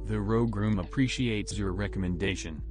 The rogue room appreciates your recommendation.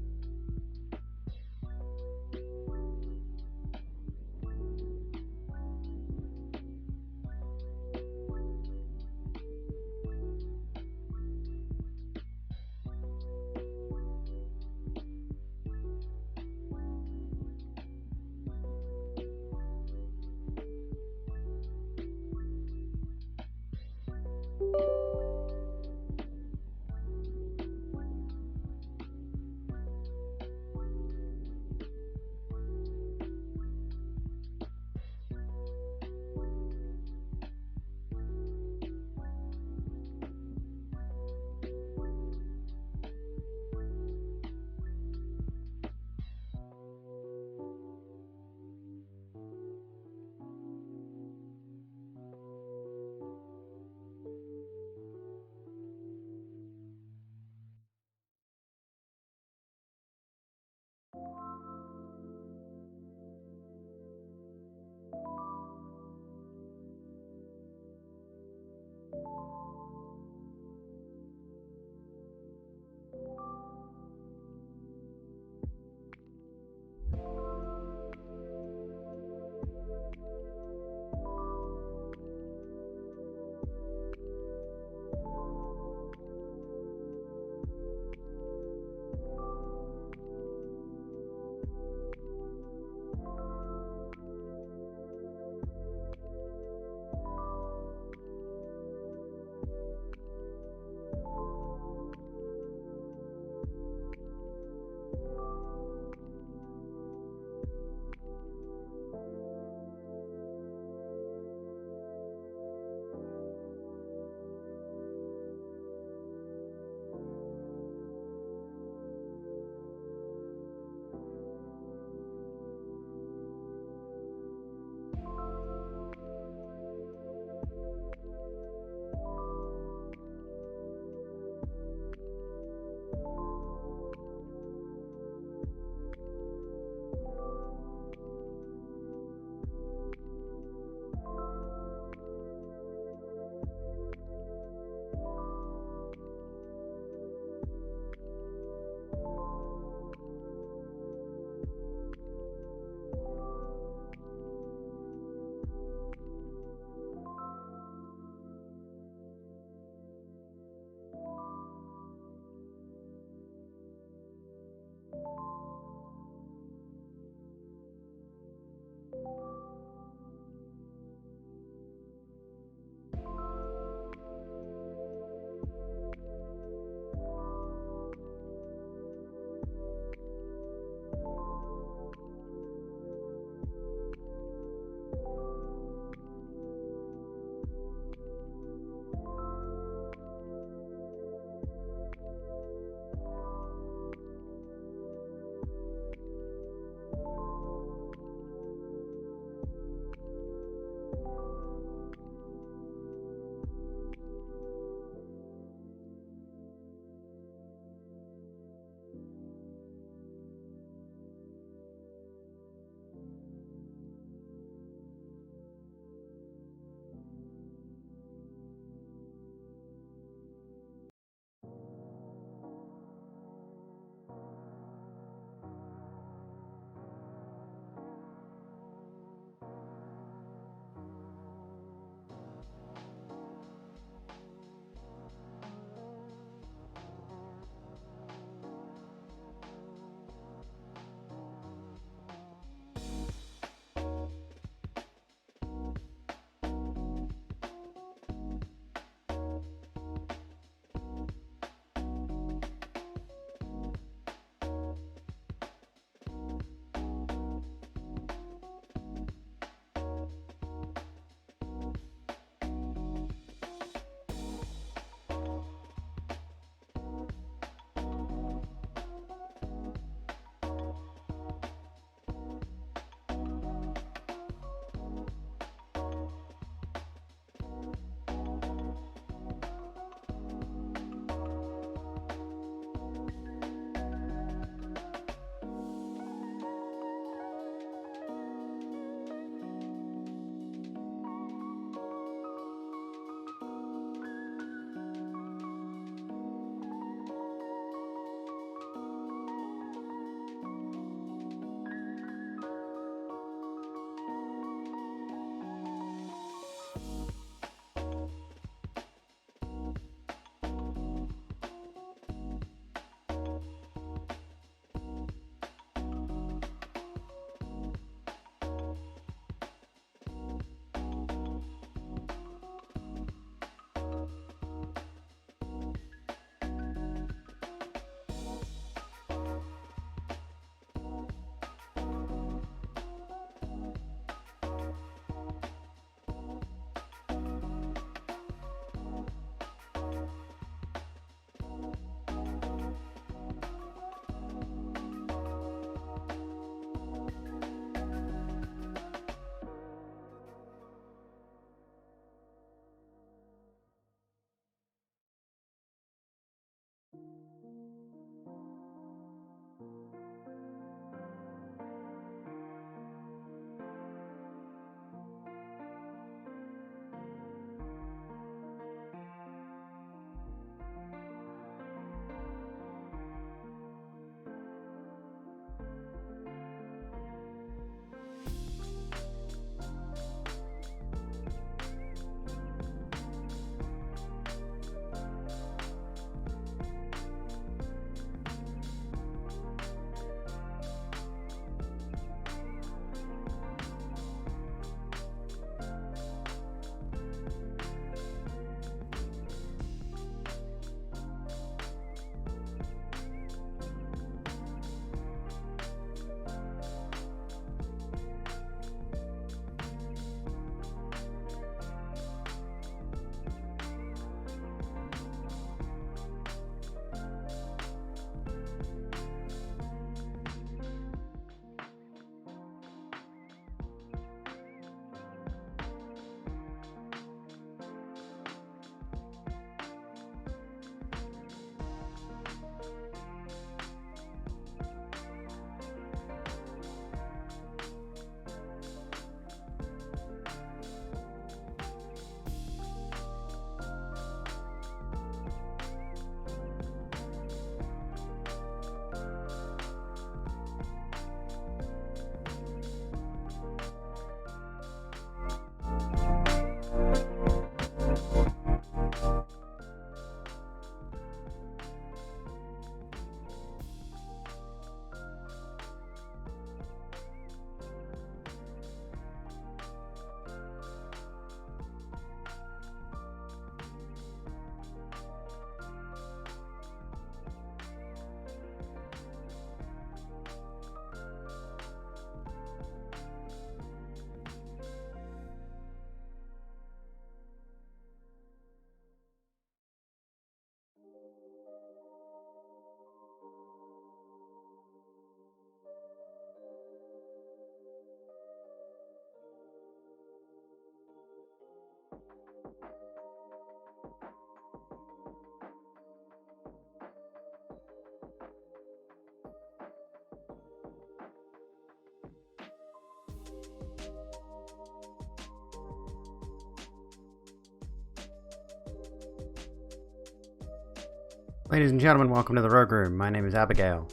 Ladies and gentlemen, welcome to the Rogue Room. My name is Abigail.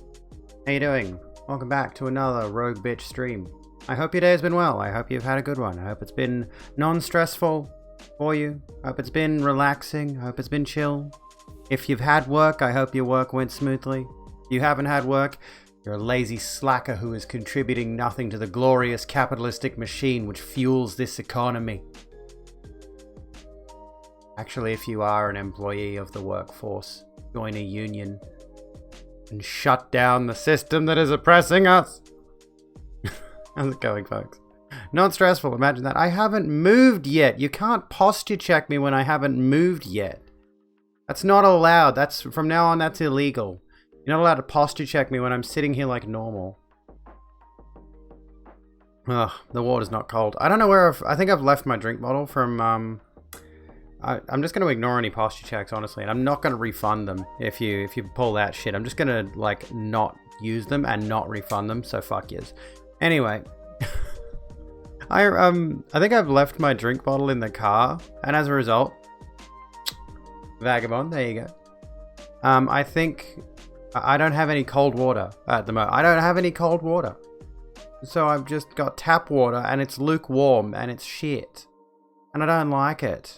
How you doing? Welcome back to another Rogue Bitch stream. I hope your day has been well. I hope you've had a good one. I hope it's been non-stressful for you. I hope it's been relaxing. I hope it's been chill. If you've had work, I hope your work went smoothly. If you haven't had work, you're a lazy slacker who is contributing nothing to the glorious capitalistic machine which fuels this economy. Actually, if you are an employee of the workforce, join a union and shut down the system that is oppressing us. How's it going, folks? Not stressful, imagine that. I haven't moved yet. You can't posture check me when I haven't moved yet. That's not allowed. That's from now on, that's illegal. You're not allowed to posture check me when I'm sitting here like normal. Ugh, the water's not cold. I don't know where I think I've left my drink bottle from, I'm just going to ignore any posture checks, honestly, and I'm not going to refund them if you pull that shit. I'm just going to, like, not use them and not refund them, so fuck yous. Anyway, I think I've left my drink bottle in the car, and as a result, vagabond, there you go. I think I don't have any cold water at the moment. I don't have any cold water. So I've just got tap water, and it's lukewarm, and it's shit. And I don't like it.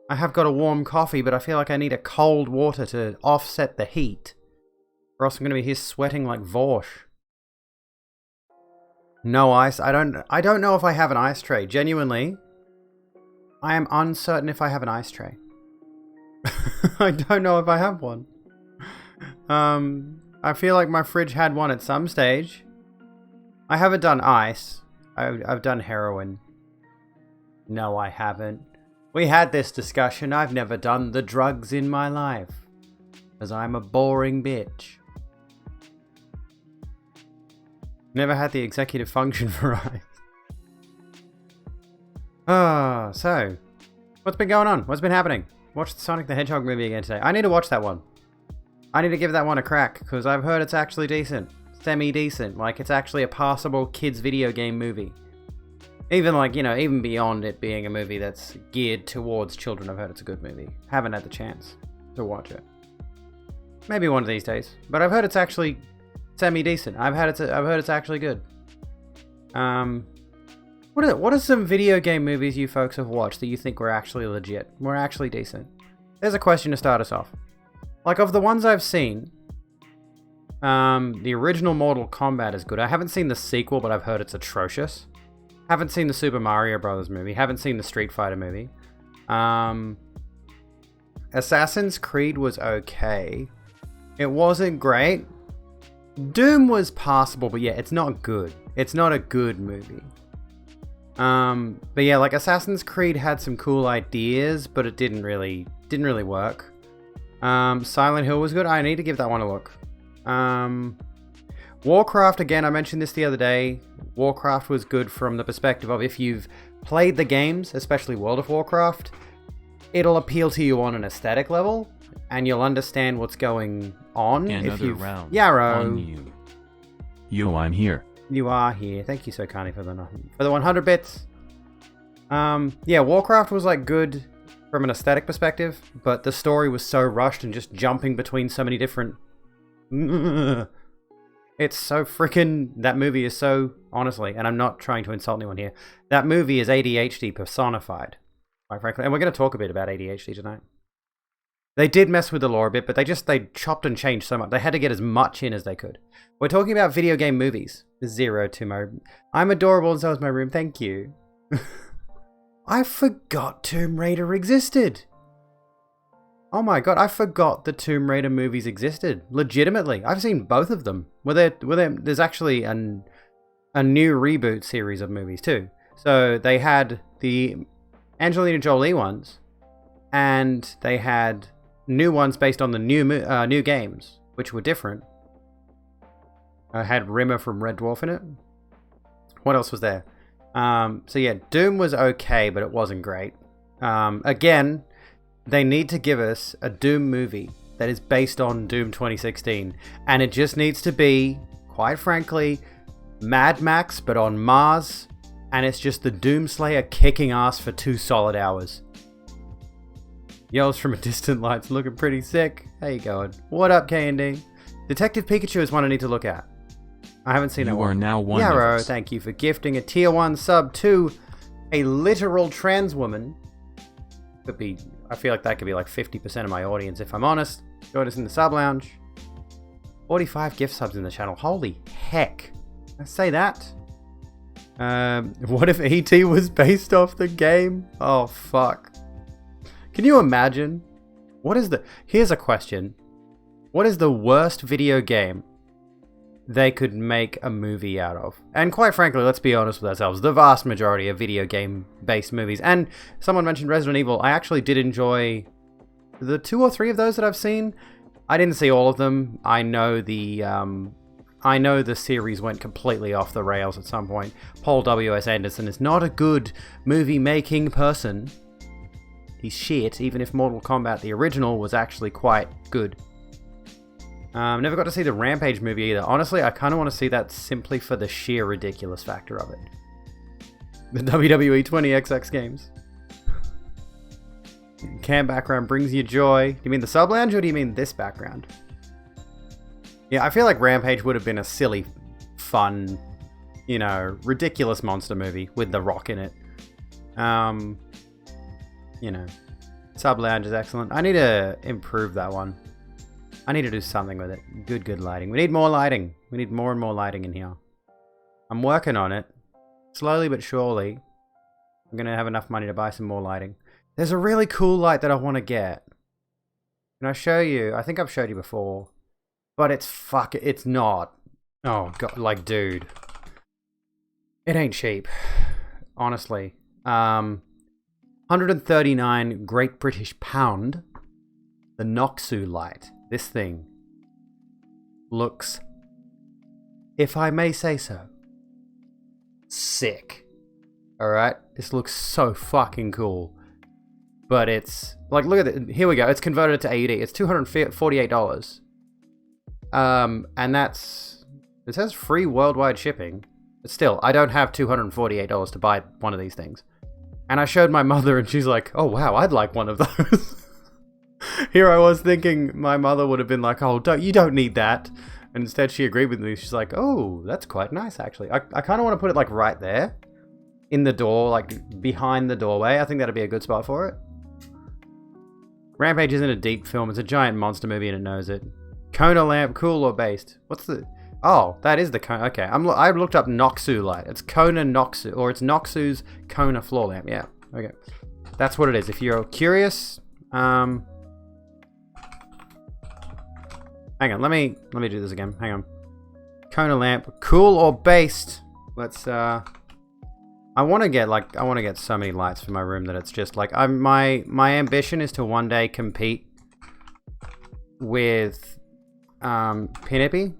I have got a warm coffee, but I feel like I need a cold water to offset the heat. Or else I'm going to be here sweating like Vorsh. No ice. I don't know if I have an ice tray. Genuinely, I am uncertain if I have an ice tray. I don't know if I have one. I feel like my fridge had one at some stage. I haven't done ice. I've done heroin. No, I haven't. We had this discussion. I've never done the drugs in my life. Because I'm a boring bitch. Never had the executive function for ice. So. What's been going on? What's been happening? Watched the Sonic the Hedgehog movie again today. I need to watch that one. I need to give that one a crack. Because I've heard it's actually decent. Semi-decent. Like, it's actually a passable kids video game movie. Even like, you know, even beyond it being a movie that's geared towards children, I've heard it's a good movie. Haven't had the chance to watch it. Maybe one of these days. But I've heard it's actually semi-decent. I've heard it's actually good. What are some video game movies you folks have watched that you think were actually legit? Were actually decent? There's a question to start us off. Like, of the ones I've seen, the original Mortal Kombat is good. I haven't seen the sequel, but I've heard it's atrocious. Haven't seen the Super Mario Brothers movie. Haven't seen the Street Fighter movie. Assassin's Creed was okay. It wasn't great. Doom was passable, but yeah, it's not good. It's not a good movie. But yeah, like Assassin's Creed had some cool ideas, but it didn't really work. Silent Hill was good. I need to give that one a look. Warcraft, again, I mentioned this the other day. Warcraft was good from the perspective of if you've played the games, especially World of Warcraft, it'll appeal to you on an aesthetic level, and you'll understand what's going on. Another round. Yarrow. On you. Yo, I'm here. You are here. Thank you so kindly for the 100 bits. Yeah, Warcraft was like good from an aesthetic perspective, but the story was so rushed and just jumping between so many different... It's so freaking... That movie is so... Honestly, and I'm not trying to insult anyone here, that movie is ADHD personified, quite frankly. And we're going to talk a bit about ADHD tonight. They did mess with the lore a bit, but they chopped and changed so much. They had to get as much in as they could. We're talking about video game movies. Zero to my... I'm adorable and so is my room. Thank you. I forgot Tomb Raider existed. Oh my god, I forgot the Tomb Raider movies existed. Legitimately. I've seen both of them. There's actually a new reboot series of movies too. So they had the Angelina Jolie ones, and they had new ones based on the new games, which were different. I had Rimmer from Red Dwarf in it. What else was there? So yeah, Doom was okay, but it wasn't great. Again, they need to give us a Doom movie that is based on Doom 2016. And it just needs to be, quite frankly, Mad Max, but on Mars. And it's just the Doomslayer kicking ass for 2 solid hours. Yells from a distant light's looking pretty sick. How you going? What up, K&D? Detective Pikachu is one I need to look at. I haven't seen it. You are now one of Yarrow, us. thank you for gifting a tier 1 sub to a literal trans woman. Could be, I feel like that could be like 50% of my audience if I'm honest. Join us in the sub lounge. 45 gift subs in the channel. Holy heck. I say that. What if E.T. was based off the game? Oh, fuck. Can you imagine? Here's a question. What is the worst video game they could make a movie out of? And quite frankly, let's be honest with ourselves, the vast majority of video game-based movies, and someone mentioned Resident Evil, I actually did enjoy the 2 or 3 of those that I've seen. I didn't see all of them. I know the series went completely off the rails at some point. Paul W.S. Anderson is not a good movie-making person. He's shit, even if Mortal Kombat, the original, was actually quite good. Never got to see the Rampage movie either. Honestly, I kind of want to see that simply for the sheer ridiculous factor of it. The WWE 20XX games. Cam background brings you joy. Do you mean the sub lounge or do you mean this background? Yeah, I feel like Rampage would have been a silly, fun, ridiculous monster movie with The Rock in it. Sub lounge is excellent. I need to improve that one. I need to do something with it. Good lighting. We need more lighting. We need more and more lighting in here. I'm working on it. Slowly but surely. I'm going to have enough money to buy some more lighting. There's a really cool light that I want to get. Can I show you? I think I've showed you before. But it's not. Oh, God, dude. It ain't cheap. Honestly. 139 Great British Pound. The Noxu light. This thing looks, if I may say so, sick. Alright? This looks so fucking cool. But it's, look at it. Here we go. It's converted to AUD. It's $248. And that's, it says free worldwide shipping. But still, I don't have $248 to buy one of these things. And I showed my mother and she's like, oh wow, I'd like one of those. Here I was thinking my mother would have been like, oh, you don't need that. And instead she agreed with me. She's like, oh, that's quite nice actually. I kind of want to put it right there. In the door, behind the doorway. I think that'd be a good spot for it. Rampage isn't a deep film. It's a giant monster movie and it knows it. Kona lamp, cool or based? What's the... Oh, that is the Kona. Okay, I looked up Noxu light. It's Kona Noxu, or it's Noxu's Kona floor lamp. Yeah, okay. That's what it is. If you're curious... Hang on, let me do this again. Hang on. Kona lamp, cool or based? Let's I want to get so many lights for my room that it's just my ambition is to one day compete with Pinippy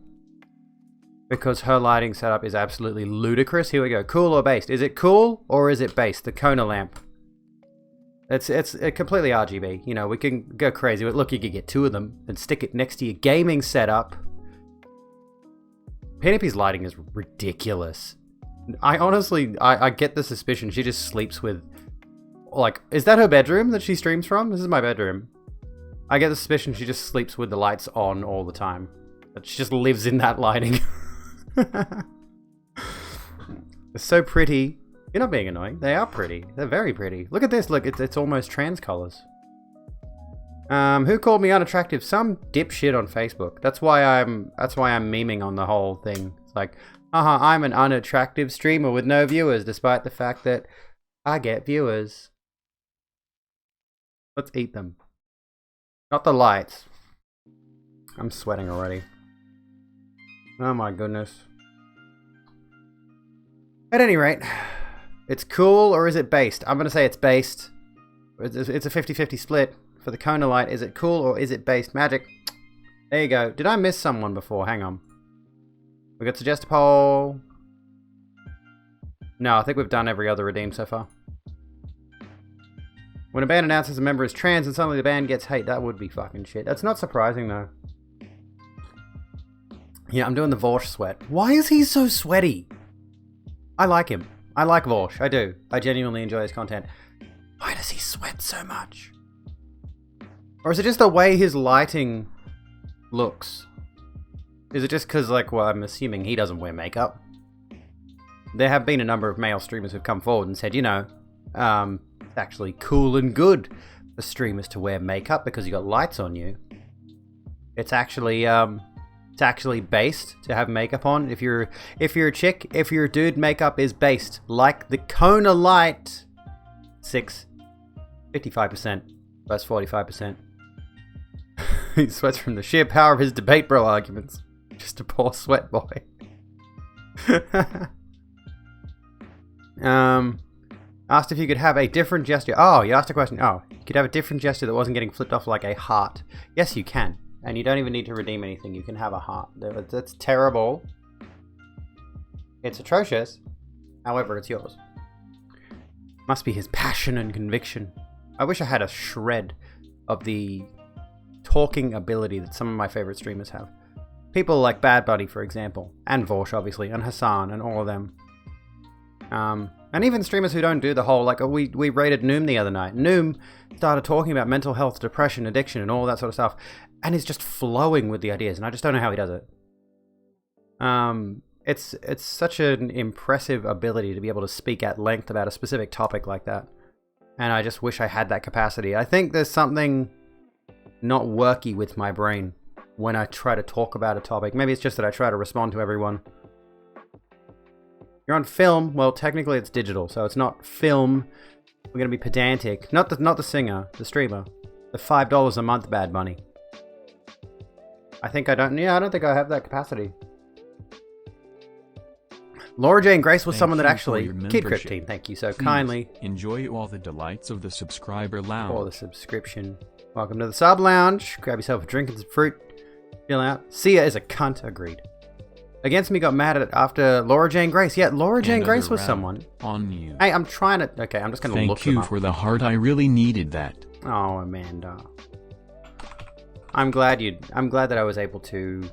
because her lighting setup is absolutely ludicrous. Here we go. Cool or based? Is it cool or is it based? The Kona lamp. It's completely RGB. We can go crazy. But look, you could get 2 of them and stick it next to your gaming setup. Pinippy's lighting is ridiculous. I honestly, I get the suspicion she just sleeps with... is that her bedroom that she streams from? This is my bedroom. I get the suspicion she just sleeps with the lights on all the time. That she just lives in that lighting. It's so pretty. You're not being annoying. They are pretty. They're very pretty. Look at this. Look, it's almost trans colors. Who called me unattractive? Some dipshit on Facebook. That's why I'm memeing on the whole thing. It's like, I'm an unattractive streamer with no viewers, despite the fact that I get viewers. Let's eat them. Not the lights. I'm sweating already. Oh my goodness. At any rate, it's cool or is it based? I'm going to say it's based. It's a 50-50 split for the Kona light. Is it cool or is it based? Magic. There you go. Did I miss someone before? Hang on. We got suggest a poll. No, I think we've done every other redeem so far. When a band announces a member is trans and suddenly the band gets hate, that would be fucking shit. That's not surprising though. Yeah, I'm doing the Vorsh sweat. Why is he so sweaty? I like him. I like Vorsh. I do. I genuinely enjoy his content. Why does he sweat so much? Or is it just the way his lighting looks? Is it just because, like, well, I'm assuming he doesn't wear makeup? There have been a number of male streamers who've come forward and said, you know, it's actually cool and good for streamers to wear makeup because you got lights on you. It's actually based to have makeup on. If you're a chick, if you're a dude, makeup is based. Like the Kona Light 6, 55% versus 45%. He sweats from the sheer power of his debate bro arguments. Just a poor sweat boy. Asked if you could have a different gesture. Oh, you asked a question. Oh, you could have a different gesture that wasn't getting flipped off like a heart. Yes, you can. And you don't even need to redeem anything. You can have a heart. That's terrible. It's atrocious. However, it's yours. Must be his passion and conviction. I wish I had a shred of the talking ability that some of my favorite streamers have. People like Bad Buddy, for example, and Vorsh, obviously, and Hassan, and all of them. And even streamers who don't do the whole, like, we rated Noom the other night. Noom started talking about mental health, depression, addiction, and all that sort of stuff, and is just flowing with the ideas, and I just don't know how he does it. It's such an impressive ability to be able to speak at length about a specific topic like that, and I just wish I had that capacity. I think there's something not worky with my brain when I try to talk about a topic. Maybe it's just that I try to respond to everyone. You're on film. Well, technically it's digital, so it's not film. We're going to be pedantic. Not the singer, the streamer. The $5 a month Bad Bunny. I don't think I have that capacity. Laura Jane Grace was someone that actually... Kid Cryptine, thank you so kindly. Enjoy all the delights of the subscriber lounge. For the subscription. Welcome to the sub lounge. Grab yourself a drink and some fruit. Chill out. Sia is a cunt. Agreed. Against Me got mad at it after Laura Jane Grace. Yeah, Laura Jane Grace was someone. On you. Hey, I'm trying to... Okay, I'm just going to look them up. Thank you for the heart. I really needed that. Oh, Amanda. I'm glad that I was able to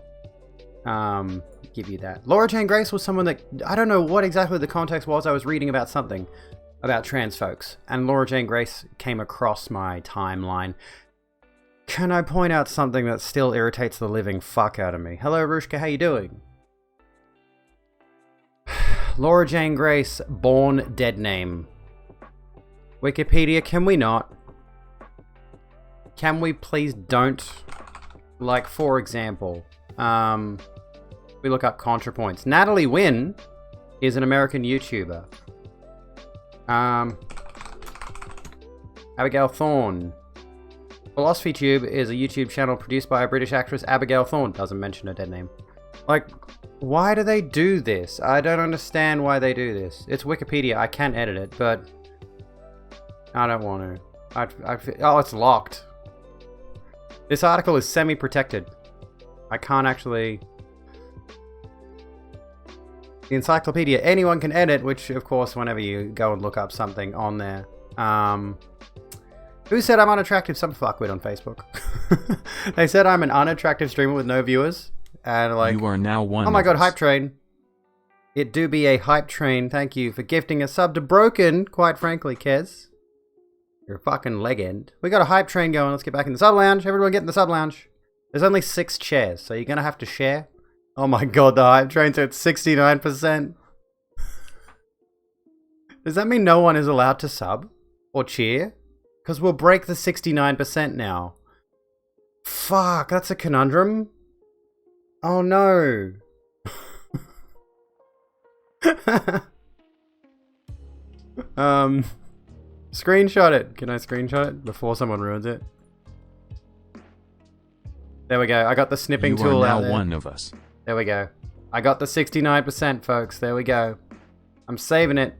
give you that. Laura Jane Grace was someone that... I don't know what exactly the context was. I was reading about something about trans folks. And Laura Jane Grace came across my timeline. Can I point out something that still irritates the living fuck out of me? Hello, Rushka. How you doing? Laura Jane Grace, born dead name. Wikipedia, can we not? Can we please don't? Like, for example, we look up ContraPoints. Natalie Wynn is an American YouTuber. Abigail Thorne. PhilosophyTube is a YouTube channel produced by a British actress, Abigail Thorne. Doesn't mention her dead name. Like... Why do they do this? I don't understand why they do this. It's Wikipedia. I can edit it, but I don't want to. Oh, it's locked. This article is semi-protected. I can't actually... The encyclopedia, anyone can edit, which, of course, whenever you go and look up something on there. Who said I'm unattractive? Some fuckwit on Facebook. They said I'm an unattractive streamer with no viewers. And like, you are now one. Oh my god, Hype Train. It do be a Hype Train. Thank you for gifting a sub to Broken, quite frankly, Kez. You're a fucking legend. We got a Hype Train going. Let's get back in the sub lounge. Everyone get in the sub lounge. There's only 6 chairs, so you're going to have to share. Oh my god, the Hype Train's at 69%. Does that mean no one is allowed to sub? Or cheer? Because we'll break the 69% now. Fuck, that's a conundrum. Oh no. Screenshot it. Can I screenshot it before someone ruins it? There we go. I got the snipping tool out there. You are now one of us. There we go. I got the 69%, folks. There we go. I'm saving it.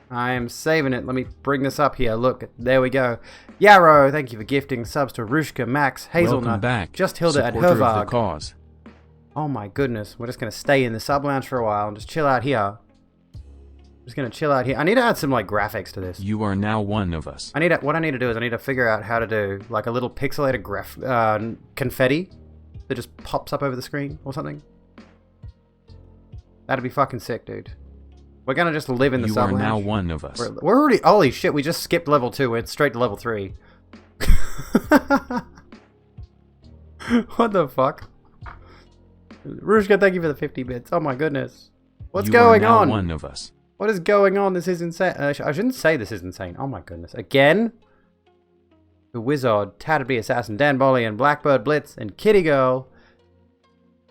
I am saving it. Let me bring this up here. Look, there we go. Yarrow, thank you for gifting subs to Rushka, Max, Hazelnut, welcome back. Just Hilda, and Supporter Hervard. of the cause. Oh my goodness. We're just going to stay in the sub lounge for a while and just chill out here. Just going to chill out here. I need to add some like graphics to this. You are now one of us. What I need to do is I need to figure out how to do like a little pixelated confetti that just pops up over the screen or something. That'd be fucking sick, dude. We're going to just live in the sub lounge. You are now one of us. We're already... Holy shit, we just skipped level 2. Went straight to level 3. What the fuck? Rushka, thank you for the 50 bits. Oh my goodness. What's You going are now on? one of us. What is going on? This is insane. I shouldn't say this is insane. Oh my goodness. Again? The Wizard, Tatterby Assassin, Dan Bolly, and Blackbird Blitz, and Kitty Girl.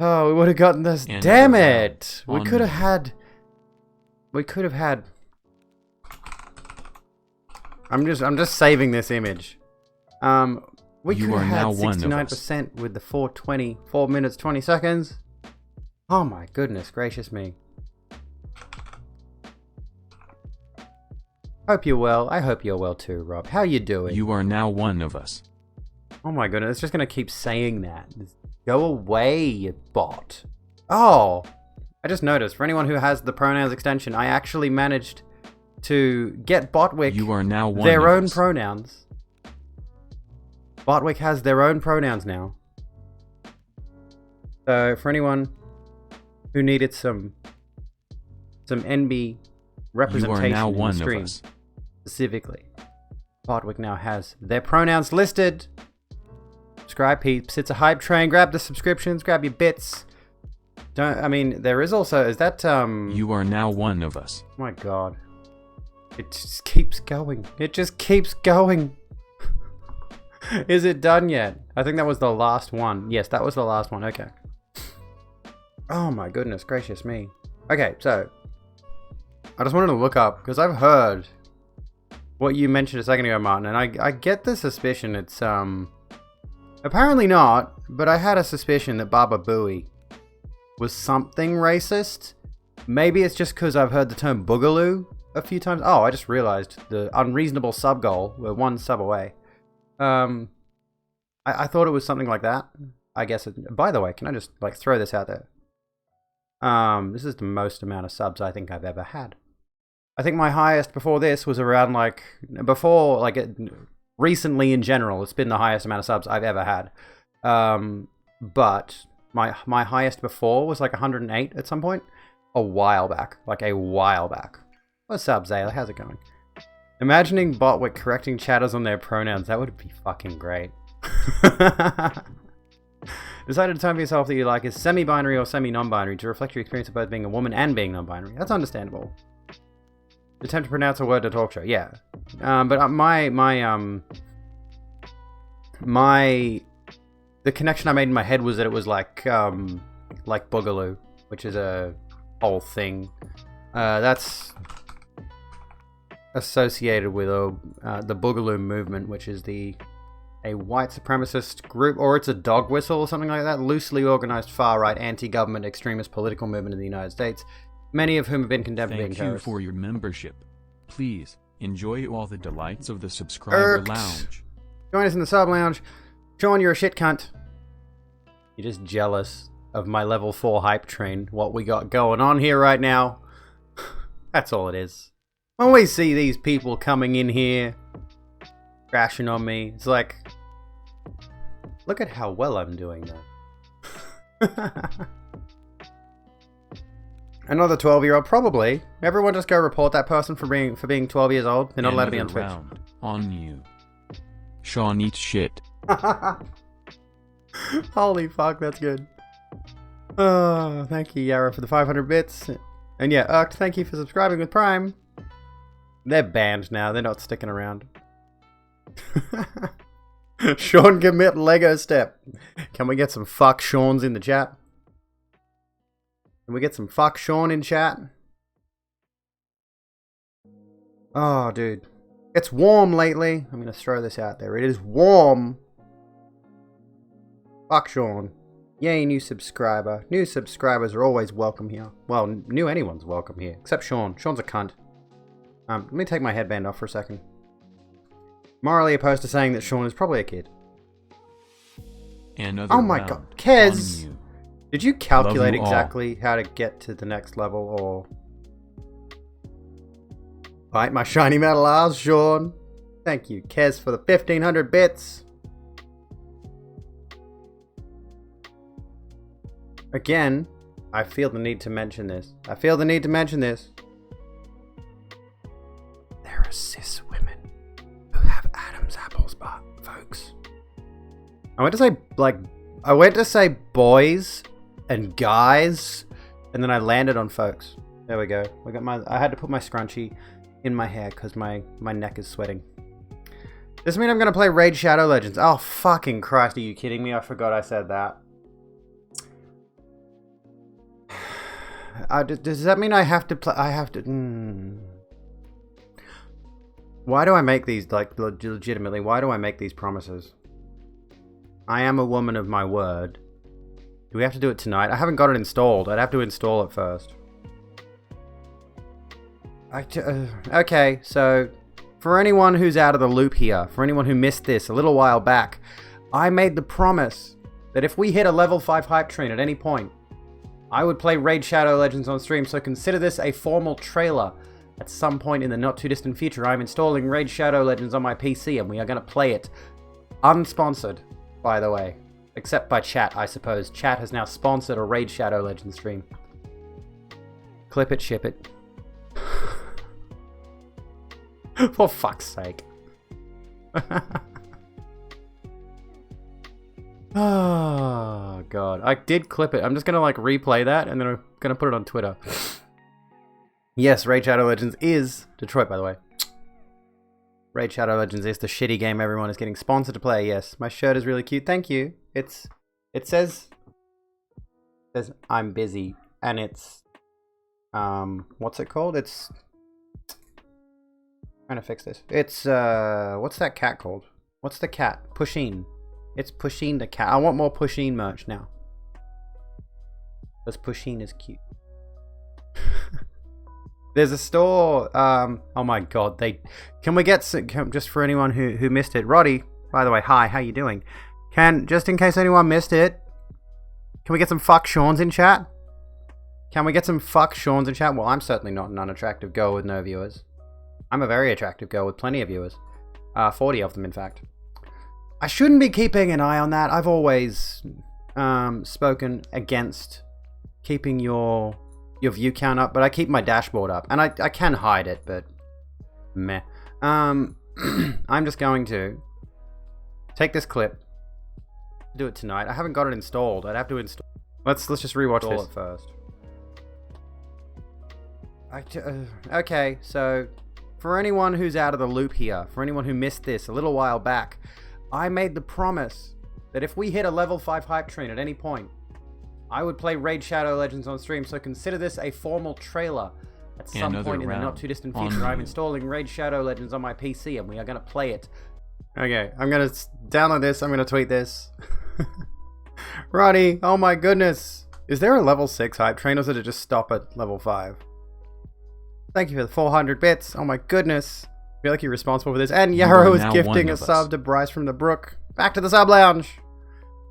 Oh, we would have gotten this. And Damn another it! We round could have on had... We could have had... I'm just saving this image. We You could are have now had one of us. 69% with the 4 minutes 20 seconds. Oh my goodness gracious me. Hope you're well. I hope you're well too, Rob. How you doing? You are now one of us. Oh my goodness, it's just gonna keep saying that. Go away, you bot. Oh, I just noticed, for anyone who has the pronouns extension, I actually managed to get Botwick You are now one their of own us. pronouns. Botwick has their own pronouns now. So for anyone who needed some NB You representation are now in the one of stream, us. specifically, Botwick now has their pronouns listed. Subscribe, peeps. It's a hype train. Grab the subscriptions. Grab your bits. I mean, there is also... Is that, You are now one of us. Oh my god. It just keeps going. It just keeps going. Is it done yet? I think that was the last one. Yes, that was the last one. Okay. Oh my goodness gracious me. Okay, so... I just wanted to look up, because I've heard what you mentioned a second ago, Martin, and I get the suspicion it's, apparently not, but I had a suspicion that Baba Booey was something racist. Maybe it's just because I've heard the term boogaloo a few times. Oh, I just realized the unreasonable sub goal. We're one sub away. I thought it was something like that. I guess by the way, can I just like throw this out there? This is the most amount of subs I think I've ever had. I think my highest before this was around recently in general, it's been the highest amount of subs I've ever had. But my highest before was like 108 at some point. A while back. What's up, Zayla? How's it going? Imagining Botwick correcting chatters on their pronouns, that would be fucking great. Decide at a time for yourself that you like is semi-binary or semi-non-binary to reflect your experience of both being a woman and being non-binary. That's understandable. Attempt to pronounce a word to talk show, yeah. But the connection I made in my head was that it was like boogaloo, which is a whole thing. That's associated with the boogaloo movement, which is a white supremacist group, or it's a dog whistle or something like that, loosely organized far-right anti-government extremist political movement in the United States, many of whom have been condemned for being Thank you terrorists. for your membership. Please enjoy all the delights of the subscriber Irked. lounge. Join us in the sub lounge. Sean, you're a shit cunt. You're just jealous of my level 4 hype train, what we got going on here right now. That's all it is. When we see these people coming in here, crashing on me, it's like, look at how well I'm doing though. Another 12-year-old, probably. Everyone just go report that person for being 12 years old. They're not allowed to be on Another Twitch. round on you. Sean eats shit. Holy fuck, that's good. Oh, thank you, Yara, for the 500 bits. And yeah, Urked, thank you for subscribing with Prime. They're banned now. They're not sticking around. Sean commit Lego step. Can we get some fuck Sean's in the chat? Can we get some fuck Sean in chat? Oh, dude. It's warm lately. I'm going to throw this out there. It is warm. Fuck Sean. Yay, new subscriber. New subscribers are always welcome here. Well, new anyone's welcome here. Except Sean. Sean's a cunt. Let me take my headband off for a second. Morally opposed to saying that Sean is probably a kid. Another Oh my round god. Kez! on you. Did you calculate Love you all. exactly how to get to the next level, or... Bite my shiny metal ass, Sean. Thank you, Kez, for the 1500 bits. Again, I feel the need to mention this. There are cis women who have Adam's apples, but folks. I went to say, like, I went to say boys and guys, and then I landed on folks. There we go. I had to put my scrunchie in my hair because my neck is sweating. Does this mean I'm going to play Raid Shadow Legends? Oh, fucking Christ. Are you kidding me? I forgot I said that. Does that mean I have to play? I have to... Why do I make these, like, legitimately, why do I make these promises? I am a woman of my word. Do we have to do it tonight? I haven't got it installed. I'd have to install it first. Okay, so... For anyone who's out of the loop here, for anyone who missed this a little while back, I made the promise that if we hit a level 5 hype train at any point, I would play Raid Shadow Legends on stream, so consider this a formal trailer. At some point in the not too distant future, I'm installing Raid Shadow Legends on my PC, and we are going to play it. Unsponsored, by the way. Except by chat, I suppose. Chat has now sponsored a Raid Shadow Legends stream. Clip it, ship it. For fuck's sake. Oh, God. I did clip it. I'm just going to, like, replay that, and then I'm going to put it on Twitter. Yes, Raid Shadow Legends is... Detroit, by the way. Raid Shadow Legends is the shitty game everyone is getting sponsored to play. Yes, my shirt is really cute. Thank you. It says... I'm busy. And it's... what's it called? It's... Trying to fix this. It's, what's that cat called? What's the cat? Pusheen. It's Pusheen the cat. I want more Pusheen merch now. Because Pusheen is cute. There's a store, oh my god, can we get some, just for anyone who missed it, Roddy, by the way, hi, how you doing? Just in case anyone missed it, can we get some fuck Shawns in chat? Can we get some fuck Shawns in chat? Well, I'm certainly not an unattractive girl with no viewers. I'm a very attractive girl with plenty of viewers. 40 of them, in fact. I shouldn't be keeping an eye on that. I've always spoken against keeping your view count up, but I keep my dashboard up. And I can hide it, but meh. I'm just going to take this clip, do it tonight. I haven't got it installed. I'd have to install. Let's just rewatch this first. Okay, so... For anyone who's out of the loop here, for anyone who missed this a little while back, I made the promise that if we hit a level 5 hype train at any point, I would play Raid Shadow Legends on stream, so consider this a formal trailer. At some point in the not too distant future, I'm installing Raid Shadow Legends on my PC, and we are going to play it. Okay, I'm going to download this, I'm going to tweet this. Roddy, oh my goodness. Is there a level 6 hype train, or does it just stop at level 5? Thank you for the 400 bits. Oh my goodness. I feel like you're responsible for this. And Yarrow is gifting a sub to Bryce from the Brook. Back to the sub lounge.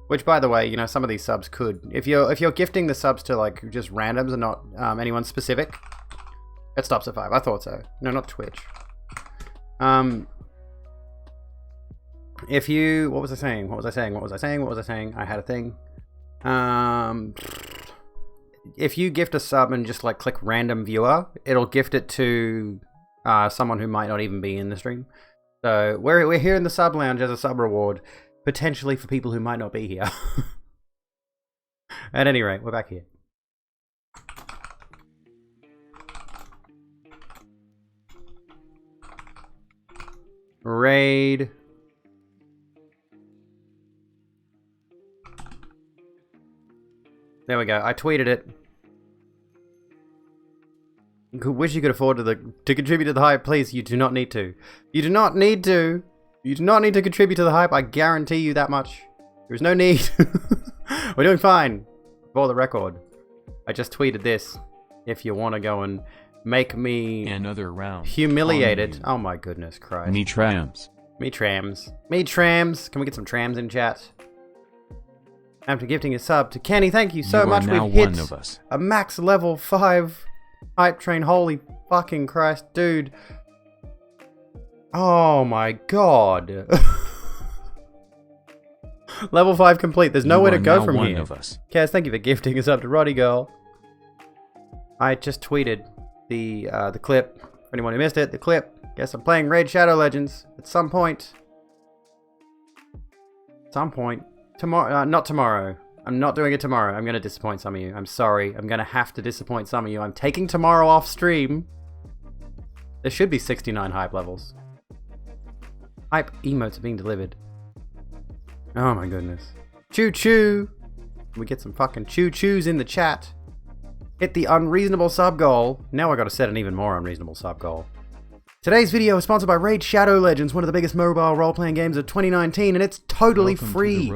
Which, by the way, you know, some of these subs could. If you're gifting the subs to, like, just randoms and not anyone specific, it stops at 5. I thought so. No, not Twitch. If you... What was I saying? I had a thing. If you gift a sub and just like click random viewer, it'll gift it to someone who might not even be in the stream. So we're here in the sub lounge as a sub reward, potentially for people who might not be here. At any rate, we're back here. Raid. There we go. I tweeted it. Wish you could afford to contribute to the hype. Please, you do not need to. You do not need to. You do not need to contribute to the hype. I guarantee you that much. There's no need. We're doing fine. For the record, I just tweeted this. If you want to go and make me another round humiliated. Oh my goodness Christ. Me trams. Me trams. Me trams. Can we get some trams in chat? After gifting a sub to Kenny, thank you so much. We've hit a max level 5 hype train. Holy fucking Christ, dude. Oh my god. Level 5 complete. There's nowhere to go from here. Kaz, thank you for gifting us up to Roddy Girl. I just tweeted the clip. For anyone who missed it, the clip. Guess I'm playing Raid Shadow Legends at some point. Tomorrow, not tomorrow. I'm not doing it tomorrow. I'm going to disappoint some of you. I'm sorry. I'm going to have to disappoint some of you. I'm taking tomorrow off stream. There should be 69 hype levels. Hype emotes are being delivered. Oh my goodness. Choo choo! We get some fucking choo choos in the chat. Hit the unreasonable sub goal. Now I gotta set an even more unreasonable sub goal. Today's video is sponsored by Raid Shadow Legends, one of the biggest mobile role-playing games of 2019, and it's totally free.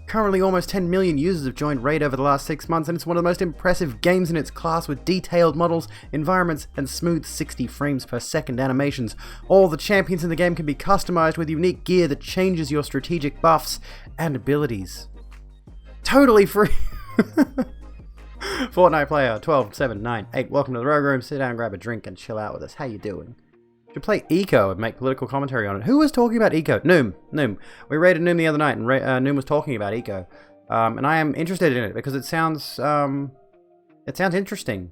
Currently, almost 10 million users have joined Raid over the last 6 months, and it's one of the most impressive games in its class with detailed models, environments, and smooth 60 frames per second animations. All the champions in the game can be customized with unique gear that changes your strategic buffs and abilities. Totally free! Fortnite player 12, 7, 9, 8. Welcome to the Rogue Room. Sit down, grab a drink, and chill out with us. How you doing? Should play Eco and make political commentary on it. Who was talking about Eco? Noom. We raided Noom the other night, and Noom was talking about Eco. And I am interested in it because it sounds interesting.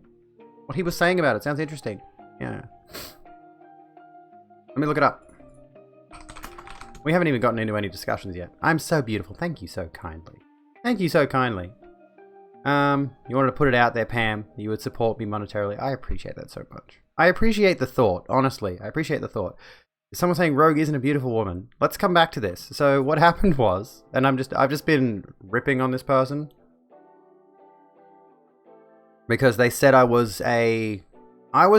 What he was saying about it sounds interesting. Yeah. Let me look it up. We haven't even gotten into any discussions yet. I'm so beautiful. Thank you so kindly. Thank you so kindly. You wanted to put it out there, Pam. You would support me monetarily. I appreciate that so much. I appreciate the thought, honestly. I appreciate the thought. Someone saying Rogue isn't a beautiful woman. Let's come back to this. So what happened was, and I've just been ripping on this person because they said I was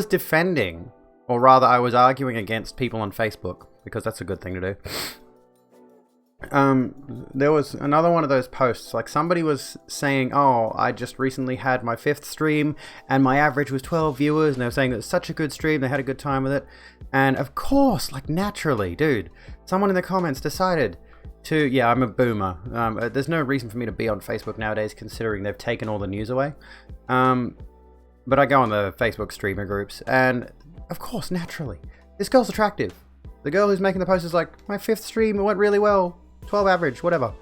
defending, or rather I was arguing against people on Facebook, because that's a good thing to do. There was another one of those posts, like somebody was saying, oh, I just recently had my 5th stream and my average was 12 viewers, and they were saying it was such a good stream, they had a good time with it. And of course, like naturally, dude, someone in the comments decided to, yeah, I'm a boomer. There's no reason for me to be on Facebook nowadays considering they've taken all the news away. But I go on the Facebook streamer groups, and of course, naturally, this girl's attractive. The girl who's making the post is like, my 5th stream, it went really well. 12 average, whatever.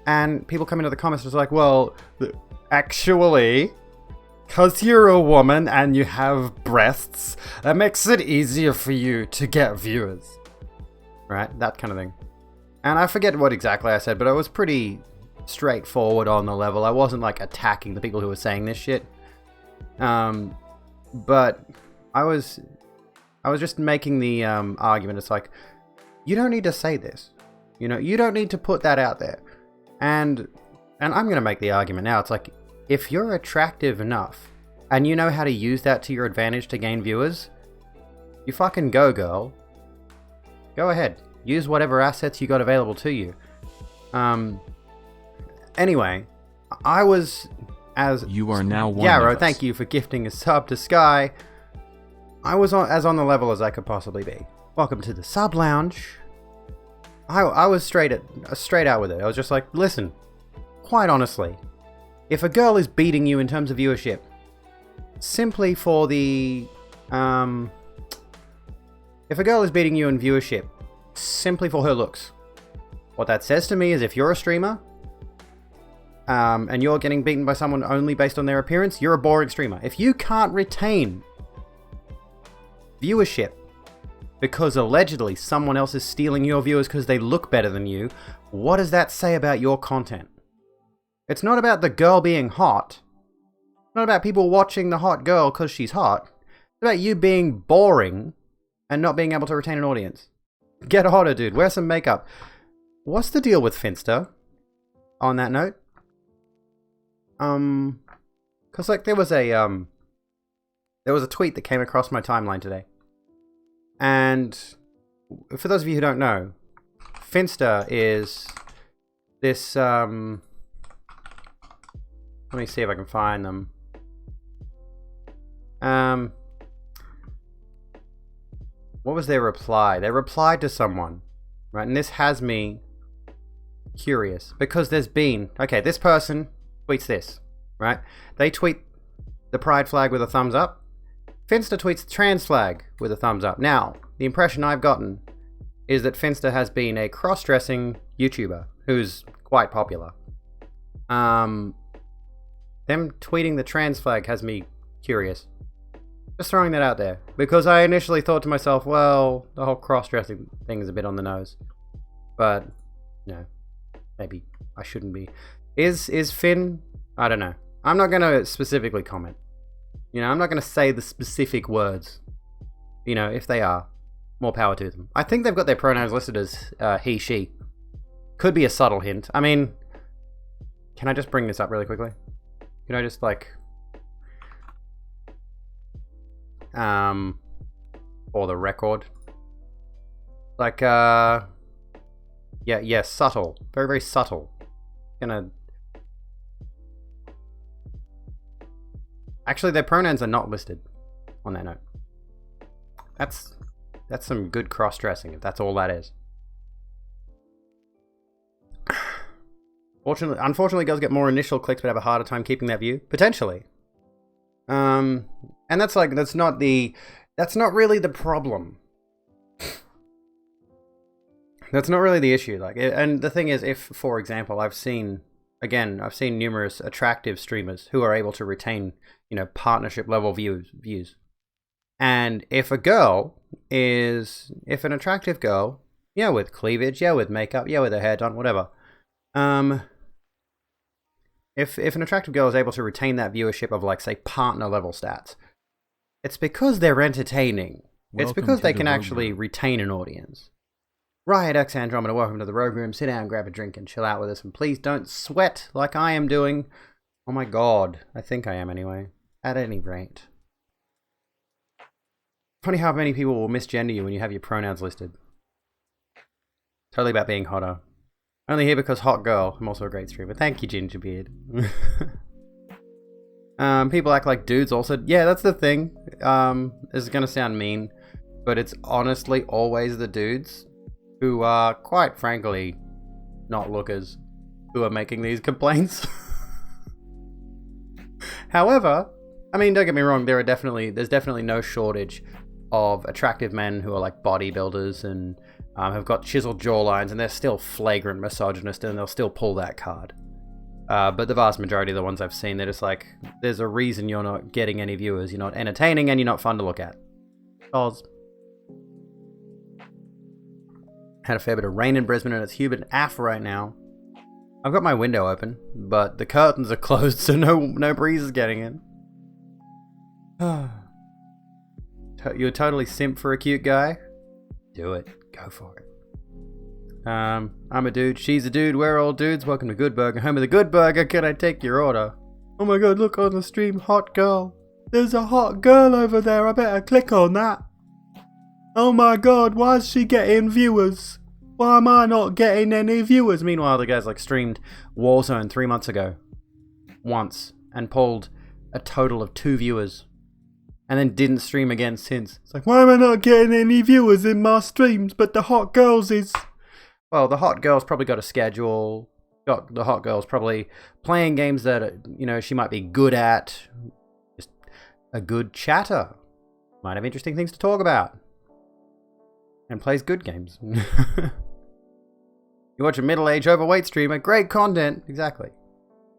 And people come into the comments and it's like, well, actually, because you're a woman and you have breasts, that makes it easier for you to get viewers. Right? That kind of thing. And I forget what exactly I said, but I was pretty straightforward on the level. I wasn't like attacking the people who were saying this shit. But I was just making the argument. It's like, you don't need to say this. You know, you don't need to put that out there. And I'm going to make the argument now. It's like, if you're attractive enough and you know how to use that to your advantage to gain viewers, you fucking go, girl. Go ahead. Use whatever assets you got available to you. Anyway, I was as... You are now one Yarrow, of us. thank you for gifting a sub to Sky. I was as on the level as I could possibly be. Welcome to the Sub Lounge. I was straight out with it. I was just like, listen, quite honestly, if a girl is beating you in terms of viewership, simply for the, if a girl is beating you in viewership, simply for her looks, what that says to me is if you're a streamer, and you're getting beaten by someone only based on their appearance, you're a boring streamer. If you can't retain viewership, because allegedly someone else is stealing your viewers because they look better than you, what does that say about your content? It's not about the girl being hot. It's not about people watching the hot girl because she's hot. It's about you being boring and not being able to retain an audience. Get hotter, dude. Wear some makeup. What's the deal with Finster? On that note? Because like there was a tweet that came across my timeline today. And for those of you who don't know, Finster is this, let me see if I can find them. What was their reply? They replied to someone, right? And this has me curious because there's been, okay, this person tweets this, right? They tweet the pride flag with a thumbs up. Finster tweets the trans flag with a thumbs up. Now, the impression I've gotten is that Finster has been a cross-dressing YouTuber who's quite popular. Them tweeting the trans flag has me curious. Just throwing that out there. Because I initially thought to myself, well, the whole cross-dressing thing is a bit on the nose. But, you know, maybe I shouldn't be. Is Finn? I don't know. I'm not going to specifically comment. You know, I'm not going to say the specific words. You know, if they are, more power to them. I think they've got their pronouns listed as he, she. Could be a subtle hint. I mean, can I just bring this up really quickly? Can I just, like... for the record. Like, yeah, subtle. Very, very subtle. Gonna... Actually, their pronouns are not listed on that note. That's some good cross-dressing, if that's all that is. Unfortunately, girls get more initial clicks but have a harder time keeping that view. Potentially. And that's not really the problem. That's not really the issue. Like, and the thing is, if, for example, I've seen numerous attractive streamers who are able to retain, you know, partnership level views. And if an attractive girl, yeah, with cleavage, yeah, with makeup, yeah, with her hair done, whatever. If an attractive girl is able to retain that viewership of, like, say, partner level stats, it's because they're entertaining. It's because they can actually retain an audience. Riot X Andromeda, welcome to the Rogue Room. Sit down, grab a drink, and chill out with us. And please don't sweat like I am doing. Oh my god. I think I am anyway. At any rate. Funny how many people will misgender you when you have your pronouns listed. Totally about being hotter. Only here because hot girl. I'm also a great streamer. Thank you, Gingerbeard. People act like dudes also. Yeah, that's the thing. This is going to sound mean, but it's honestly always the dudes who are, quite frankly, not lookers who are making these complaints. However, I mean, don't get me wrong, there's definitely no shortage of attractive men who are like bodybuilders and have got chiseled jawlines, and they're still flagrant misogynist, and they'll still pull that card. But the vast majority of the ones I've seen, they're just like, there's a reason you're not getting any viewers. You're not entertaining, and you're not fun to look at. Oz. Had a fair bit of rain in Brisbane, and it's humid AF right now. I've got my window open, but the curtains are closed, so no breeze is getting in. You're totally simp for a cute guy? Do it. Go for it. I'm a dude. She's a dude. We're all dudes. Welcome to Good Burger. Home of the Good Burger. Can I take your order? Oh my god, look on the stream. Hot girl. There's a hot girl over there. I better click on that. Oh my god, why is she getting viewers? Why am I not getting any viewers? Meanwhile, the guy's like streamed Warzone 3 months ago. Once. And pulled a total of 2 viewers. And then didn't stream again since. It's like, why am I not getting any viewers in my streams, but the hot girls is... Well, the hot girl's probably got a schedule. The hot girl's probably playing games that, you know, she might be good at. Just a good chatter. Might have interesting things to talk about. And plays good games. You watch a middle-aged overweight streamer, great content. Exactly.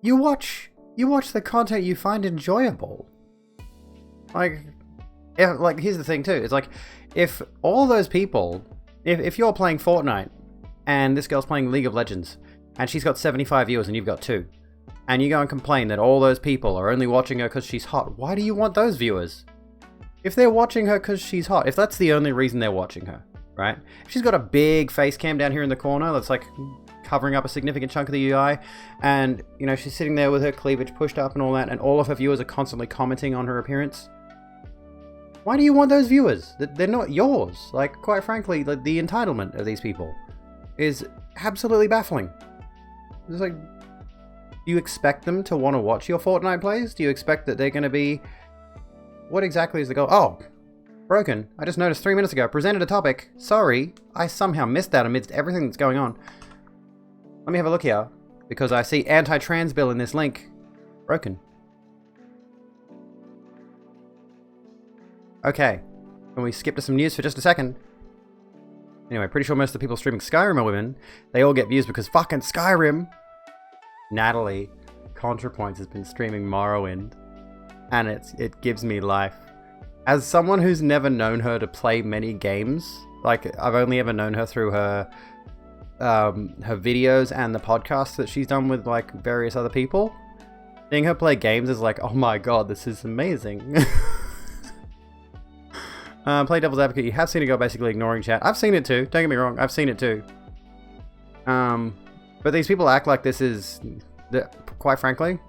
You watch the content you find enjoyable. Like, here's the thing too. It's like, if all those people, if you're playing Fortnite and this girl's playing League of Legends and she's got 75 viewers and you've got 2, and you go and complain that all those people are only watching her because she's hot, why do you want those viewers? If they're watching her because she's hot, if that's the only reason they're watching her, right? If she's got a big face cam down here in the corner that's like covering up a significant chunk of the UI, and, you know, she's sitting there with her cleavage pushed up and all that, and all of her viewers are constantly commenting on her appearance, why do you want those viewers? They're not yours. Like, quite frankly, the entitlement of these people is absolutely baffling. It's like, do you expect them to want to watch your Fortnite plays? Do you expect that they're going to be... What exactly is the goal? Oh, broken. I just noticed 3 minutes ago. Presented a topic. Sorry, I somehow missed that amidst everything that's going on. Let me have a look here, because I see anti-trans bill in this link. Broken. Okay, can we skip to some news for just a second? Anyway, pretty sure most of the people streaming Skyrim are women. They all get views because fucking Skyrim! Natalie, ContraPoints, has been streaming Morrowind, and it gives me life. As someone who's never known her to play many games, like, I've only ever known her through her her videos and the podcasts that she's done with like various other people. Seeing her play games is like, oh my god, this is amazing. Play devil's advocate. You have seen a girl basically ignoring chat. I've seen it too. Don't get me wrong. I've seen it too. But these people act like this is, quite frankly,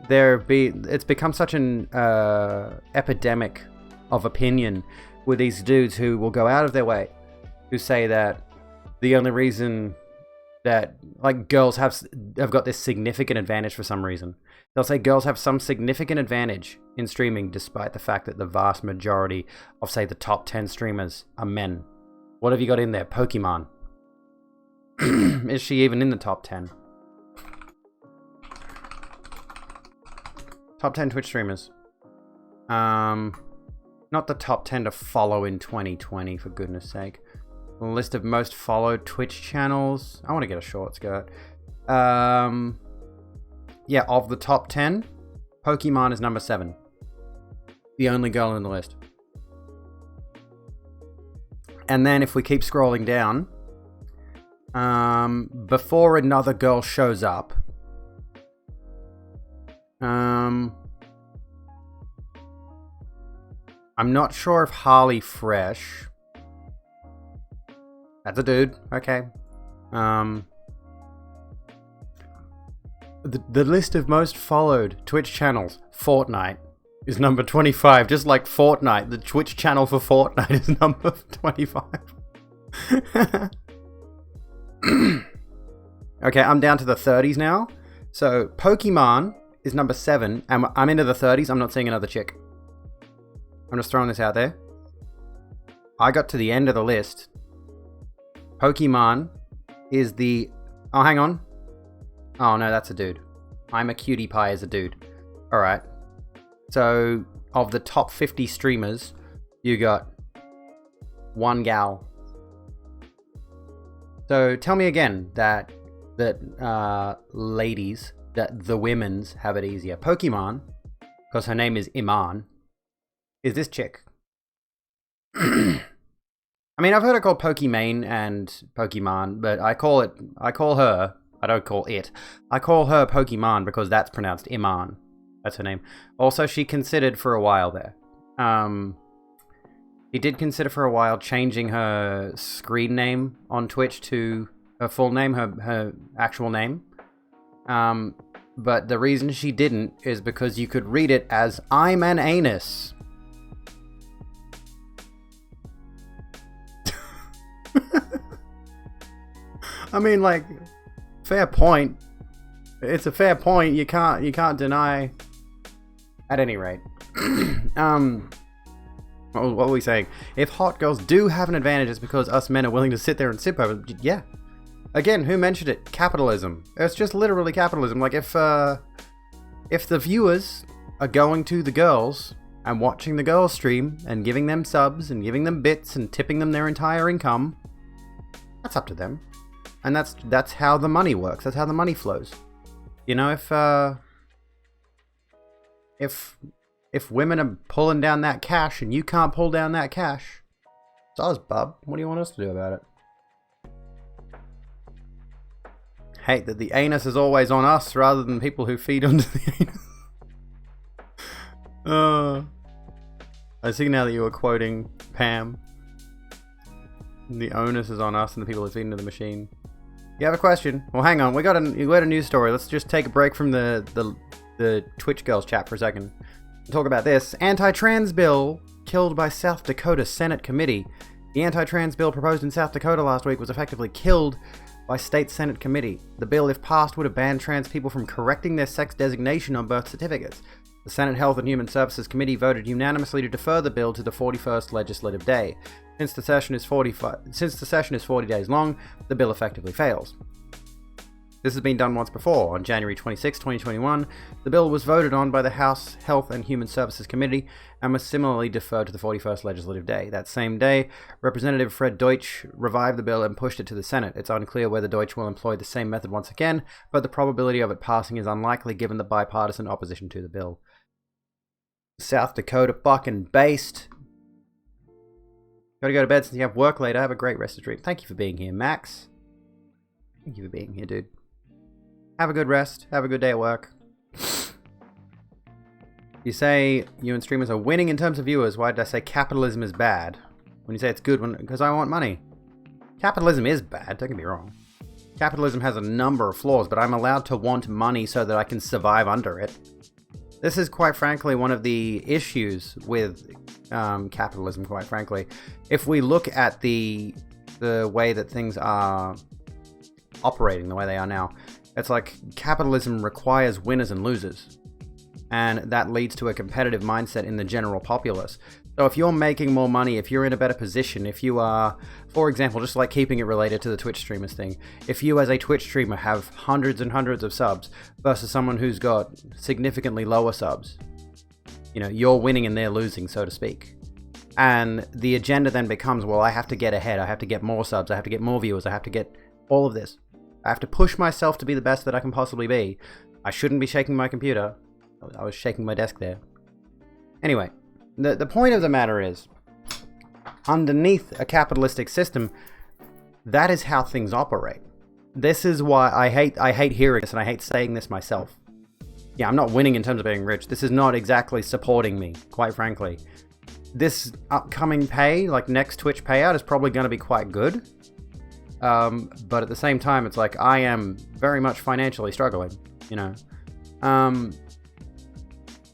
it's become such an epidemic of opinion with these dudes who will go out of their way to say that the only reason that like girls have got this significant advantage for some reason. They'll say girls have some significant advantage in streaming despite the fact that the vast majority of, say, the top 10 streamers are men. What have you got in there? Pokemon. Is she even in the top 10? Top 10 Twitch streamers. Not the top 10 to follow in 2020, for goodness sake. A list of most followed Twitch channels. I want to get a short skirt. Yeah, of the top 10, Pokemon is number 7. The only girl in the list. And then if we keep scrolling down, before another girl shows up, I'm not sure if Harley Fresh... That's a dude. Okay. The list of most followed Twitch channels, Fortnite, is number 25. Just like Fortnite, the Twitch channel for Fortnite is number 25. Okay, I'm down to the 30s now. So, Pokemon is number 7, and I'm into the 30s. I'm not seeing another chick. I'm just throwing this out there. I got to the end of the list. Pokemon is the... Oh, hang on. Oh, no, that's a dude. I'm a cutie pie is a dude. Alright. So, of the top 50 streamers, you got one gal. So, tell me again that ladies, that the women's have it easier. Pokemon, because her name is Iman, is this chick. I mean, I've heard it called Pokimane and Pokemon, but I call her, I don't call it, I call her Pokemon because that's pronounced Iman. That's her name. Also, she considered for a while there. She did consider for a while changing her screen name on Twitch to her full name, her actual name. But the reason she didn't is because you could read it as, I'm an anus. I mean, like, fair point. It's a fair point. You can't deny. At any rate, what were we saying? If hot girls do have an advantage, it's because us men are willing to sit there and sip over. Yeah. Again, who mentioned it? Capitalism. It's just literally capitalism. Like if the viewers are going to the girls and watching the girls stream and giving them subs and giving them bits and tipping them their entire income, that's up to them. And that's how the money works. That's how the money flows. You know, if women are pulling down that cash and you can't pull down that cash, it's us, bub. What do you want us to do about it? Hate that the anus is always on us rather than people who feed onto the anus. I see now that you were quoting Pam. The onus is on us and the people who feed into the machine. You have a question? Well, hang on. We got a news story. Let's just take a break from the Twitch girls chat for a second. Talk about this. Anti-trans bill killed by South Dakota Senate committee. The anti-trans bill proposed in South Dakota last week was effectively killed by state Senate committee. The bill, if passed, would have banned trans people from correcting their sex designation on birth certificates. The Senate Health and Human Services Committee voted unanimously to defer the bill to the 41st legislative day. Since the session is 40 days long, the bill effectively fails. This has been done once before. On January 26, 2021, the bill was voted on by the House Health and Human Services Committee and was similarly deferred to the 41st legislative day. That same day, Representative Fred Deutsch revived the bill and pushed it to the Senate. It's unclear whether Deutsch will employ the same method once again, but the probability of it passing is unlikely given the bipartisan opposition to the bill. South Dakota fucking based. Gotta go to bed since you have work later. Have a great rest of the dream. Thank you for being here, Max. Thank you for being here, dude. Have a good rest. Have a good day at work. You say you and streamers are winning in terms of viewers. Why did I say capitalism is bad? When you say it's good, because I want money. Capitalism is bad, don't get me wrong. Capitalism has a number of flaws, but I'm allowed to want money so that I can survive under it. This is, quite frankly, one of the issues with capitalism, quite frankly. If we look at the way that things are operating, the way they are now, it's like capitalism requires winners and losers. And that leads to a competitive mindset in the general populace. So if you're making more money, if you're in a better position, if you are, for example, just like keeping it related to the Twitch streamers thing, if you as a Twitch streamer have hundreds and hundreds of subs versus someone who's got significantly lower subs, you know, you're winning and they're losing, so to speak. And the agenda then becomes, well, I have to get ahead, I have to get more subs, I have to get more viewers, I have to get all of this. I have to push myself to be the best that I can possibly be. I shouldn't be shaking my computer. I was shaking my desk there. Anyway. The point of the matter is, underneath a capitalistic system, that is how things operate. This is why I hate hearing this, and I hate saying this myself. Yeah, I'm not winning in terms of being rich. This is not exactly supporting me, quite frankly. This upcoming pay, like next Twitch payout, is probably going to be quite good. But at the same time, it's like I am very much financially struggling, you know.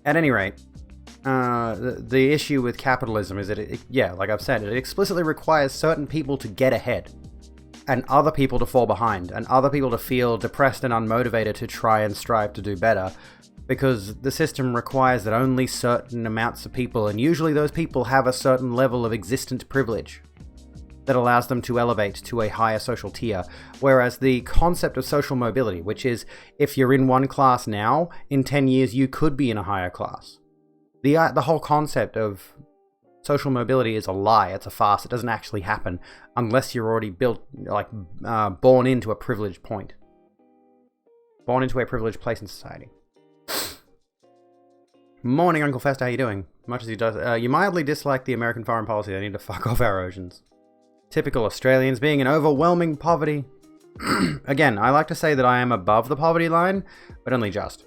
At any rate, the issue with capitalism is that, like I've said, it explicitly requires certain people to get ahead and other people to fall behind and other people to feel depressed and unmotivated to try and strive to do better, because the system requires that only certain amounts of people, and usually those people have a certain level of existent privilege that allows them to elevate to a higher social tier. Whereas the concept of social mobility, which is if you're in one class now, in 10 years you could be in a higher class. The whole concept of social mobility is a lie. It's a farce. It doesn't actually happen unless you're already born into a privileged point. Born into a privileged place in society. Morning, Uncle Fester. How you doing? Much as he does. You mildly dislike the American foreign policy. They need to fuck off our oceans. Typical Australians being in overwhelming poverty. Again, I like to say that I am above the poverty line, but only just.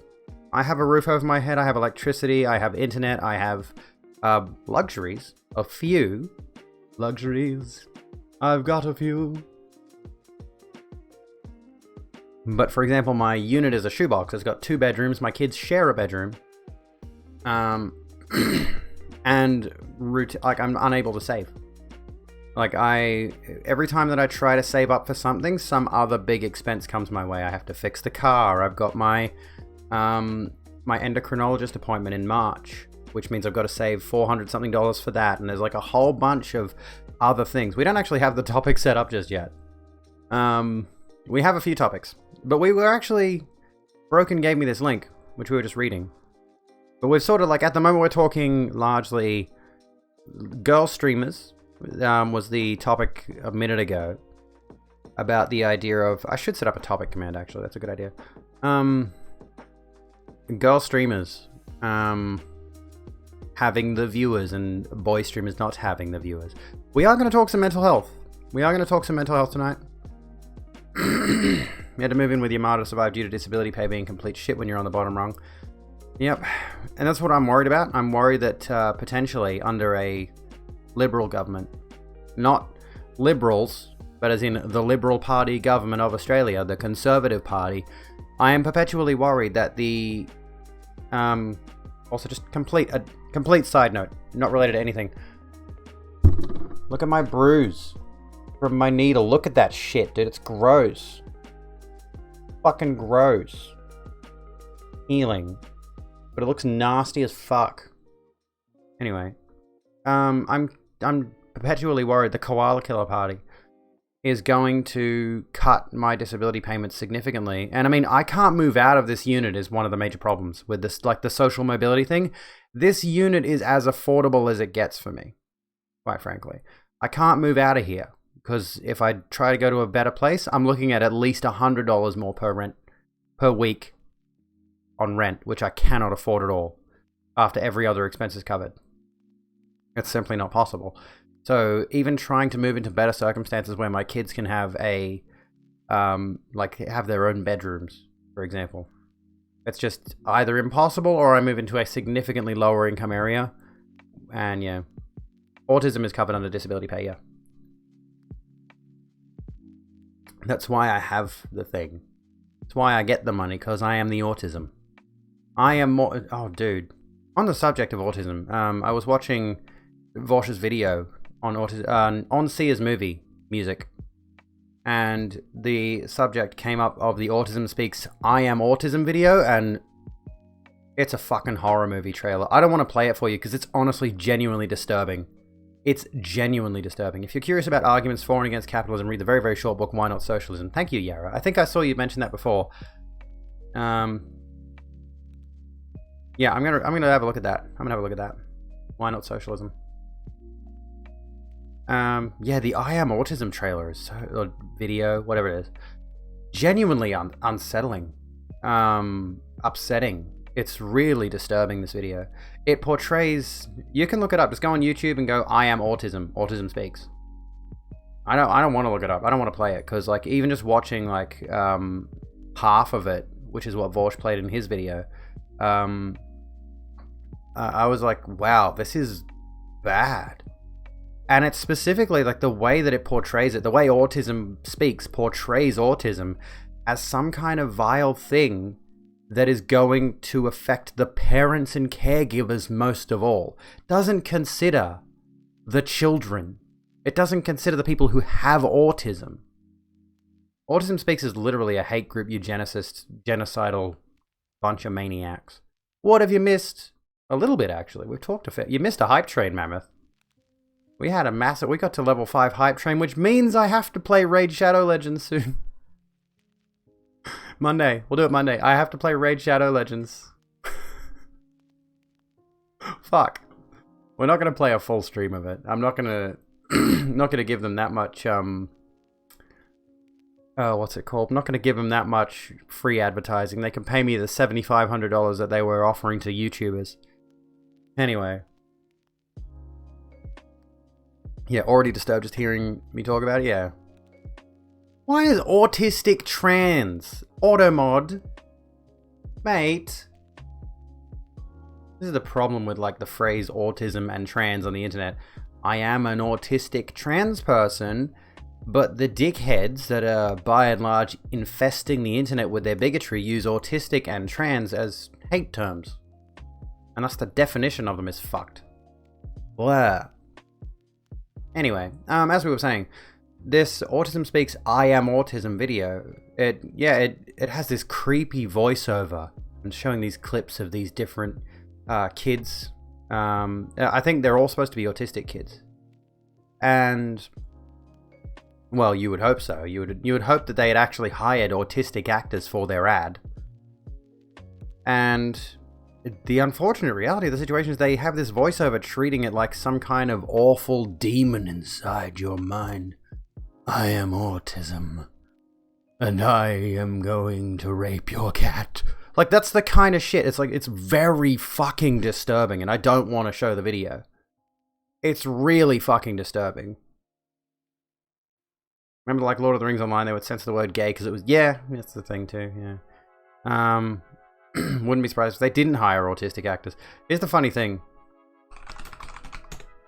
I have a roof over my head, I have electricity, I have internet, I have luxuries. A few luxuries. I've got a few. But for example, my unit is a shoebox. It's got 2 bedrooms, my kids share a bedroom. And I'm unable to save. Like every time that I try to save up for something, some other big expense comes my way. I have to fix the car, I've got my endocrinologist appointment in March, which means I've got to save $400 something for that, and there's like a whole bunch of other things. We don't actually have the topic set up just yet. We have a few topics, but we were actually... Broken gave me this link, which we were just reading. But we're sort of like, at the moment we're talking largely girl streamers, was the topic a minute ago, about the idea of... I should set up a topic command, actually, that's a good idea. Girl streamers having the viewers and boy streamers not having the viewers. We are going to talk some mental health. We are going to talk some mental health tonight. You had to move in with your mother to survive due to disability pay being complete shit when you're on the bottom rung. Yep. And that's what I'm worried about. I'm worried that potentially under a Liberal government, not Liberals, but as in the Liberal Party government of Australia, the Conservative Party, I am perpetually worried that the... also, just a complete side note, not related to anything. Look at my bruise from my needle. Look at that shit, dude. It's gross. Fucking gross. Healing. But it looks nasty as fuck. Anyway. I'm perpetually worried the Koala Killer Party is going to cut my disability payments significantly. And I mean, I can't move out of this unit is one of the major problems with this, like the social mobility thing. This unit is as affordable as it gets for me, quite frankly. I can't move out of here because if I try to go to a better place, I'm looking at least $100 more per week on rent, which I cannot afford at all after every other expense is covered. It's simply not possible. So even trying to move into better circumstances where my kids can have have their own bedrooms, for example. It's just either impossible or I move into a significantly lower income area. And yeah, autism is covered under disability pay, yeah. That's why I have the thing. That's why I get the money, because I am the autism. I am more... Oh, dude. On the subject of autism, I was watching Vosh's video on Sia's movie, music. And the subject came up of the Autism Speaks I Am Autism video, and it's a fucking horror movie trailer. I don't want to play it for you because it's honestly genuinely disturbing. It's genuinely disturbing. If you're curious about arguments for and against capitalism, read the very, very short book, Why Not Socialism? Thank you, Yara. I think I saw you mention that before. Yeah, I'm gonna have a look at that. Why Not Socialism? Yeah, the I Am Autism trailer is or video, whatever it is, genuinely unsettling, upsetting. It's really disturbing, this video. It portrays... You can look it up. Just go on YouTube and go, I Am Autism. Autism Speaks. I don't want to look it up. I don't want to play it, because like even just watching like half of it, which is what Vosh played in his video, I was like, wow, this is bad. And it's specifically like the way that it portrays it, the way Autism Speaks portrays autism as some kind of vile thing that is going to affect the parents and caregivers most of all. Doesn't consider the children. It doesn't consider the people who have autism. Autism Speaks is literally a hate group, eugenicist, genocidal bunch of maniacs. What have you missed? A little bit, actually. We've talked a fair... You missed a hype train, Mammoth. We had a massive... We got to level 5 hype train, which means I have to play Raid Shadow Legends soon. Monday. We'll do it Monday. I have to play Raid Shadow Legends. Fuck. We're not going to play a full stream of it. I'm not going to... not going to give them that much... what's it called? I'm not going to give them that much free advertising. They can pay me the $7,500 that they were offering to YouTubers. Anyway. Yeah, already disturbed just hearing me talk about it? Yeah. Why is autistic trans? Automod? Mate. This is the problem with like the phrase autism and trans on the internet. I am an autistic trans person, but the dickheads that are by and large infesting the internet with their bigotry use autistic and trans as hate terms. And thus the definition of them is fucked. Blah. Anyway, as we were saying, this Autism Speaks I Am Autism video, it has this creepy voiceover and showing these clips of these different kids. I think they're all supposed to be autistic kids. And, well, you would hope so. You would hope that they had actually hired autistic actors for their ad. And the unfortunate reality of the situation is they have this voiceover treating it like some kind of awful demon inside your mind. I am autism, and I am going to rape your cat. Like, that's the kind of shit. It's like, it's very fucking disturbing, and I don't want to show the video. It's really fucking disturbing. Remember, like, Lord of the Rings Online, they would censor the word gay because it was... Yeah, that's the thing, too, yeah. Wouldn't be surprised if they didn't hire autistic actors. Here's the funny thing.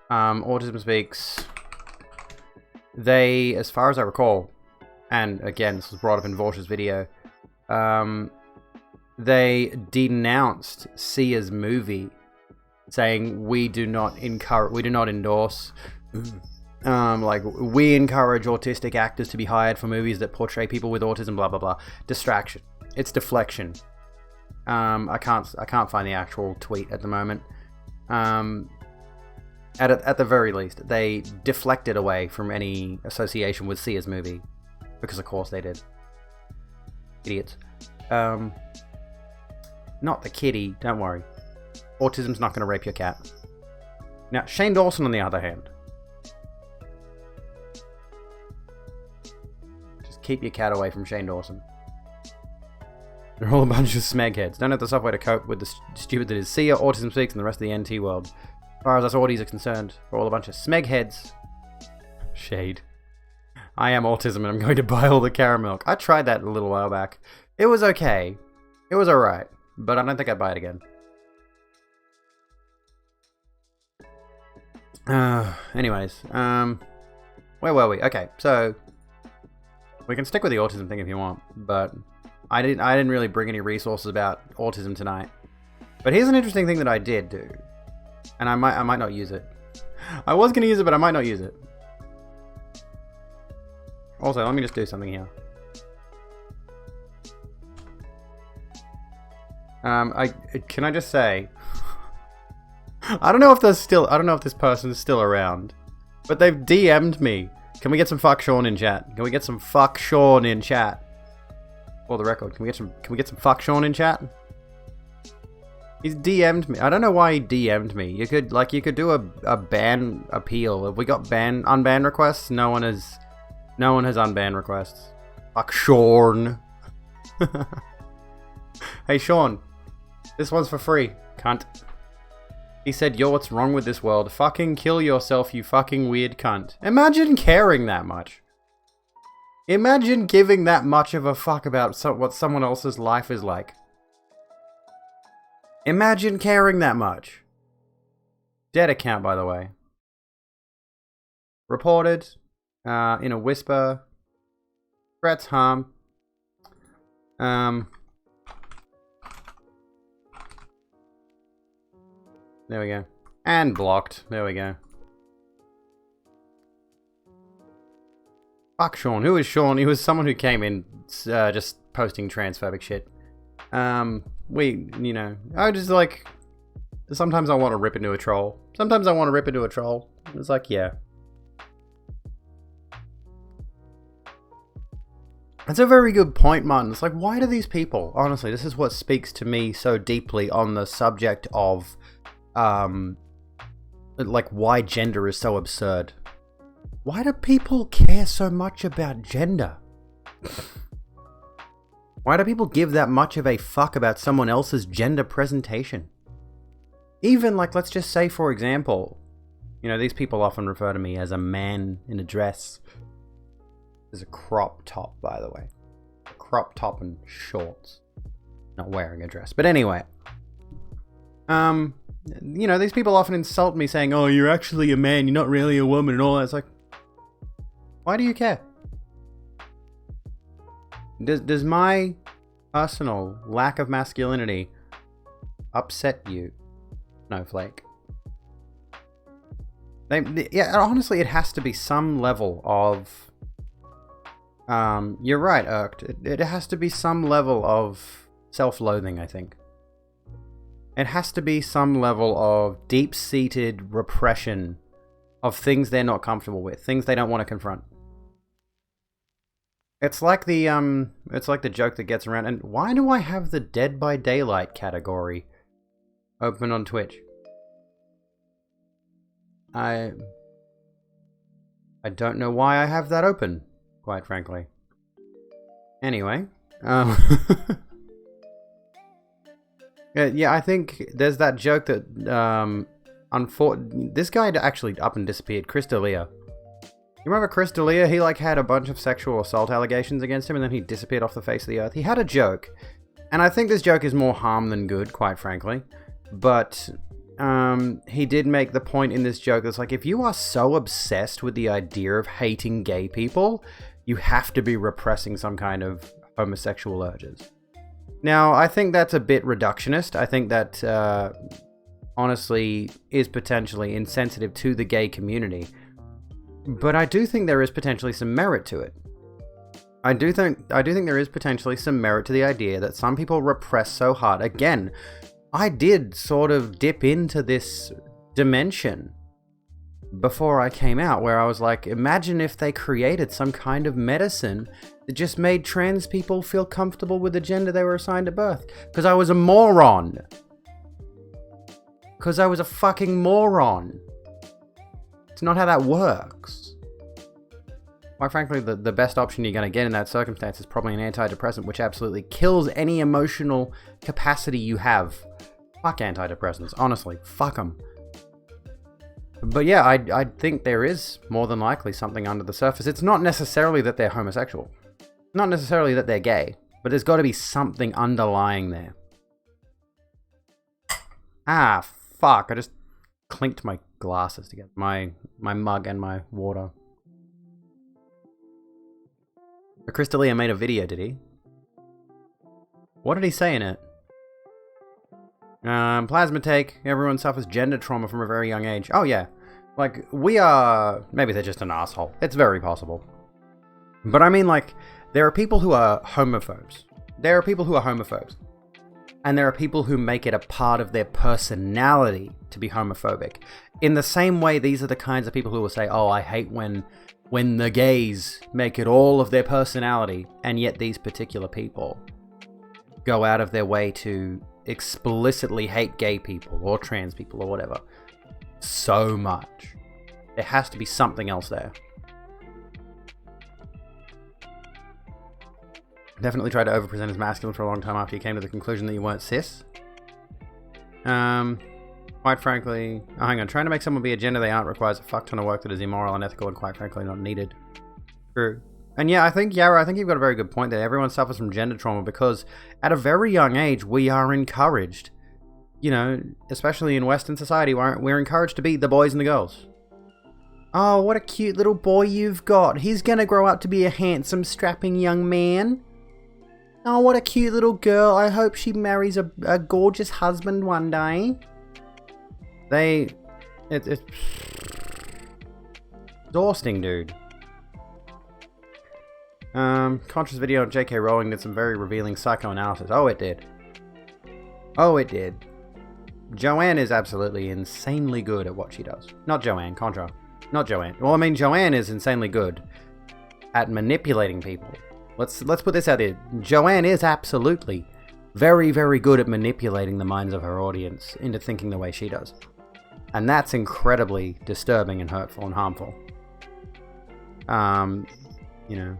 Autism Speaks... They, as far as I recall, and again, this was brought up in Vosh's video, they denounced Sia's movie, saying we do not endorse, like, we encourage autistic actors to be hired for movies that portray people with autism, blah blah blah. Distraction. It's deflection. I can't find the actual tweet at the moment. At the very least, they deflected away from any association with Sia's movie. Because of course they did. Idiots. Not the kitty, don't worry. Autism's not going to rape your cat. Now, Shane Dawson on the other hand. Just keep your cat away from Shane Dawson. They're all a bunch of smegheads. Don't have the software to cope with the stupid that is Sia, Autism Speaks, and the rest of the NT world. As far as us audies are concerned, we're all a bunch of smegheads Shade. I am autism and I'm going to buy all the carrot milk. I tried that a little while back. It was okay. It was alright. But I don't think I'd buy it again. Anyways. Where were we? Okay, so... we can stick with the autism thing if you want. But I didn't really bring any resources about autism tonight. But here's an interesting thing that I did do. And I might not use it. I was going to use it, but I might not use it. Also, let me just do something here. Can I just say, I don't know if this person's still around, but they've DM'd me. Can we get some fuck Sean in chat? Can we get some fuck Sean in chat? For the record, can we get some fuck Sean in chat? He's DM'd me. I don't know why he DM'd me. You could do a ban appeal. Have we got unban requests? No one has unban requests. Fuck Sean. Hey Sean, this one's for free, cunt. He said, yo, what's wrong with this world? Fucking kill yourself, you fucking weird cunt. Imagine caring that much. Imagine giving that much of a fuck about what someone else's life is like. Imagine caring that much. Dead account, by the way. Reported. In a whisper. Threats harm. There we go. And blocked. There we go. Fuck Sean. Who is Sean? He was someone who came in just posting transphobic shit. I just like... sometimes I want to rip into a troll. It's like, yeah. That's a very good point, Martin. It's like, why do these people... honestly, this is what speaks to me so deeply on the subject of... like, why gender is so absurd. Why do people care so much about gender? Why do people give that much of a fuck about someone else's gender presentation? Even, like, let's just say, for example, you know, these people often refer to me as a man in a dress. There's a crop top, by the way. Crop top and shorts. Not wearing a dress. But anyway. You know, these people often insult me saying, oh, you're actually a man, you're not really a woman and all that. It's like, why do you care? Does my personal lack of masculinity upset you, Snowflake? Yeah, honestly, it has to be some level of... you're right, Irked. It has to be some level of self-loathing, I think. It has to be some level of deep-seated repression of things they're not comfortable with, things they don't want to confront. It's like the joke that gets around. And why do I have the Dead by Daylight category open on Twitch? I don't know why I have that open, quite frankly. Anyway, yeah, I think there's that joke that this guy actually up and disappeared, Chris D'Elia. You remember Chris D'Elia? He like had a bunch of sexual assault allegations against him and then he disappeared off the face of the earth. He had a joke, and I think this joke is more harm than good, quite frankly. But he did make the point in this joke that's like, if you are so obsessed with the idea of hating gay people, you have to be repressing some kind of homosexual urges. Now, I think that's a bit reductionist. I think that honestly is potentially insensitive to the gay community. But I do think there is potentially some merit to it. I do think there is potentially some merit to the idea that some people repress so hard. Again, I did sort of dip into this dimension before I came out, where I was like, imagine if they created some kind of medicine that just made trans people feel comfortable with the gender they were assigned at birth. Because I was a moron. Because I was a fucking moron. It's not how that works. Quite frankly, the best option you're going to get in that circumstance is probably an antidepressant, which absolutely kills any emotional capacity you have. Fuck antidepressants, honestly. Fuck them. But yeah, I think there is more than likely something under the surface. It's not necessarily that they're homosexual. Not necessarily that they're gay. But there's got to be something underlying there. Ah, fuck. I just clinked my glasses together. My mug and my water. But Crystalia made a video, did he? What did he say in it? Plasma take. Everyone suffers gender trauma from a very young age. Oh, yeah. Like, we are... Maybe they're just an asshole. It's very possible. But I mean, like, there are people who are homophobes. There are people who are homophobes. And there are people who make it a part of their personality to be homophobic. In the same way, these are the kinds of people who will say, oh, I hate when the gays make it all of their personality. And yet these particular people go out of their way to explicitly hate gay people or trans people or whatever so much. There has to be something else there. Definitely tried to overpresent as masculine for a long time after you came to the conclusion that you weren't cis. Quite frankly, hang on, trying to make someone be a gender they aren't requires a fuck ton of work that is immoral, unethical, and quite frankly not needed. True. And yeah, I think you've got a very good point there. Everyone suffers from gender trauma because at a very young age, we are encouraged, you know, especially in Western society, we're encouraged to be the boys and the girls. Oh, what a cute little boy you've got. He's going to grow up to be a handsome, strapping young man. Oh, what a cute little girl. I hope she marries a gorgeous husband one day. It's exhausting, dude. Conscious video on J.K. Rowling did some very revealing psychoanalysis. Oh, it did. Oh, it did. Joanne is absolutely insanely good at what she does. Not Joanne, Contra. Not Joanne. Well, I mean, Joanne is insanely good at manipulating people. Let's put this out there. Joanne is absolutely very, very good at manipulating the minds of her audience into thinking the way she does. And that's incredibly disturbing and hurtful and harmful. You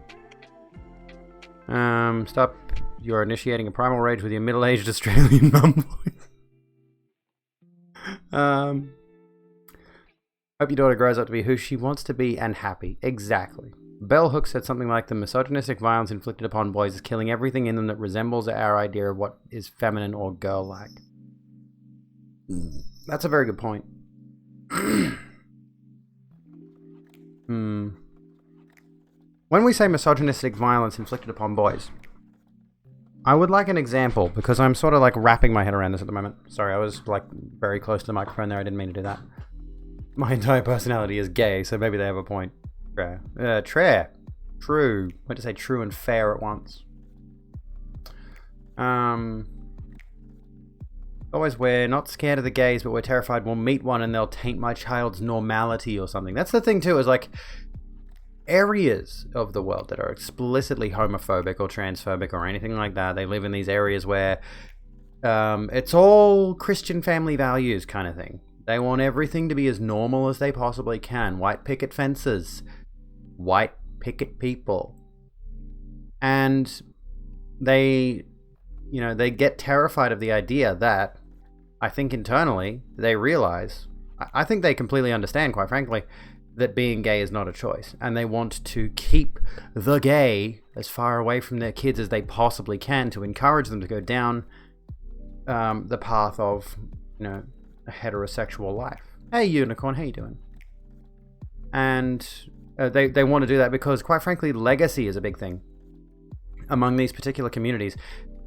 know. Stop. You're initiating a primal rage with your middle-aged Australian mum voice. Hope your daughter grows up to be who she wants to be and happy. Exactly. Bell Hooks said something like the misogynistic violence inflicted upon boys is killing everything in them that resembles our idea of what is feminine or girl-like. That's a very good point. When we say misogynistic violence inflicted upon boys, I would like an example, because I'm sort of like wrapping my head around this at the moment. Sorry, I was like very close to the microphone there. I didn't mean to do that. My entire personality is gay, so maybe they have a point. True. I went to say true and fair at once. Always we're not scared of the gays, but we're terrified we'll meet one and they'll taint my child's normality or something. That's the thing too, is like areas of the world that are explicitly homophobic or transphobic or anything like that. They live in these areas where it's all Christian family values kind of thing. They want everything to be as normal as they possibly can. White picket fences. White picket people. And they get terrified of the idea that, I think internally, they realize, I think they completely understand, quite frankly, that being gay is not a choice. And they want to keep the gay as far away from their kids as they possibly can to encourage them to go down the path of, a heterosexual life. Hey, Unicorn, how you doing? And they want to do that because, quite frankly, legacy is a big thing among these particular communities.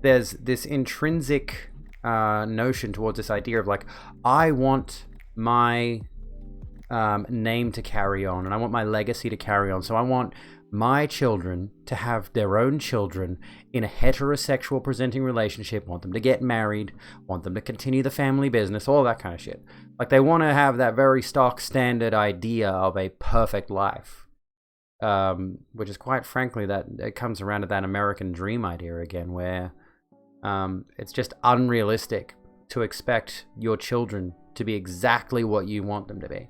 There's this intrinsic notion towards this idea of like, I want my name to carry on and I want my legacy to carry on. So I want my children to have their own children in a heterosexual presenting relationship, want them to get married, want them to continue the family business, all that kind of shit. Like, they want to have that very stock standard idea of a perfect life. Which is, quite frankly, that it comes around to that American dream idea again, where it's just unrealistic to expect your children to be exactly what you want them to be.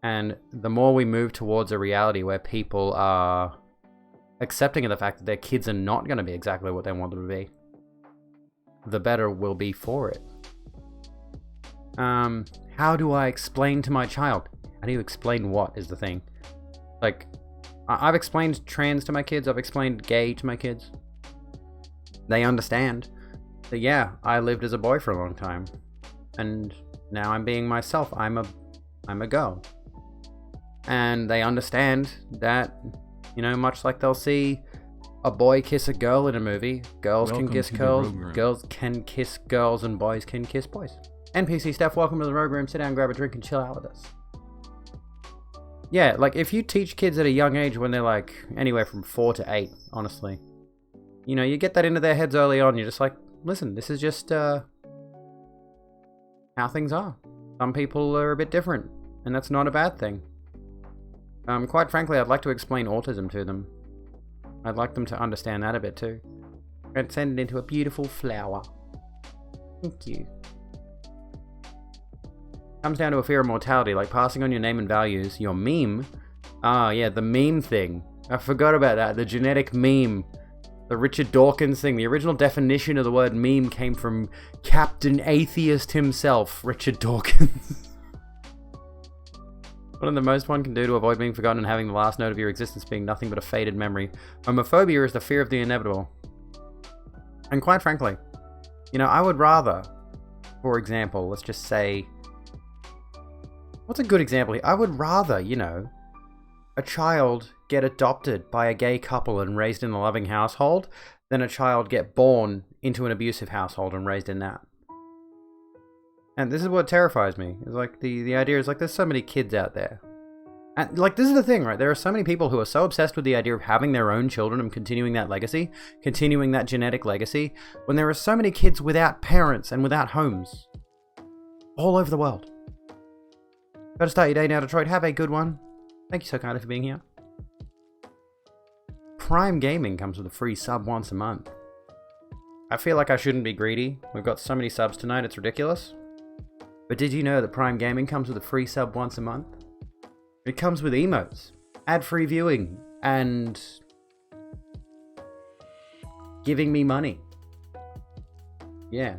And the more we move towards a reality where people are accepting of the fact that their kids are not going to be exactly what they want them to be, the better we'll be for it. How do I explain to my child? How do you explain what is the thing? Like, I've explained trans to my kids. I've explained gay to my kids. They understand that, yeah, I lived as a boy for a long time. And now I'm being myself. I'm a girl. And they understand that, you know, much like they'll see a boy kiss a girl in a movie, girls can kiss girls, girls can kiss girls, and boys can kiss boys. NPC Steph, welcome to the Rogue Room. Sit down, grab a drink, and chill out with us. Yeah, like, if you teach kids at a young age when they're, like, anywhere from 4 to 8, honestly, you know, you get that into their heads early on. You're just like, listen, this is just how things are. Some people are a bit different, and that's not a bad thing. Quite frankly, I'd like to explain autism to them. I'd like them to understand that a bit too. And send it into a beautiful flower. Thank you. Comes down to a fear of mortality, like passing on your name and values. Your meme. Ah, yeah, the meme thing. I forgot about that. The genetic meme. The Richard Dawkins thing. The original definition of the word meme came from Captain Atheist himself, Richard Dawkins. One of the most one can do to avoid being forgotten and having the last note of your existence being nothing but a faded memory. Homophobia is the fear of the inevitable. And quite frankly, you know, I would rather, for example, let's just say, what's a good example here? I would rather, you know, a child get adopted by a gay couple and raised in a loving household than a child get born into an abusive household and raised in that. And this is what terrifies me. Is like the idea is like there's so many kids out there. And like this is the thing, right? There are so many people who are so obsessed with the idea of having their own children and continuing that legacy, continuing that genetic legacy, when there are so many kids without parents and without homes. All over the world. Gotta start your day now, Detroit. Have a good one. Thank you so kindly for being here. Prime Gaming comes with a free sub once a month. I feel like I shouldn't be greedy. We've got so many subs tonight, it's ridiculous. But did you know that Prime Gaming comes with a free sub once a month? It comes with emotes, ad-free viewing, and giving me money. Yeah.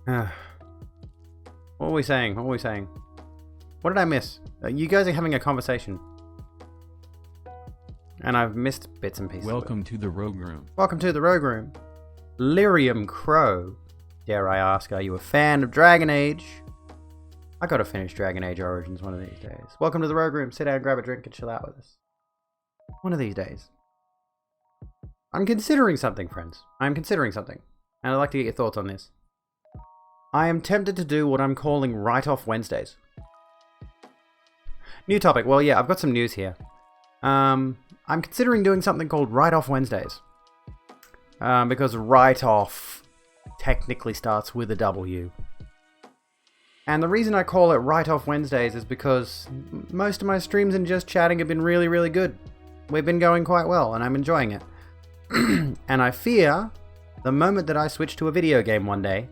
What were we saying? What were we saying? What did I miss? You guys are having a conversation. And I've missed bits and pieces. Welcome to the Rogue Room. Welcome to the Rogue Room. Lyrium Crow. Dare I ask, are you a fan of Dragon Age? I gotta finish Dragon Age Origins one of these days. Welcome to the Rogue Room. Sit down, grab a drink, and chill out with us. One of these days. I'm considering something, friends. I'm considering something. And I'd like to get your thoughts on this. I am tempted to do what I'm calling Write-Off Wednesdays. New topic. Well, yeah, I've got some news here. I'm considering doing something called Write-Off Wednesdays. Because write-off technically starts with a W. And the reason I call it Write-Off Wednesdays is because most of my streams and just chatting have been really, really good. We've been going quite well, and I'm enjoying it. And I fear the moment that I switch to a video game one day,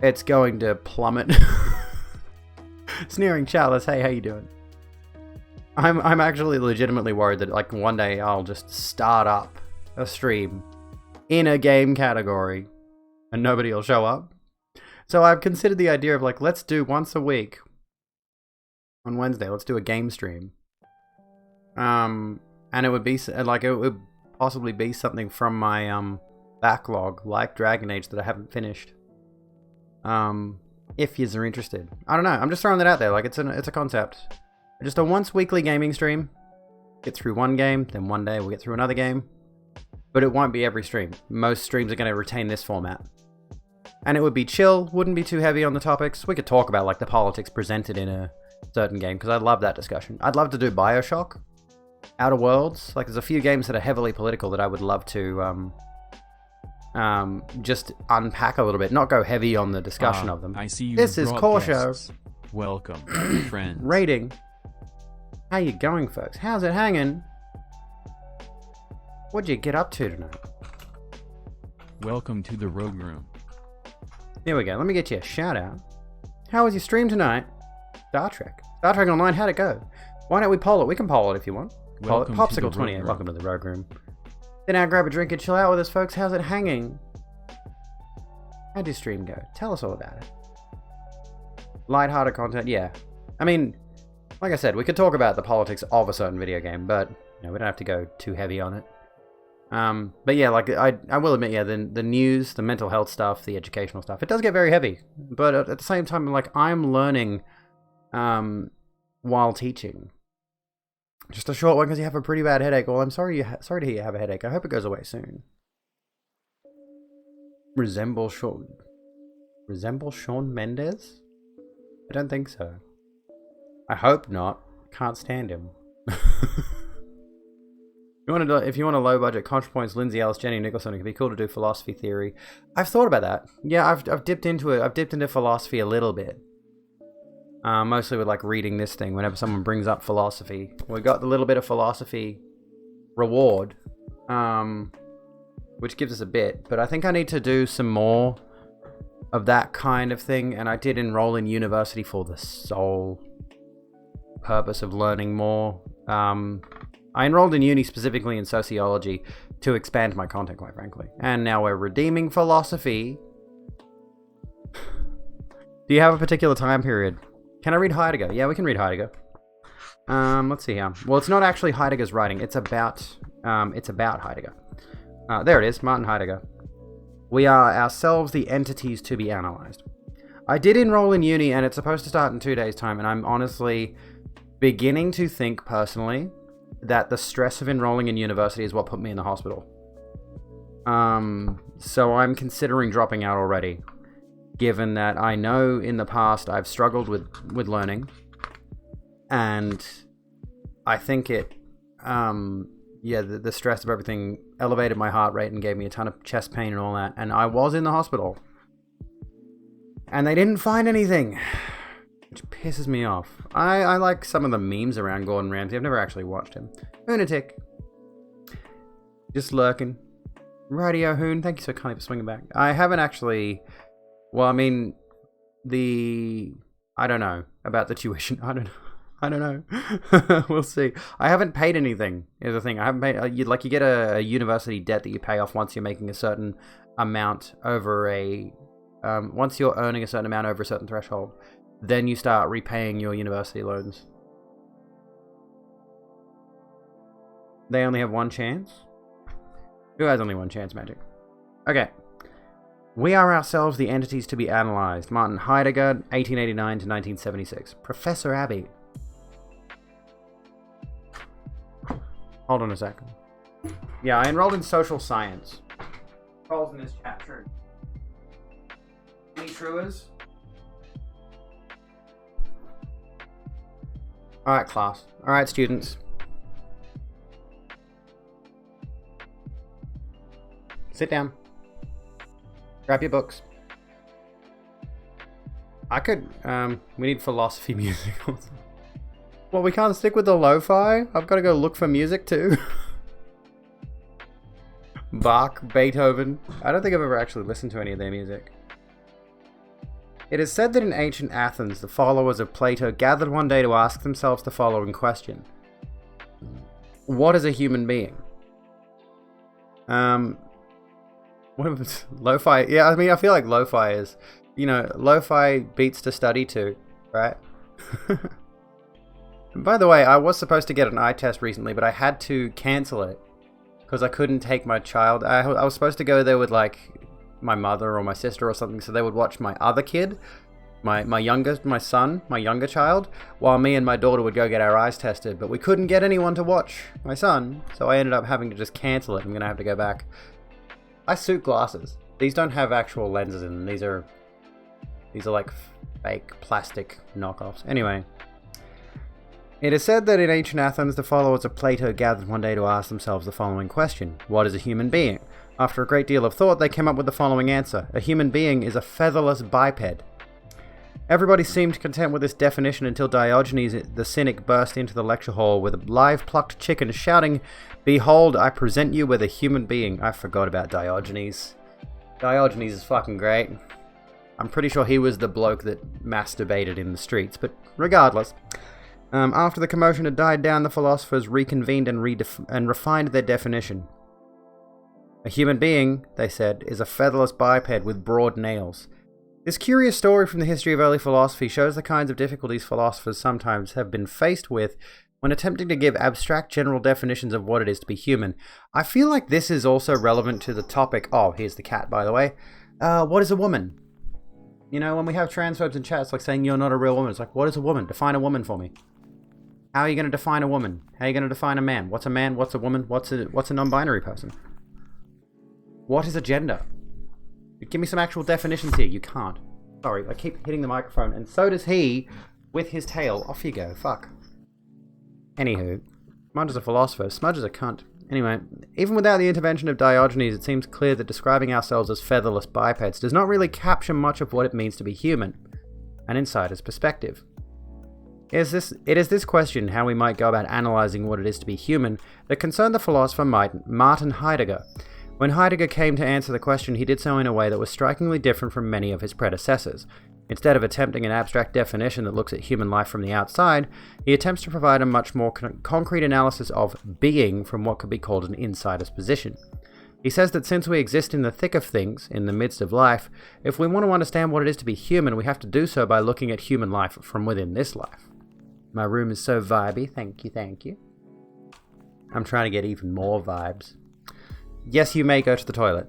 it's going to plummet. Sneering Chalice, hey, how you doing? I'm actually legitimately worried that like one day I'll just start up a stream in a game category and nobody will show up. So I've considered the idea of like, let's do once a week on Wednesday, let's do a game stream. And it would be like, it would possibly be something from my backlog like Dragon Age that I haven't finished. If yous are interested. I don't know, I'm just throwing that out there, like it's a concept. Just a once weekly gaming stream. Get through one game, then one day we'll get through another game. But it won't be every stream. Most streams are going to retain this format. And it would be chill, wouldn't be too heavy on the topics. We could talk about like the politics presented in a certain game, because I'd love that discussion. I'd love to do Bioshock, Outer Worlds. Like there's a few games that are heavily political that I would love to just unpack a little bit, not go heavy on the discussion of them. I see you. This is Core Show. Welcome, friends. Rating. How you going, folks? How's it hanging? What'd you get up to tonight? Welcome to the Rogue Room. Here we go. Let me get you a shout out. How was your stream tonight? Star Trek. Star Trek Online, how'd it go? Why don't we poll it? We can poll it if you want. Poll it. Popsicle28. Welcome to the Rogue Room. Sit down, grab a drink, and chill out with us, folks. How's it hanging? How'd your stream go? Tell us all about it. Lighthearted content, yeah. I mean, like I said, we could talk about the politics of a certain video game, but we don't have to go too heavy on it. But yeah, like I will admit, yeah, the news, the mental health stuff, the educational stuff, it does get very heavy. But at the same time, like I'm learning while teaching. Just a short one because you have a pretty bad headache. Well, I'm sorry sorry to hear you have a headache. I hope it goes away soon. Resemble Shawn Mendes? I don't think so. I hope not. Can't stand him. If you want a low budget ContraPoints, Lindsay Ellis, Jenny Nicholson, it could be cool to do philosophy theory. I've thought about that. Yeah, I've dipped into it. I've dipped into philosophy a little bit. Mostly with like reading this thing whenever someone brings up philosophy. We got the little bit of philosophy reward, which gives us a bit. But I think I need to do some more of that kind of thing. And I did enroll in university for the sole purpose of learning more. I enrolled in uni specifically in sociology to expand my content, quite frankly. And now we're redeeming philosophy. Do you have a particular time period? Can I read Heidegger? Yeah, we can read Heidegger. Let's see here. Well, it's not actually Heidegger's writing. It's about Heidegger. There it is, Martin Heidegger. We are ourselves the entities to be analyzed. I did enroll in uni, and it's supposed to start in 2 days' time, and I'm honestly beginning to think personally that the stress of enrolling in university is what put me in the hospital. So I'm considering dropping out already, given that I know in the past I've struggled with learning, and I think it, the stress of everything elevated my heart rate and gave me a ton of chest pain and all that, and I was in the hospital, and they didn't find anything, which pisses me off. I like some of the memes around Gordon Ramsay. I've never actually watched him. Lunatic. Just lurking. Radio Hoon, thank you so kindly for swinging back. I haven't actually... Well, I mean, I don't know about the tuition. I don't know. We'll see. I haven't paid anything, is the thing. I haven't paid... You get a university debt that you pay off once you're making a certain amount over a... once you're earning a certain amount over a certain threshold, then you start repaying your university loans. They only have one chance? Who has only one chance, Magic? Okay. We are ourselves the entities to be analyzed. Martin Heidegger, 1889 to 1976. Professor Abbey. Hold on a second. Yeah, I enrolled in social science. Calls in this chat, true. Any truers? Alright, class. Alright, students. Sit down. Grab your books. I could, we need philosophy music. Well, we can't stick with the lo-fi? I've got to go look for music too. Bach, Beethoven. I don't think I've ever actually listened to any of their music. It is said that in ancient Athens, the followers of Plato gathered one day to ask themselves the following question. What is a human being? What was lo-fi? Yeah, I mean, I feel like lo-fi is, lo-fi beats to study to, right? By the way, I was supposed to get an eye test recently, but I had to cancel it because I couldn't take my child. I was supposed to go there with like my mother or my sister or something, so they would watch my other kid, my younger child, while me and my daughter would go get our eyes tested. But we couldn't get anyone to watch my son, so I ended up having to just cancel it. I'm gonna have to go back. I suit glasses. These don't have actual lenses in them. These are like fake plastic knockoffs. Anyway, it is said that in ancient Athens, the followers of Plato gathered one day to ask themselves the following question: what is a human being? After a great deal of thought, they came up with the following answer: a human being is a featherless biped. Everybody seemed content with this definition until Diogenes the cynic burst into the lecture hall with a live plucked chicken, shouting, "Behold, I present you with a human being." I forgot about Diogenes. Diogenes is fucking great. I'm pretty sure he was the bloke that masturbated in the streets, but regardless. After the commotion had died down, the philosophers reconvened and refined their definition. A human being, they said, is a featherless biped with broad nails. This curious story from the history of early philosophy shows the kinds of difficulties philosophers sometimes have been faced with when attempting to give abstract general definitions of what it is to be human. I feel like this is also relevant to the topic. Oh, here's the cat, by the way. What is a woman? You know, when we have transphobes in chat, it's like saying you're not a real woman. It's like, what is a woman? Define a woman for me. How are you going to define a woman? How are you going to define a man? What's a man? What's a woman? What's a non-binary person? What is a gender? Give me some actual definitions here. You can't. Sorry, I keep hitting the microphone, and so does he with his tail. Off you go. Fuck. Anywho, Smudge is a philosopher. Smudge is a cunt. Anyway, even without the intervention of Diogenes, it seems clear that describing ourselves as featherless bipeds does not really capture much of what it means to be human, an insider's perspective. It is this question, how we might go about analysing what it is to be human, that concerned the philosopher Martin Heidegger. When Heidegger came to answer the question, he did so in a way that was strikingly different from many of his predecessors. Instead of attempting an abstract definition that looks at human life from the outside, he attempts to provide a much more concrete analysis of being from what could be called an insider's position. He says that since we exist in the thick of things, in the midst of life, if we want to understand what it is to be human, we have to do so by looking at human life from within this life. My room is so vibey, thank you, thank you. I'm trying to get even more vibes. Yes, you may go to the toilet.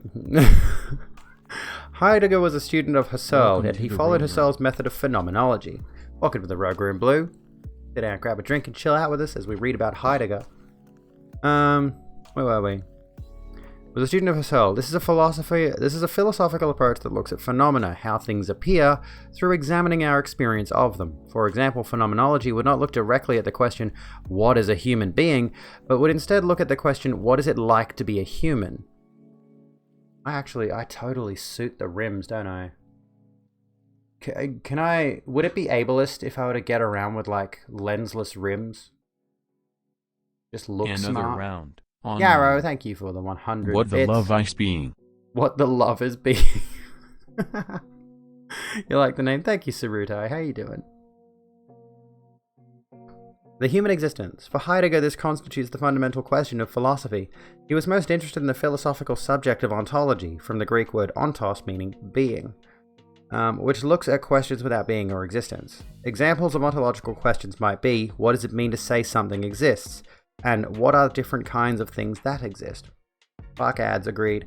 Heidegger was a student of Husserl, and he followed Husserl's method of phenomenology. Welcome to the Rogue Room Blue. Sit down, grab a drink, and chill out with us as we read about Heidegger. Where were we? Was a student of Husserl. This is a philosophical approach that looks at phenomena, how things appear, through examining our experience of them. For example, phenomenology would not look directly at the question, what is a human being, but would instead look at the question, what is it like to be a human? I totally suit the rims, don't I? Would it be ableist if I were to get around with, like, lensless rims? Just look Another smart. Round. Yarrow, thank you for the 100 What the bits. love is being. What the love is being. You like the name? Thank you, Sarutai. How you doing? The human existence. For Heidegger, this constitutes the fundamental question of philosophy. He was most interested in the philosophical subject of ontology, from the Greek word ontos, meaning being, which looks at questions without being or existence. Examples of ontological questions might be, what does it mean to say something exists? And what are different kinds of things that exist? Fuck ads, agreed.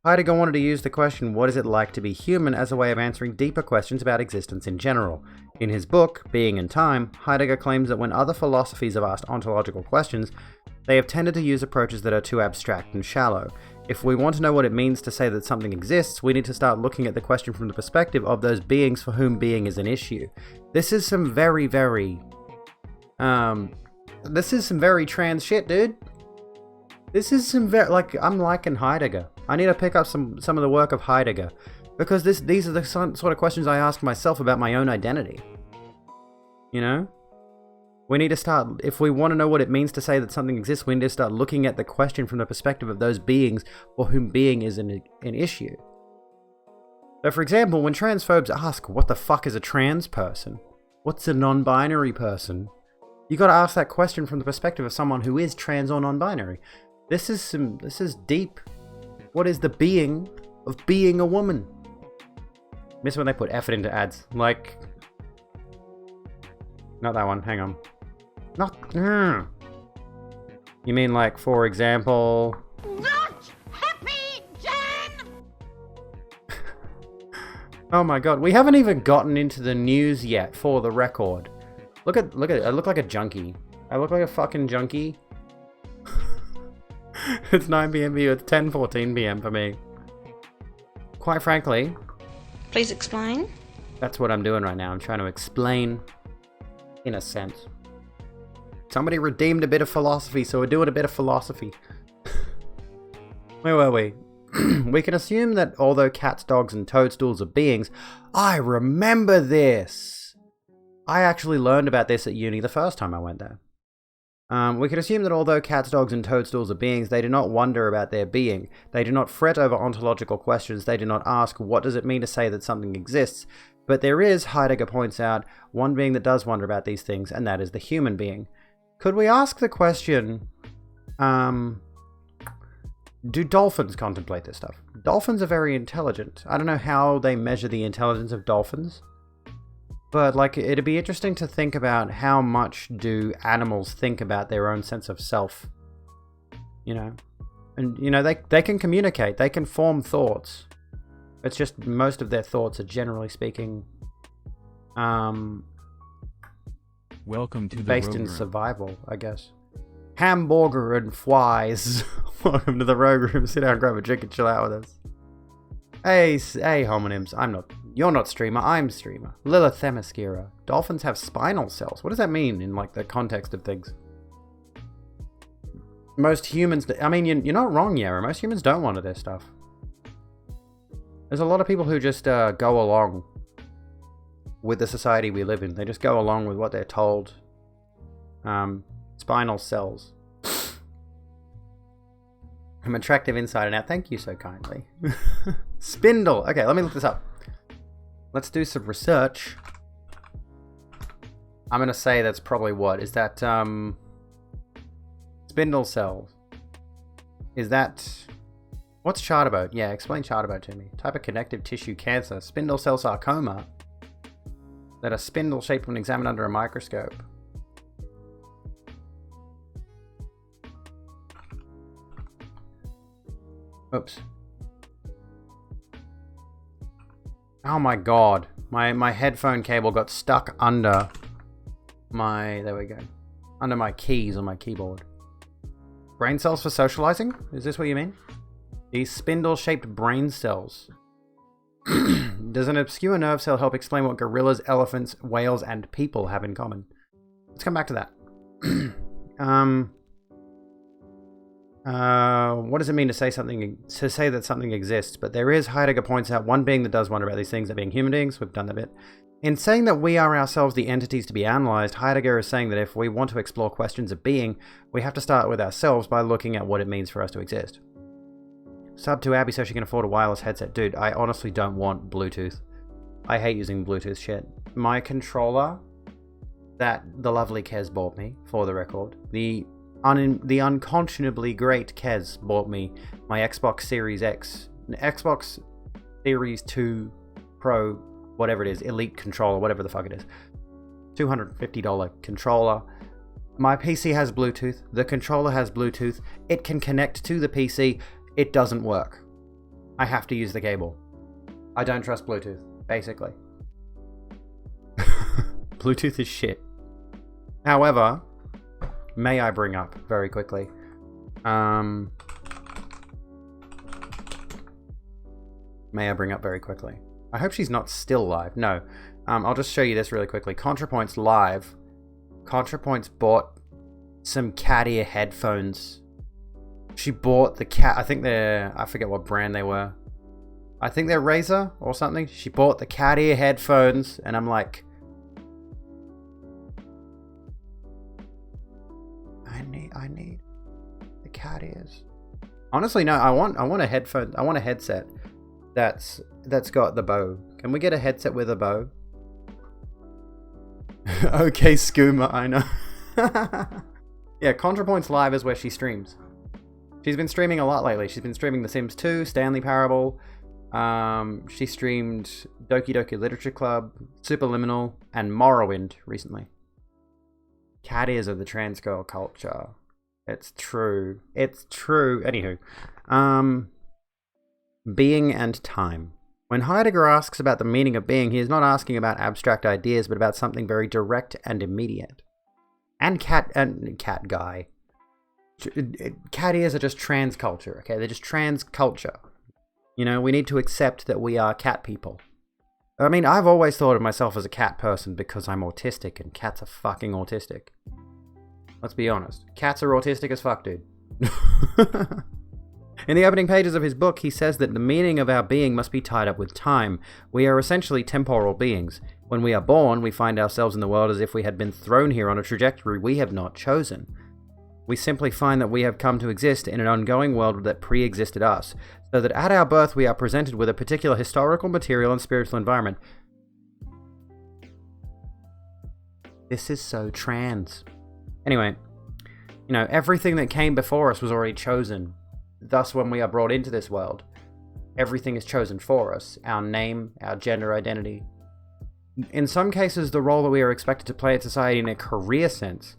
Heidegger wanted to use the question, what is it like to be human, as a way of answering deeper questions about existence in general. In his book, Being and Time, Heidegger claims that when other philosophies have asked ontological questions, they have tended to use approaches that are too abstract and shallow. If we want to know what it means to say that something exists, we need to start looking at the question from the perspective of those beings for whom being is an issue. This is some very trans shit, dude. This is some I'm liking Heidegger. I need to pick up some of the work of Heidegger, because these are the sort of questions I ask myself about my own identity. You know? We need to start, if we want to know what it means to say that something exists, we need to start looking at the question from the perspective of those beings for whom being is an issue. So for example, when transphobes ask, what the fuck is a trans person? What's a non-binary person? You gotta ask that question from the perspective of someone who is trans or non-binary. This is deep. What is the being of being a woman? Miss when they put effort into ads. Like, not that one, hang on. You mean like, for example... Not happy, Jen! Oh my god, we haven't even gotten into the news yet, for the record. Look at I look like a junkie. I look like a fucking junkie. It's 9 PM for you, it's 10:14 PM for me. Quite frankly... Please explain. That's what I'm doing right now. I'm trying to explain, in a sense. Somebody redeemed a bit of philosophy, so we're doing a bit of philosophy. Where were we? We can assume that although cats, dogs, and toadstools are beings... I remember this! I actually learned about this at uni the first time I went there. We can assume that although cats, dogs, and toadstools are beings, they do not wonder about their being. They do not fret over ontological questions. They do not ask, what does it mean to say that something exists? But there is, Heidegger points out, one being that does wonder about these things, and that is the human being. Could we ask the question, Do dolphins contemplate this stuff? Dolphins are very intelligent. I don't know how they measure the intelligence of dolphins. But, like, it'd be interesting to think about how much do animals think about their own sense of self. You know? And, you know, they can communicate. They can form thoughts. It's just most of their thoughts are, generally speaking, Welcome to the based Rogue in Room. survival, I guess. Hamburger and flies. Welcome to the Rogue Room. Sit down, grab a drink, and chill out with us. Hey, homonyms. You're not streamer. I'm streamer. Lilith Themyscira. Dolphins have spinal cells. What does that mean in like the context of things? Most humans. I mean, you're not wrong, Yara. Most humans don't want this stuff. There's a lot of people who just go along with the society we live in. They just go along with what they're told. Spinal cells. I'm attractive inside and out. Thank you so kindly. Spindle. Okay, let me look this up. Let's do some research. I'm going to say that's probably what? Is that, spindle cells. Is that... What's Charterboat? Yeah, explain Charterboat to me. Type of connective tissue cancer. Spindle cell sarcoma. That are spindle-shaped when examined under a microscope. Oops. Oh my god. My headphone cable got stuck under my... There we go. Under my keys on my keyboard. Brain cells for socializing? Is this what you mean? These spindle-shaped brain cells. Does an obscure nerve cell help explain what gorillas, elephants, whales, and people have in common? Let's come back to that. What does it mean to say that something exists? But there is, Heidegger points out, one being that does wonder about these things, that being human beings. We've done that bit. In saying that we are ourselves the entities to be analysed, Heidegger is saying that if we want to explore questions of being, we have to start with ourselves by looking at what it means for us to exist. Sub to Abby so she can afford a wireless headset. Dude, I honestly don't want Bluetooth. I hate using Bluetooth shit. My controller that the lovely Kez bought me, for the record, the unconscionably great Kez bought me my Xbox Series X, Xbox Series 2 Pro, whatever it is, Elite controller, whatever the fuck it is. $250 controller. My PC has Bluetooth. The controller has Bluetooth. It can connect to the PC. It doesn't work. I have to use the cable. I don't trust Bluetooth, basically. Bluetooth is shit. However, may I bring up very quickly? May I bring up very quickly? I hope she's not still live. No. I'll just show you this really quickly. ContraPoint's live. ContraPoint's bought some cat ear headphones. She bought the cat... I forget what brand they were. I think they're Razer or something. She bought the cat ear headphones, and I'm like... I need the cat ears. Honestly, no. I want a headphone. I want a headset that's got the bow. Can we get a headset with a bow? Okay, Skooma, I know. Yeah, ContraPoint's live is where she streams. She's been streaming a lot lately. She's been streaming The Sims 2, Stanley Parable. She streamed Doki Doki Literature Club, Superliminal, and Morrowind recently. Cat ears of the trans girl culture. It's true. It's true. Anywho. Being and time. When Heidegger asks about the meaning of being, he is not asking about abstract ideas, but about something very direct and immediate. And cat guy. Cat ears are just trans culture, okay? They're just trans culture. You know, we need to accept that we are cat people. I mean, I've always thought of myself as a cat person because I'm autistic, and cats are fucking autistic. Let's be honest. Cats are autistic as fuck, dude. In the opening pages of his book, he says that the meaning of our being must be tied up with time. We are essentially temporal beings. When we are born, we find ourselves in the world as if we had been thrown here on a trajectory we have not chosen. We simply find that we have come to exist in an ongoing world that pre-existed us, so that at our birth we are presented with a particular historical, material, and spiritual environment. This is so trans. Anyway, you know, everything that came before us was already chosen. thus when we are brought into this world, everything is chosen for us. Our name, our gender identity. In some cases, the role that we are expected to play in society in a career sense.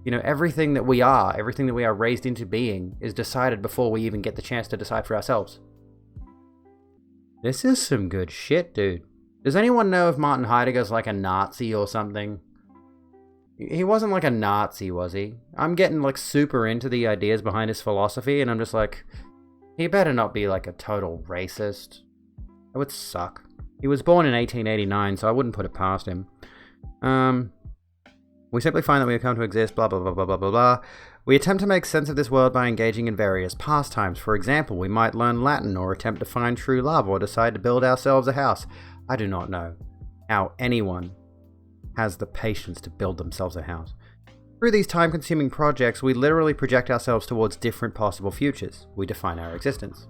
You know, everything that we are raised into being, is decided before we even get the chance to decide for ourselves. This is some good shit, dude. Does anyone know if Martin Heidegger's like a Nazi or something? He wasn't like a Nazi, was he? I'm getting like super into the ideas behind his philosophy, and I'm just like, he better not be like a total racist. That would suck. He was born in 1889, so I wouldn't put it past him. We simply find that we have come to exist, blah blah blah blah blah blah blah. We attempt to make sense of this world by engaging in various pastimes. For example, we might learn Latin, or attempt to find true love, or decide to build ourselves a house. I do not know how anyone has the patience to build themselves a house. Through these time-consuming projects, we literally project ourselves towards different possible futures. We define our existence.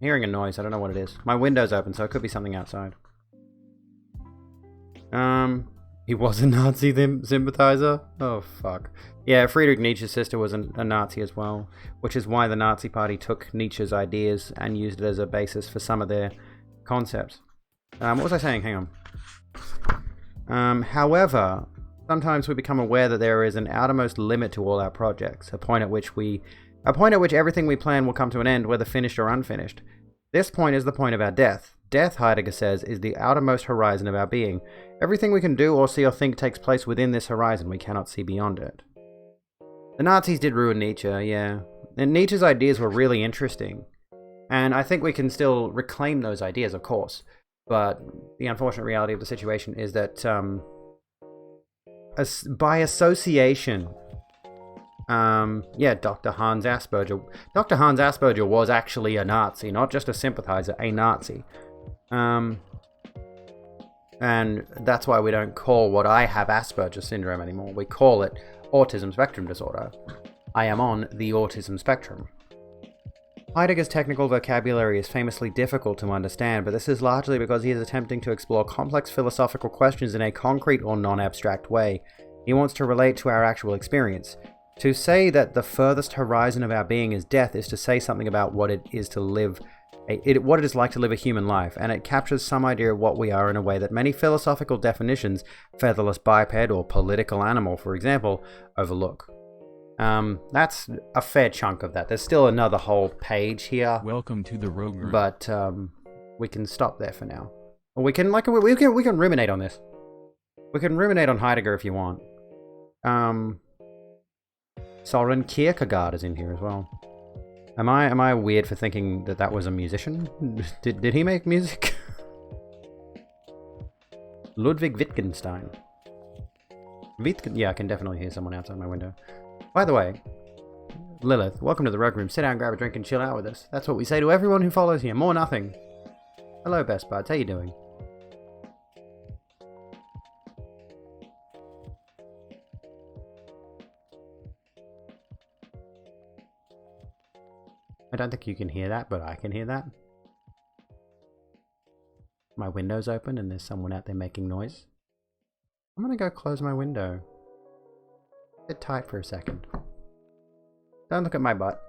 Hearing a noise, I don't know what it is. My window's open, so it could be something outside. He was a Nazi sympathizer? Oh, fuck. Yeah, Friedrich Nietzsche's sister was a Nazi as well, which is why the Nazi Party took Nietzsche's ideas and used it as a basis for some of their concepts. What was I saying? Hang on. However, sometimes we become aware that there is an outermost limit to all our projects, a point at which everything we plan will come to an end, whether finished or unfinished. This point is the point of our death. Death, Heidegger says, is the outermost horizon of our being. Everything we can do or see or think takes place within this horizon. We cannot see beyond it. The Nazis did ruin Nietzsche, yeah. And Nietzsche's ideas were really interesting. And I think we can still reclaim those ideas, of course. But the unfortunate reality of the situation is that by association, Dr. Hans Asperger. Dr. Hans Asperger was actually a Nazi, not just a sympathizer, a Nazi. And that's why we don't call what I have Asperger syndrome anymore. We call it autism spectrum disorder. I am on the autism spectrum. Heidegger's technical vocabulary is famously difficult to understand, but this is largely because he is attempting to explore complex philosophical questions in a concrete or non-abstract way. He wants to relate to our actual experience. To say that the furthest horizon of our being is death is to say something about what it is to live, what it is like to live a human life, and it captures some idea of what we are in a way that many philosophical definitions, featherless biped or political animal, for example, overlook. That's a fair chunk of that. There's still another whole page here. Welcome to the Rogue Room. But we can stop there for now. Or we can ruminate on this. We can ruminate on Heidegger if you want. Soren Kierkegaard is in here as well. Am I weird for thinking that was a musician? Did he make music? Ludwig Wittgenstein. Yeah, I can definitely hear someone outside my window. By the way, Lilith, welcome to the Rogue Room. Sit down, grab a drink, and chill out with us. That's what we say to everyone who follows here. More nothing. Hello, best buds. How you doing? I don't think you can hear that, but I can hear that. My window's open and there's someone out there making noise. I'm gonna go close my window. Sit tight for a second. Don't look at my butt.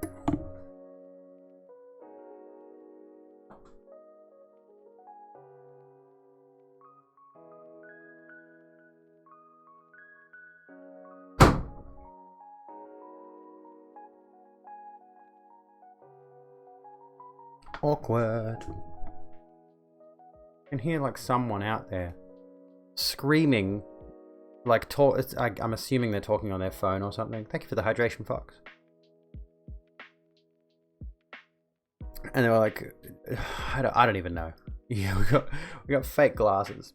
Awkward. I can hear like someone out there screaming, like I'm assuming they're talking on their phone or something. Thank you for the hydration, Fox. And they were like, I don't even know. Yeah, we got fake glasses.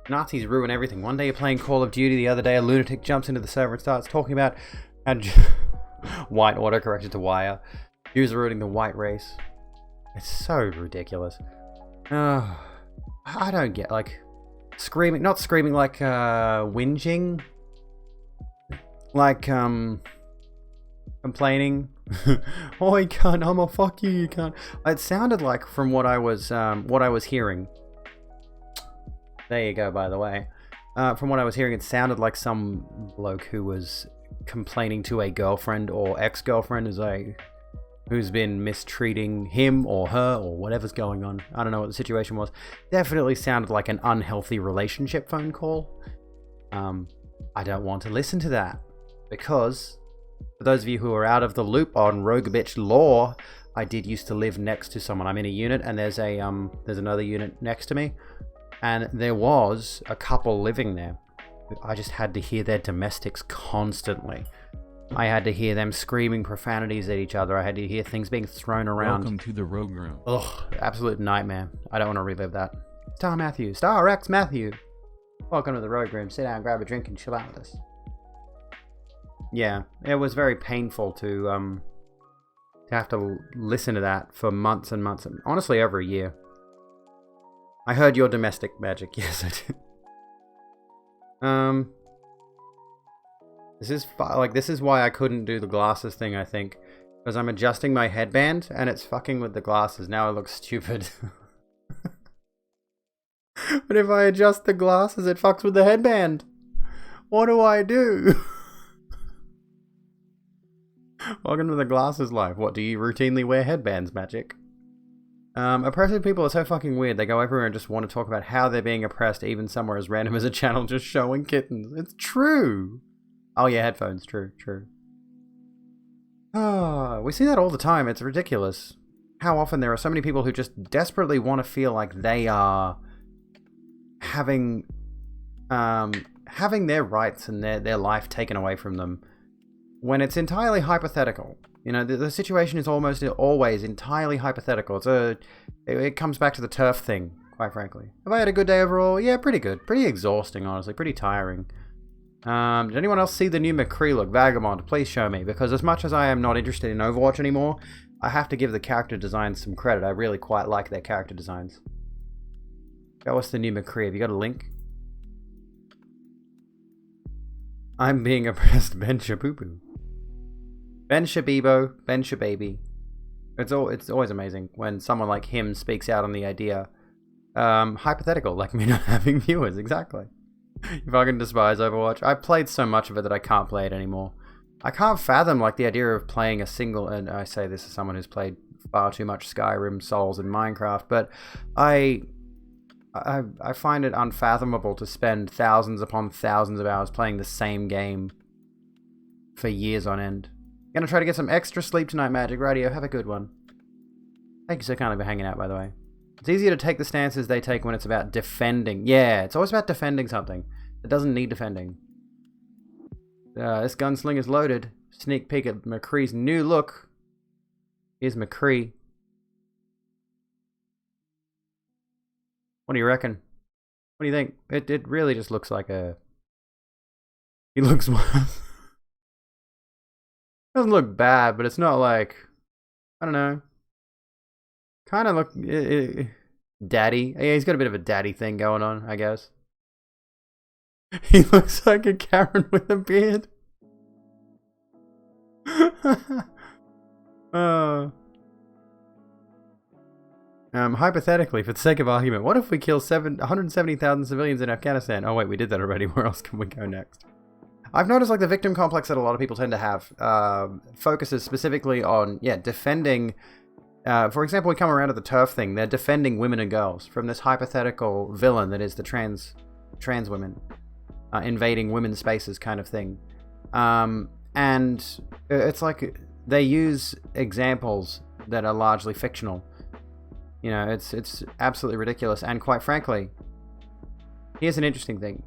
Nazis ruin everything. One day you're playing Call of Duty, the other day a lunatic jumps into the server and starts talking about and white autocorrected to wire. Jews are ruining the white race. It's so ridiculous. I don't get, like, screaming, not screaming like whinging, like complaining. Oh, you can't. I'm a fuck you. You can't. It sounded like from what I was hearing. There you go. By the way, From what I was hearing, it sounded like some bloke who was complaining to a girlfriend or ex-girlfriend who's been mistreating him or her or whatever's going on. I don't know what the situation was. Definitely sounded like an unhealthy relationship phone call. I don't want to listen to that because, for those of you who are out of the loop on Rogue Bitch lore, I did used to live next to someone. I'm in a unit and there's another unit next to me, and there was a couple living there. I just had to hear their domestics constantly. I had to hear them screaming profanities at each other. I had to hear things being thrown around. Welcome to the Rogue Room. Ugh, absolute nightmare. I don't want to relive that. Star Matthew. Star X Matthew. Welcome to the Rogue Room. Sit down, grab a drink, and chill out with us. Yeah, it was very painful to have to listen to that for months and months. Honestly, over a year. I heard your domestic magic. Yes, I did. This is why I couldn't do the glasses thing, I think. Because I'm adjusting my headband, and it's fucking with the glasses. Now I look stupid. But if I adjust the glasses, it fucks with the headband. What do I do? Welcome to the glasses life. What, do you routinely wear headbands, Magic? Oppressive people are so fucking weird. They go everywhere and just want to talk about how they're being oppressed, even somewhere as random as a channel just showing kittens. It's true. Oh yeah, headphones. True. Oh, we see that all the time. It's ridiculous. How often there are so many people who just desperately want to feel like they are having their rights and their life taken away from them, when it's entirely hypothetical. You know, the situation is almost always entirely hypothetical. It comes back to the turf thing, quite frankly. Have I had a good day overall? Yeah, pretty good. Pretty exhausting, honestly. Pretty tiring. Did anyone else see the new McCree look? Vagabond, please show me. Because as much as I am not interested in Overwatch anymore, I have to give the character designs some credit. I really quite like their character designs. Show us the new McCree. Have you got a link? I'm being oppressed, Ben Shapoopoo. Ben Shabibo, Ben Shababy. It's always amazing when someone like him speaks out on the idea. Hypothetical, like me not having viewers, exactly. You fucking despise Overwatch. I played so much of it that I can't play it anymore. I can't fathom like the idea of playing a single, and I say this as someone who's played far too much Skyrim, Souls, and Minecraft, but I find it unfathomable to spend thousands upon thousands of hours playing the same game for years on end. Gonna try to get some extra sleep tonight, Magic Radio. Have a good one. Thank you so kindly for hanging out, by the way. It's easier to take the stances they take when it's about defending. Yeah, it's always about defending something. It doesn't need defending. This gunslinger's loaded. Sneak peek at McCree's new look. Here's McCree. What do you reckon? What do you think? It really just looks like a... He looks worse. Doesn't look bad, but it's not like... I don't know. Kind of look... daddy. Yeah, he's got a bit of a daddy thing going on, I guess. He looks like a Karen with a beard. Hypothetically, for the sake of argument, what if we kill 170,000 civilians in Afghanistan? Oh wait, we did that already. Where else can we go next? I've noticed like the victim complex that a lot of people tend to have focuses specifically on, defending... for example, we come around to the turf thing. They're defending women and girls from this hypothetical villain that is the trans women invading women's spaces kind of thing. And it's like they use examples that are largely fictional. You know, it's absolutely ridiculous. And quite frankly, here's an interesting thing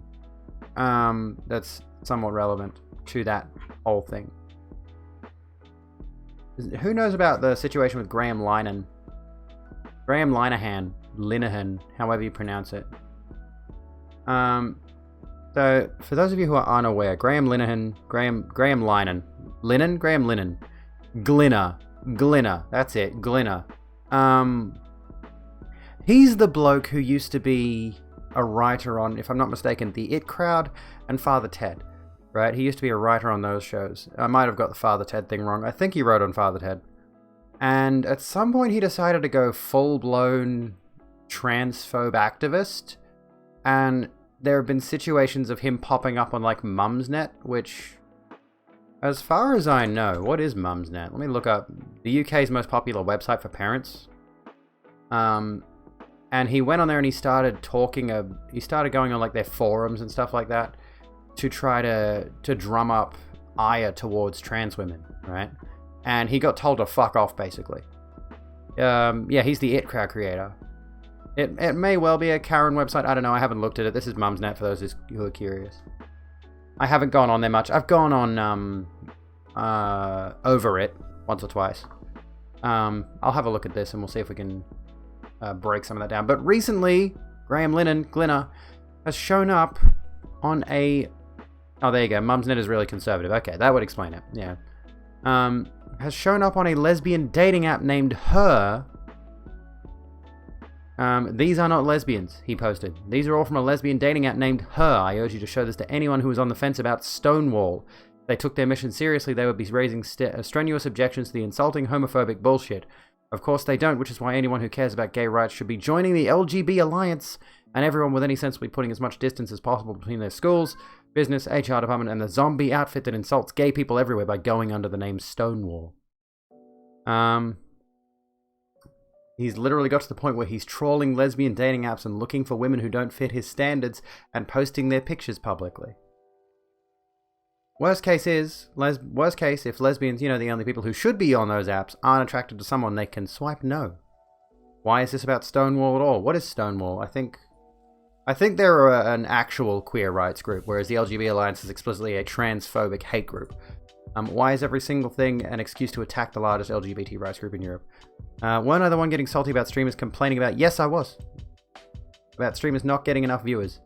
that's somewhat relevant to that whole thing. Who knows about the situation with Graham Linehan? Graham Linehan, however you pronounce it. So, for those of you who are unaware, Graham Linehan, Glinner, that's it, Glinner. He's the bloke who used to be a writer on, if I'm not mistaken, The It Crowd and Father Ted. Right, he used to be a writer on those shows. I might have got the Father Ted thing wrong. I think he wrote on Father Ted. And at some point he decided to go full-blown transphobe activist. And there have been situations of him popping up on like Mumsnet, which, as far as I know, what is Mumsnet? Let me look up the UK's most popular website for parents. And he went on there and he started talking. He started going on like their forums and stuff like that to try to drum up ire towards trans women, right? And he got told to fuck off, basically. Yeah, he's the It Crowd creator. It may well be a Karen website. I don't know. I haven't looked at it. This is Mumsnet for those who are curious. I haven't gone on there much. I've gone on Over It once or twice. I'll have a look at this and we'll see if we can break some of that down. But recently, Graham Glinner has shown up on a... Oh, there you go. Mumsnet is really conservative. Okay, that would explain it. Yeah. Has shown up on a lesbian dating app named Her. These are not lesbians, he posted. These are all from a lesbian dating app named Her. I urge you to show this to anyone who is on the fence about Stonewall. If they took their mission seriously, they would be raising strenuous objections to the insulting homophobic bullshit. Of course they don't, which is why anyone who cares about gay rights should be joining the LGB Alliance, and everyone with any sense will be putting as much distance as possible between their schools, business, HR department, and the zombie outfit that insults gay people everywhere by going under the name Stonewall. He's literally got to the point where he's trawling lesbian dating apps and looking for women who don't fit his standards and posting their pictures publicly. Worst case, if lesbians, the only people who should be on those apps, aren't attracted to someone, they can swipe no. Why is this about Stonewall at all? What is Stonewall? I think they're an actual queer rights group, whereas the LGBT Alliance is explicitly a transphobic hate group. Why is every single thing an excuse to attack the largest LGBT rights group in Europe? Weren't I the one getting salty about streamers complaining about... Yes, I was. About streamers not getting enough viewers.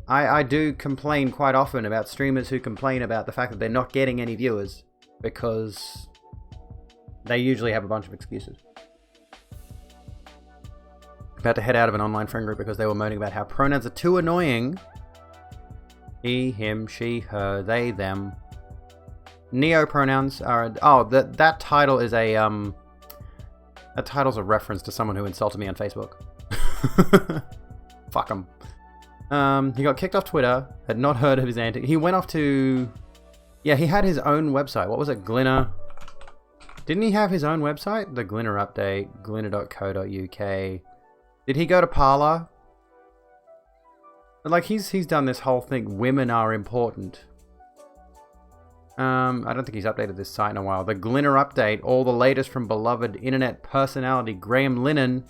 I do complain quite often about streamers who complain about the fact that they're not getting any viewers because they usually have a bunch of excuses. About to head out of an online friend group because they were moaning about how pronouns are too annoying. He, him, she, her, they, them. Neo-pronouns are... Oh, that title is a... That title's a reference to someone who insulted me on Facebook. Fuck him. He got kicked off Twitter, had not heard of his antics. He went off to... Yeah, he had his own website. What was it? Glinner. Didn't he have his own website? The Glinner Update, glinner.co.uk. Did he go to Parler? Like, he's done this whole thing. Women are important. I don't think he's updated this site in a while. The Glinner Update, all the latest from beloved internet personality Graham Linnen.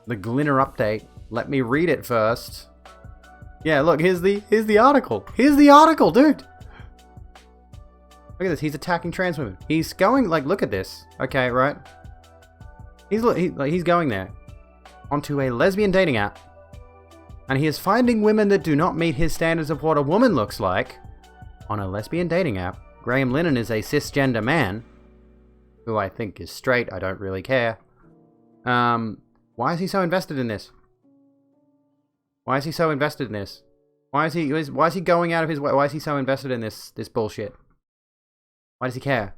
The Glinner Update. Let me read it first. Yeah, look, here's the article. Here's the article, dude. Look at this. He's attacking trans women. He's going, like, look at this. Okay, right? He's going there onto a lesbian dating app, and he is finding women that do not meet his standards of what a woman looks like on a lesbian dating app. Graham Linnen is a cisgender man who I think is straight. I don't really care. Why is he so invested in this? Why is he so invested in this? Why is he going out of his way? Why is he so invested in this bullshit? Why does he care?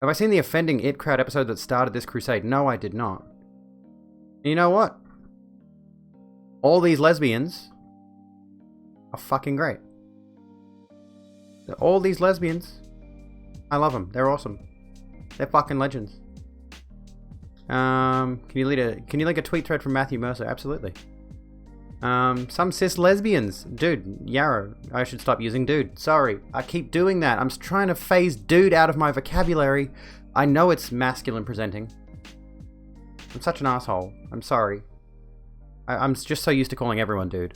Have I seen the offending It Crowd episode that started this crusade? No, I did not. And you know what? All these lesbians are fucking great. All these lesbians, I love them. They're awesome. They're fucking legends. Can you link a tweet thread from Matthew Mercer? Absolutely. Some cis lesbians. Dude, Yarrow. I should stop using dude. Sorry. I keep doing that. I'm trying to phase dude out of my vocabulary. I know it's masculine presenting. I'm such an asshole. I'm sorry. I'm just so used to calling everyone dude.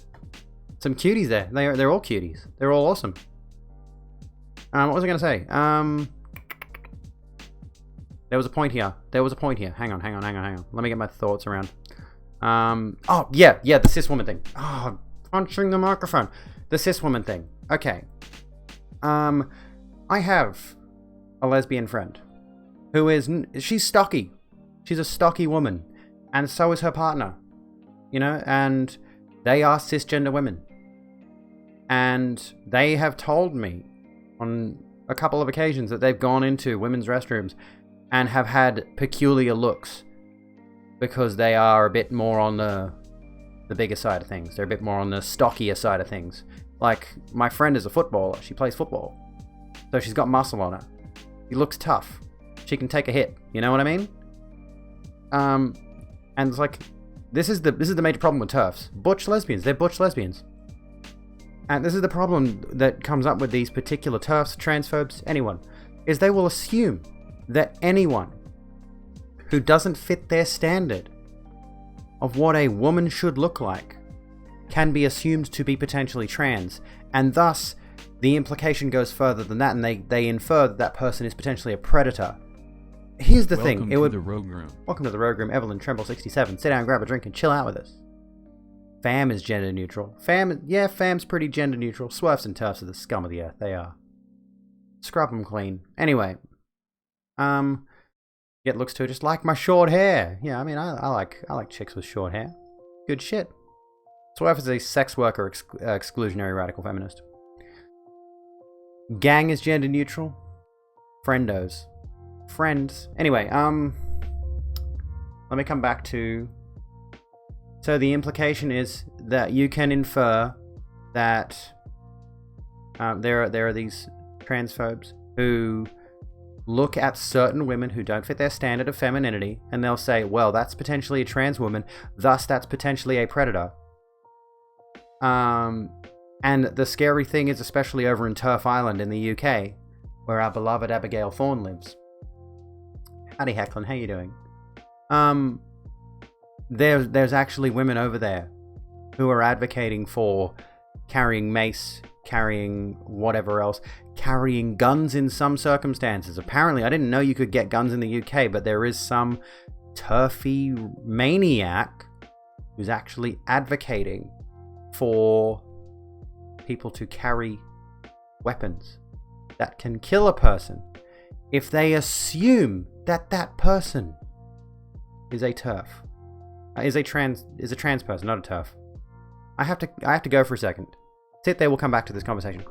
Some cuties there. They're all cuties. They're all awesome. What was I going to say? There was a point here. Hang on. Let me get my thoughts around. Oh, yeah, the cis woman thing. Oh, punching the microphone. The cis woman thing. Okay. I have a lesbian friend who she's stocky. She's a stocky woman. And so is her partner. And they are cisgender women. And they have told me on a couple of occasions that they've gone into women's restrooms and have had peculiar looks because they are a bit more on the the bigger side of things. They're a bit more on the stockier side of things. Like, my friend is a footballer. She plays football. So she's got muscle on her. She looks tough. She can take a hit. You know what I mean? And it's like, this is the major problem with TERFs. Butch lesbians. They're butch lesbians. And this is the problem that comes up with these particular TERFs, transphobes, anyone, is they will assume that anyone who doesn't fit their standard of what a woman should look like can be assumed to be potentially trans, and thus the implication goes further than that, and they infer that person is potentially a predator. Here's the thing. Welcome to the Rogue Room. Welcome to the Rogue Room. Evelyn Tremble 67. Sit down, grab a drink, and chill out with us. Fam is gender neutral. Fam's pretty gender neutral. Swerfs and TERFs are the scum of the earth. They are. Scrub them clean. Anyway. It looks to just like my short hair. Yeah, I mean, I like chicks with short hair. Good shit. Swerf is a sex worker exclusionary radical feminist. Gang is gender neutral. Friendos. Friends. Anyway, let me come back to... So the implication is that you can infer that there are these transphobes who look at certain women who don't fit their standard of femininity, and they'll say, well, that's potentially a trans woman, thus that's potentially a predator. And the scary thing is, especially over in Turf Island in the UK, where our beloved Abigail Thorne lives. Howdy, Hecklin, how you doing? There's actually women over there who are advocating for carrying mace, carrying whatever else, carrying guns in some circumstances. Apparently, I didn't know you could get guns in the UK, but there is some turfy maniac who's actually advocating for people to carry weapons that can kill a person if they assume that that person is a TERF. Is a trans person, not a TERF. I have to go for a second. Sit there, we'll come back to this conversation.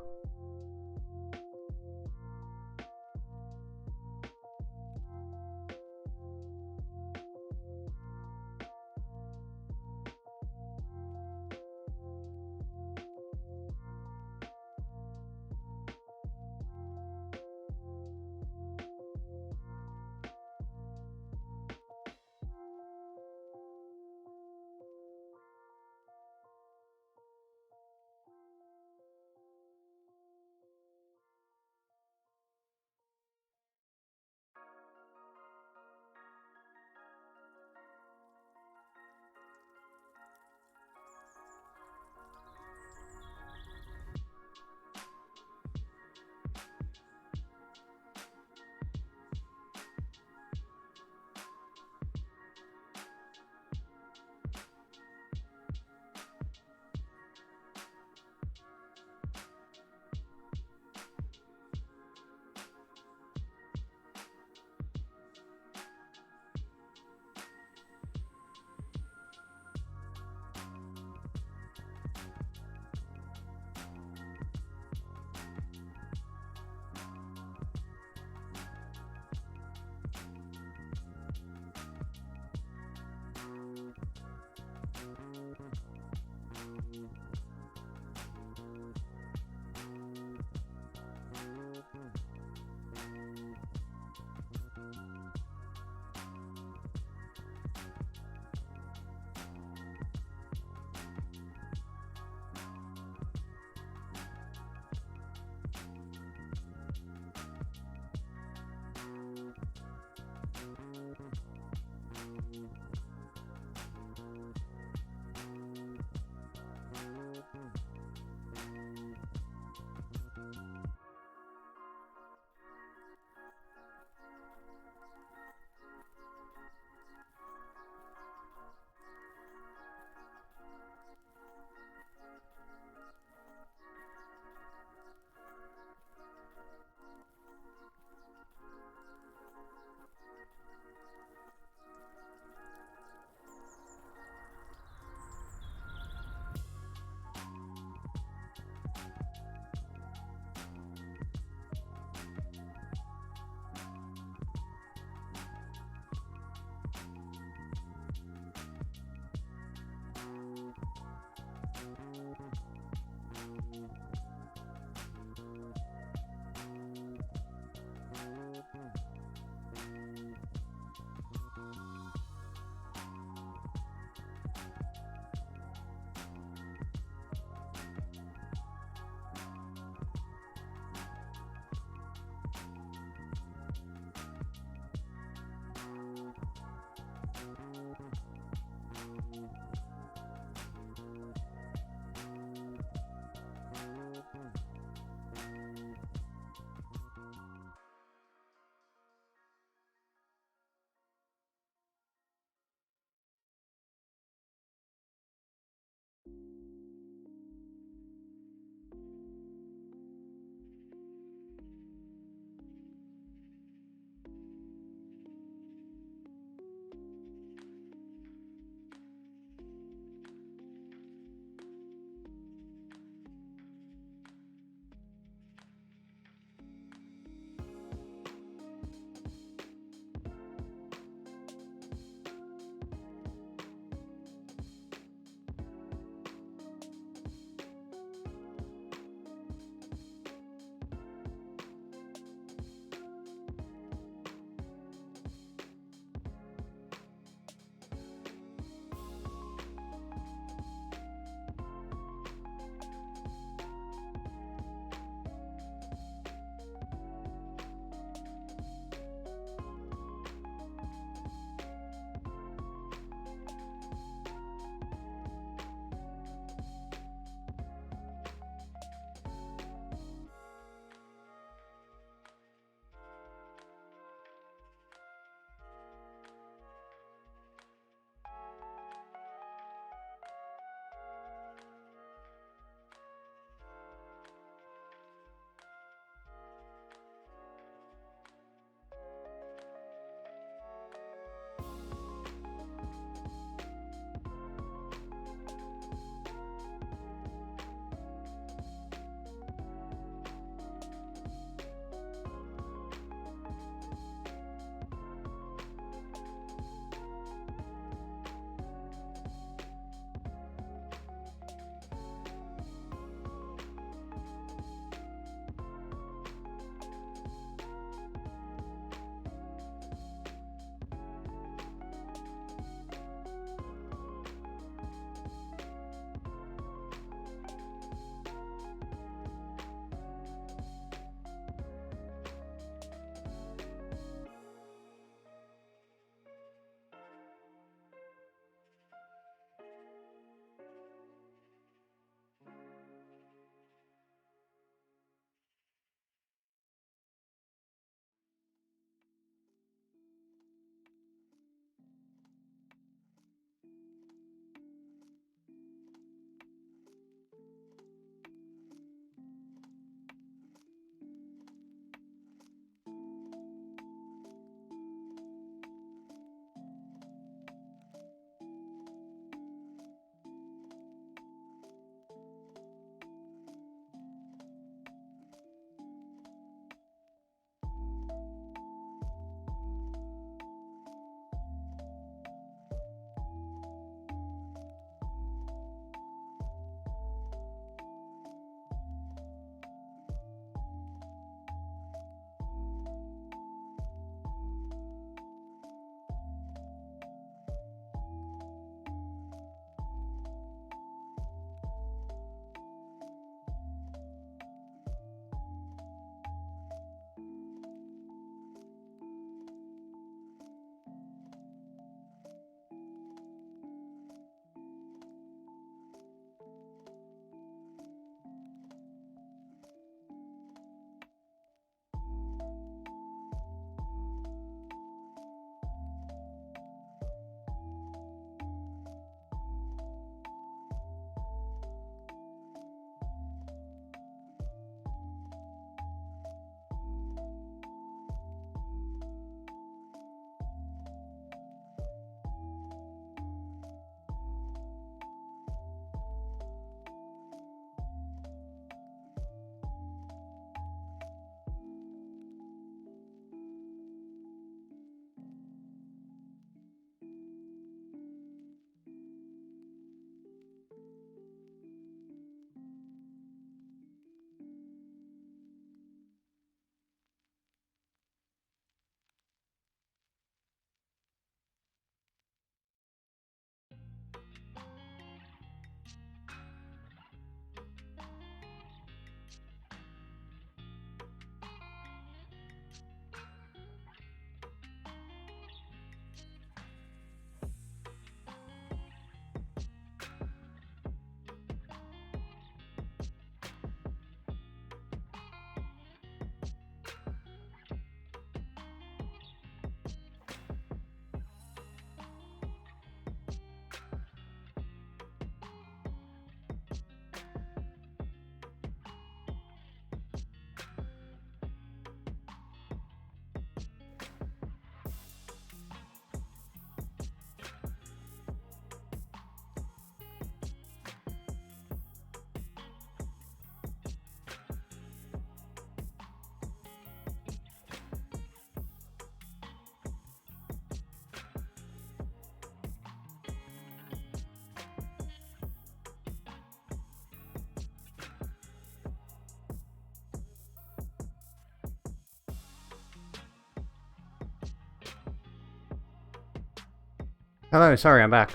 Hello, sorry, I'm back.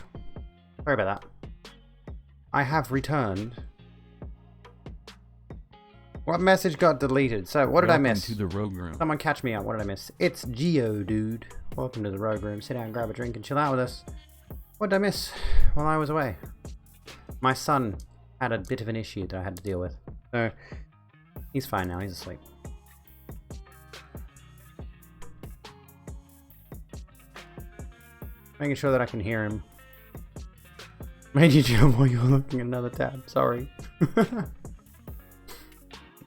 Sorry about that. I have returned. What message got deleted? So, what did I miss? Welcome to the Rogue Room. Someone catch me up. What did I miss? It's Geo, dude. Welcome to the Rogue Room. Sit down, grab a drink, and chill out with us. What did I miss while I was away? My son had a bit of an issue that I had to deal with. So, he's fine now. He's asleep. Making sure that I can hear him. Made you jump while you were looking at another tab. Sorry.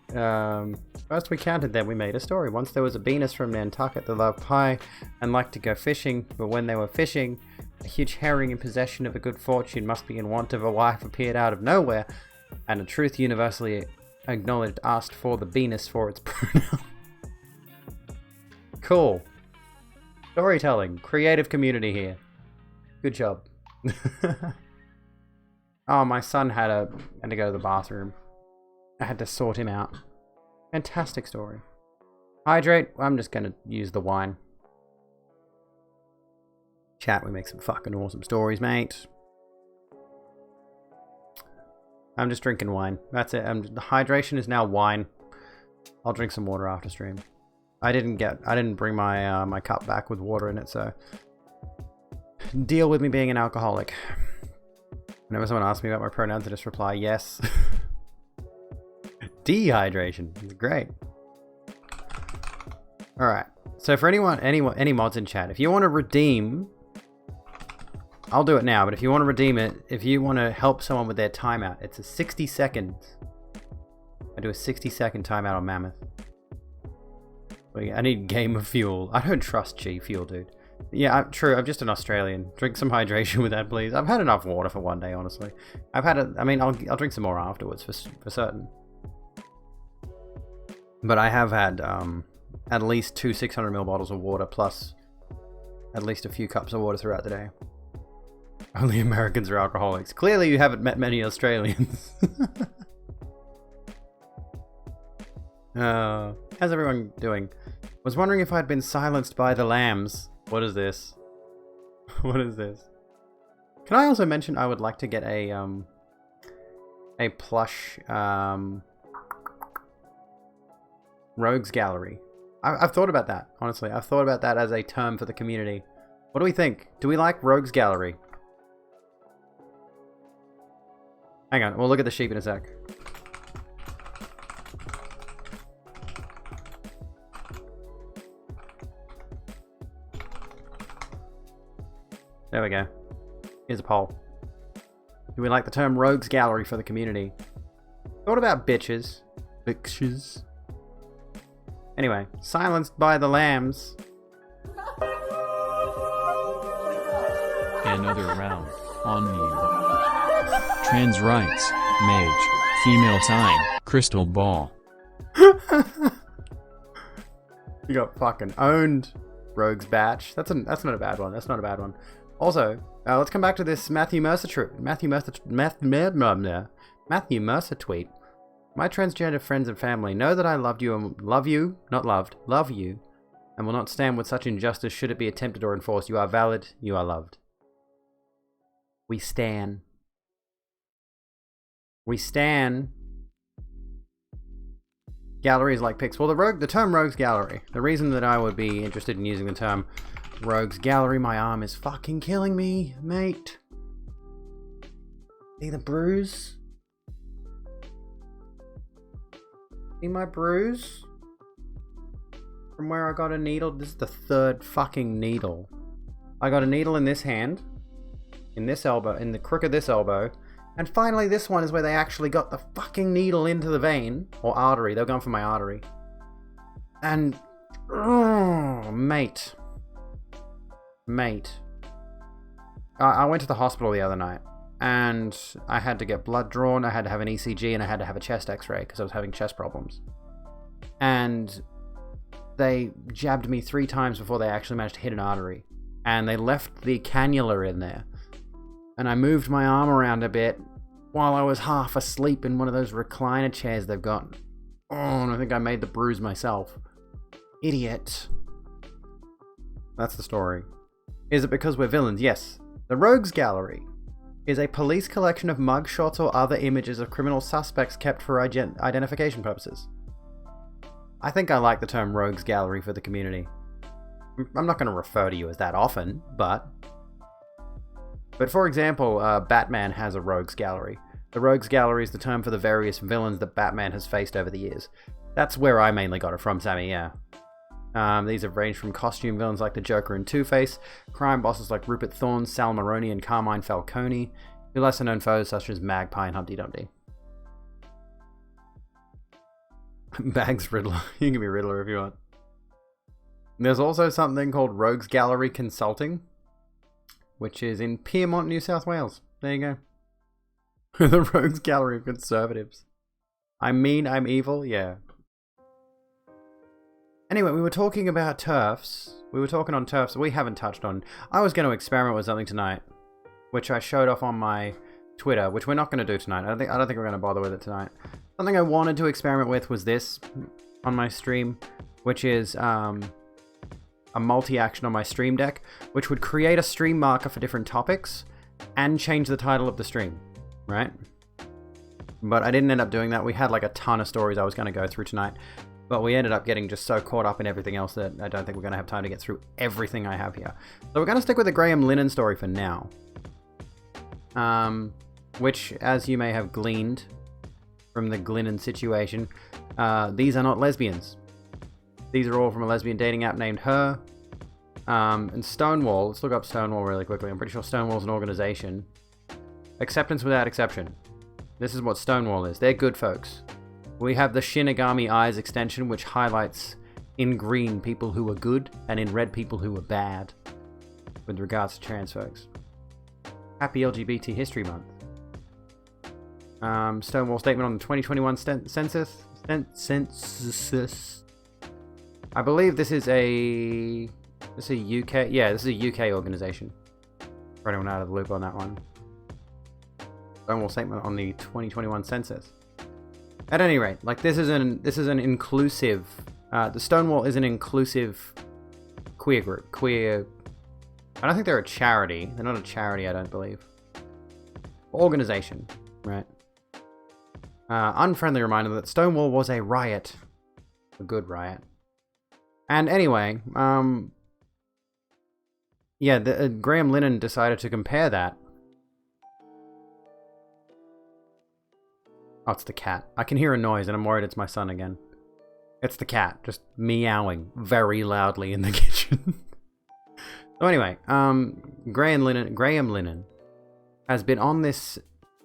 First we counted, then we made a story. Once there was a Venus from Nantucket that loved pie and liked to go fishing, but when they were fishing, a huge herring in possession of a good fortune must be in want of a wife appeared out of nowhere, and a truth universally acknowledged asked for the Venus for its pronoun. Cool. Storytelling. Creative community here. Good job. Oh, my son had to go to the bathroom. I had to sort him out. Fantastic story. Hydrate. I'm just going to use the wine. Chat, we make some fucking awesome stories, mate. I'm just drinking wine. That's it. The hydration is now wine. I'll drink some water after stream. I didn't bring my my cup back with water in it, so deal with me being an alcoholic. Whenever someone asks me about my pronouns, I just reply yes. Dehydration is great. All right. So for any mods in chat, if you want to redeem, I'll do it now. But if you want to redeem it, if you want to help someone with their timeout, it's a 60 seconds. I do a 60-second timeout on Mammoth. I need Game of Fuel. I don't trust G Fuel, dude. Yeah, true. I'm just an Australian. Drink some hydration with that, please. I've had enough water for one day, honestly. I'll drink some more afterwards for certain. But I have had at least 2 600ml bottles of water plus at least a few cups of water throughout the day. Only Americans are alcoholics. Clearly, you haven't met many Australians. How's everyone doing? Was wondering if I'd been silenced by the lambs. What is this? What is this? Can I also mention I would like to get a plush Rogues Gallery. I've thought about that, honestly. I've thought about that as a term for the community. What do we think? Do we like Rogues Gallery? Hang on, we'll look at the sheep in a sec. There we go. Here's a poll. Do we like the term Rogues Gallery for the community? Thought about bitches. Bitches. Anyway, silenced by the lambs. Another round. On you. Trans rights. Mage. Female time. Crystal ball. You got fucking owned, Rogues Batch. That's not a bad one. That's not a bad one. Also, let's come back to this Matthew Mercer tweet. Matthew Mercer tweet. My transgender friends and family know that I love you, and will not stand with such injustice should it be attempted or enforced. You are valid. You are loved. We stan. We stan. Galleries like pics. Well, the term Rogues Gallery. The reason that I would be interested in using the term Rogues Gallery, my arm is fucking killing me, mate. See the bruise? See my bruise? From where I got a needle. This is the third fucking needle. I got a needle in this hand, in this elbow, in the crook of this elbow, and finally this one is where they actually got the fucking needle into the vein, or artery. They were going for my artery. And, oh, mate. I went to the hospital the other night and I had to get blood drawn, I had to have an ECG, and I had to have a chest x-ray because I was having chest problems. And they jabbed me 3 times before they actually managed to hit an artery, and they left the cannula in there, and I moved my arm around a bit while I was half asleep in one of those recliner chairs they've got. Oh, and I think I made the bruise myself. Idiot. That's the story. Is it because we're villains? Yes. The Rogues Gallery is a police collection of mugshots or other images of criminal suspects kept for identification purposes. I think I like the term Rogues Gallery for the community. I'm not going to refer to you as that often, but for example, Batman has a Rogues Gallery. The Rogues Gallery is the term for the various villains that Batman has faced over the years. That's where I mainly got it from, Sammy, yeah. These have ranged from costume villains like the Joker and Two-Face, crime bosses like Rupert Thorne, Sal Maroni, and Carmine Falcone, to lesser-known foes such as Magpie and Humpty Dumpty. Bags Riddler. You can be Riddler if you want. There's also something called Rogues Gallery Consulting, which is in Pyrmont, New South Wales. There you go. The Rogues Gallery of Conservatives. I mean, I'm evil? Yeah. Anyway, we were talking about TERFs. We were talking on TERFs we haven't touched on. I was going to experiment with something tonight, which I showed off on my Twitter, which we're not going to do tonight. I don't think we're going to bother with it tonight. Something I wanted to experiment with was this on my stream, which is a multi-action on my stream deck, which would create a stream marker for different topics and change the title of the stream, right? But I didn't end up doing that. We had like a ton of stories I was going to go through tonight, but we ended up getting just so caught up in everything else that I don't think we're going to have time to get through everything I have here. So we're going to stick with the Graham Linehan story for now, which, as you may have gleaned from the Glennon situation, these are not lesbians. These are all from a lesbian dating app named Her. And Stonewall, let's look up Stonewall really quickly. I'm pretty sure Stonewall's an organization. Acceptance without exception. This is what Stonewall is. They're good folks. We have the Shinigami Eyes extension, which highlights in green people who are good and in red people who are bad with regards to trans folks. Happy LGBT History Month. Stonewall statement on the 2021 census. I believe this is a UK. Yeah, this is a UK organization. For anyone out of the loop on that one. Stonewall statement on the 2021 census. At any rate, like this is an inclusive. The Stonewall is an inclusive queer group. Queer. I don't think they're a charity. They're not a charity. I don't believe. Organization, right? Unfriendly reminder that Stonewall was a riot, a good riot. And anyway, Graham Linehan decided to compare that. Oh, it's the cat. I can hear a noise and I'm worried it's my son again. It's the cat, just meowing very loudly in the kitchen. So anyway, Graham Linehan has been on this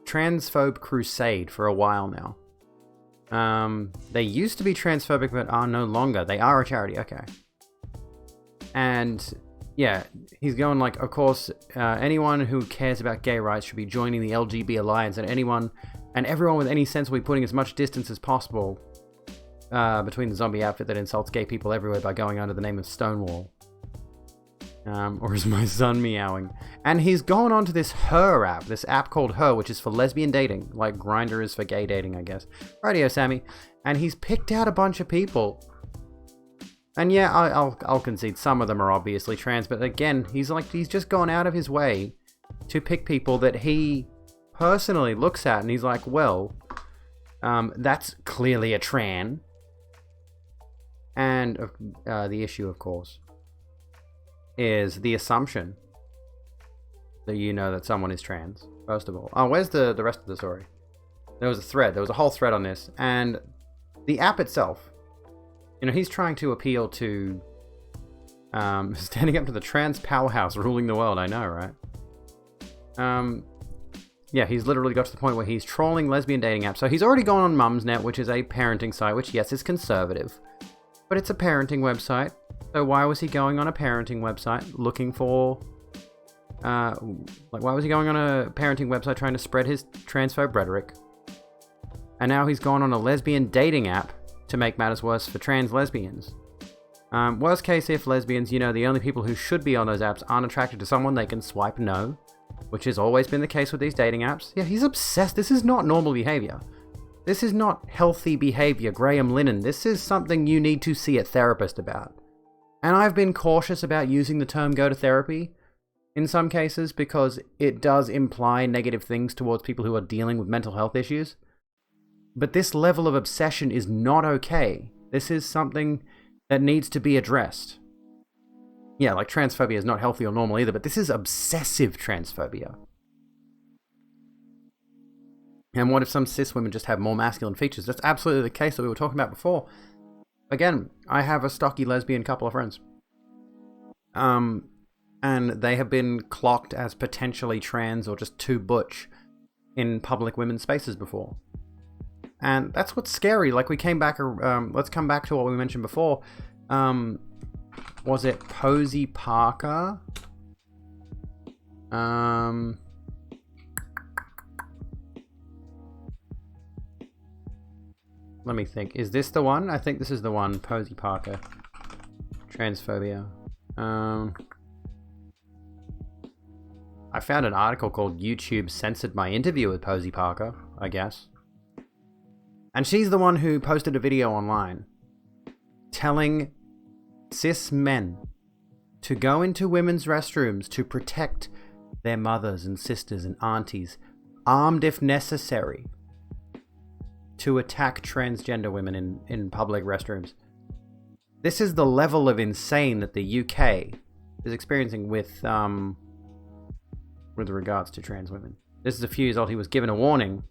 transphobe crusade for a while now. They used to be transphobic but are no longer. They are a charity, okay. And yeah, he's going like, of course, anyone who cares about gay rights should be joining the LGB Alliance, and everyone with any sense will be putting as much distance as possible between the zombie outfit that insults gay people everywhere by going under the name of Stonewall. Or is my son meowing? And he's gone on to this Her app, this app called Her, which is for lesbian dating, like Grindr is for gay dating, I guess. Radio Sammy. And he's picked out a bunch of people. And yeah, I'll concede some of them are obviously trans, but again, he's just gone out of his way to pick people that he personally looks at and he's like, well, that's clearly a tran. And the issue, of course, is the assumption that you know that someone is trans, first of all. Oh, where's the rest of the story? There was a thread. There was a whole thread on this. And the app itself, he's trying to appeal to standing up to the trans powerhouse ruling the world. I know, right? Yeah, he's literally got to the point where he's trolling lesbian dating apps. So he's already gone on Mumsnet, which is a parenting site, which, yes, is conservative. But it's a parenting website. So why was he going on a parenting website looking for... why was he going on a parenting website trying to spread his transphobe rhetoric? And now he's gone on a lesbian dating app to make matters worse for trans lesbians. Worst case, if lesbians, the only people who should be on those apps aren't attracted to someone, they can swipe no. Which has always been the case with these dating apps. Yeah, he's obsessed. This is not normal behavior. This is not healthy behavior, Graham Linehan. This is something you need to see a therapist about. And I've been cautious about using the term go to therapy in some cases because it does imply negative things towards people who are dealing with mental health issues. But this level of obsession is not okay. This is something that needs to be addressed. Yeah, like transphobia is not healthy or normal either, but this is obsessive transphobia. And what if some cis women just have more masculine features? That's absolutely the case that we were talking about before. Again, I have a stocky lesbian couple of friends. And they have been clocked as potentially trans or just too butch in public women's spaces before. And that's what's scary. Like, we came back, let's come back to what we mentioned before. Was it Posey Parker? Let me think. Is this the one? I think this is the one. Posey Parker. Transphobia. I found an article called YouTube Censored My Interview with Posey Parker, I guess. And she's the one who posted a video online telling cis men to go into women's restrooms to protect their mothers and sisters and aunties, armed if necessary, to attack transgender women in public restrooms. This is the level of insane that the UK is experiencing with regards to trans women. This is a few years old. He was given a warning.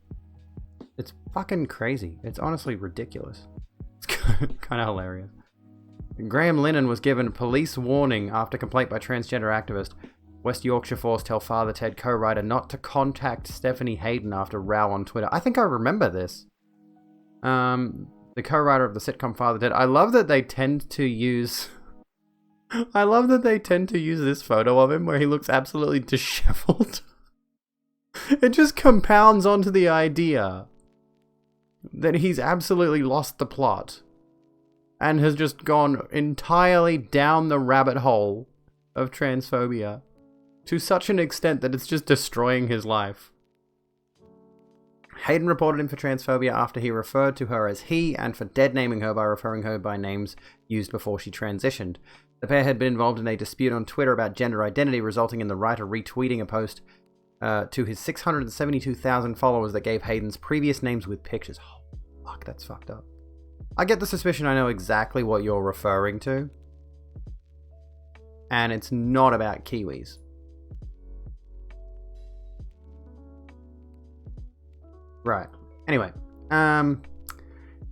It's fucking crazy. It's honestly ridiculous. It's kind of hilarious. Graham Lennon was given police warning after complaint by transgender activist. West Yorkshire Force tell Father Ted co-writer not to contact Stephanie Hayden after row on Twitter. I think I remember this. The co-writer of the sitcom Father Ted. I love that they tend to use this photo of him where he looks absolutely disheveled. It just compounds onto the idea that he's absolutely lost the plot and has just gone entirely down the rabbit hole of transphobia to such an extent that it's just destroying his life. Hayden reported him for transphobia after he referred to her as he, and for dead naming her by referring her by names used before she transitioned. The pair had been involved in a dispute on Twitter about gender identity, resulting in the writer retweeting a post to his 672,000 followers that gave Hayden's previous names with pictures. Oh, fuck, that's fucked up. I get the suspicion I know exactly what you're referring to. And it's not about Kiwis. Right. Anyway,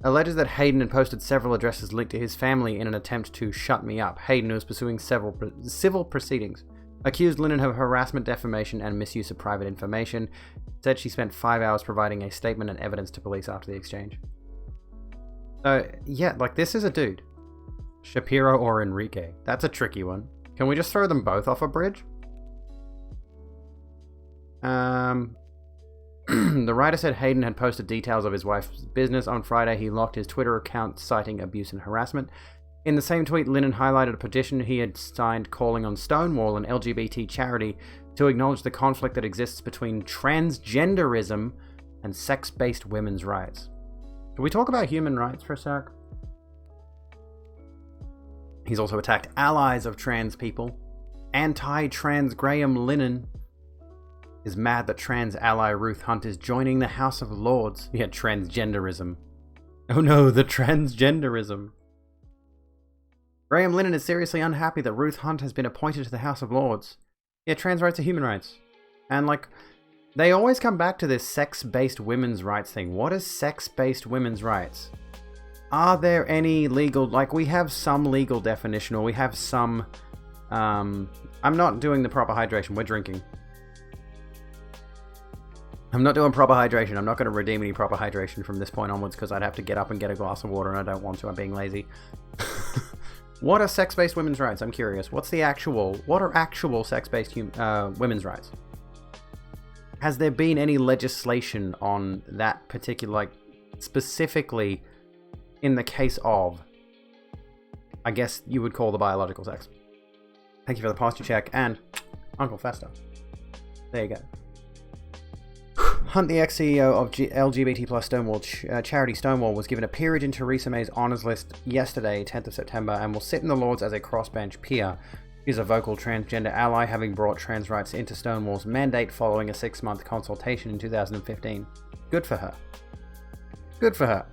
alleges that Hayden had posted several addresses linked to his family in an attempt to shut me up. Hayden was pursuing several civil proceedings. Accused Lennon of harassment, defamation, and misuse of private information. Said she spent 5 hours providing a statement and evidence to police after the exchange. So, yeah, like, this is a dude. Shapiro or Enrique. That's a tricky one. Can we just throw them both off a bridge? The writer said Hayden had posted details of his wife's business. On Friday, he locked his Twitter account, citing abuse and harassment. In the same tweet, Lennon highlighted a petition he had signed calling on Stonewall, an LGBT charity, to acknowledge the conflict that exists between transgenderism and sex-based women's rights. Can we talk about human rights for a sec? He's also attacked allies of trans people. Anti-trans Graham Lennon is mad that trans ally Ruth Hunt is joining the House of Lords. Yeah, transgenderism. Oh no, the transgenderism. Graham Lennon is seriously unhappy that Ruth Hunt has been appointed to the House of Lords. Yeah, trans rights are human rights. And like, they always come back to this sex-based women's rights thing. What is sex-based women's rights? Are there any legal, like, we have some legal definition, or we have some, I'm not doing the proper hydration, we're drinking. I'm not doing proper hydration. I'm not going to redeem any proper hydration from this point onwards because I'd have to get up and get a glass of water and I don't want to. I'm being lazy. What are sex-based women's rights? I'm curious. What are actual sex-based women's rights? Has there been any legislation on that particular, like, specifically in the case of, I guess you would call the biological sex? Thank you for the posture check and Uncle Festa. There you go. Hunt, the ex-CEO of LGBT plus Stonewall charity Stonewall, was given a peerage in Theresa May's honours list yesterday, 10th of September, and will sit in the Lords as a crossbench peer. He's a vocal transgender ally, having brought trans rights into Stonewall's mandate following a 6-month consultation in 2015. Good for her. Good for her.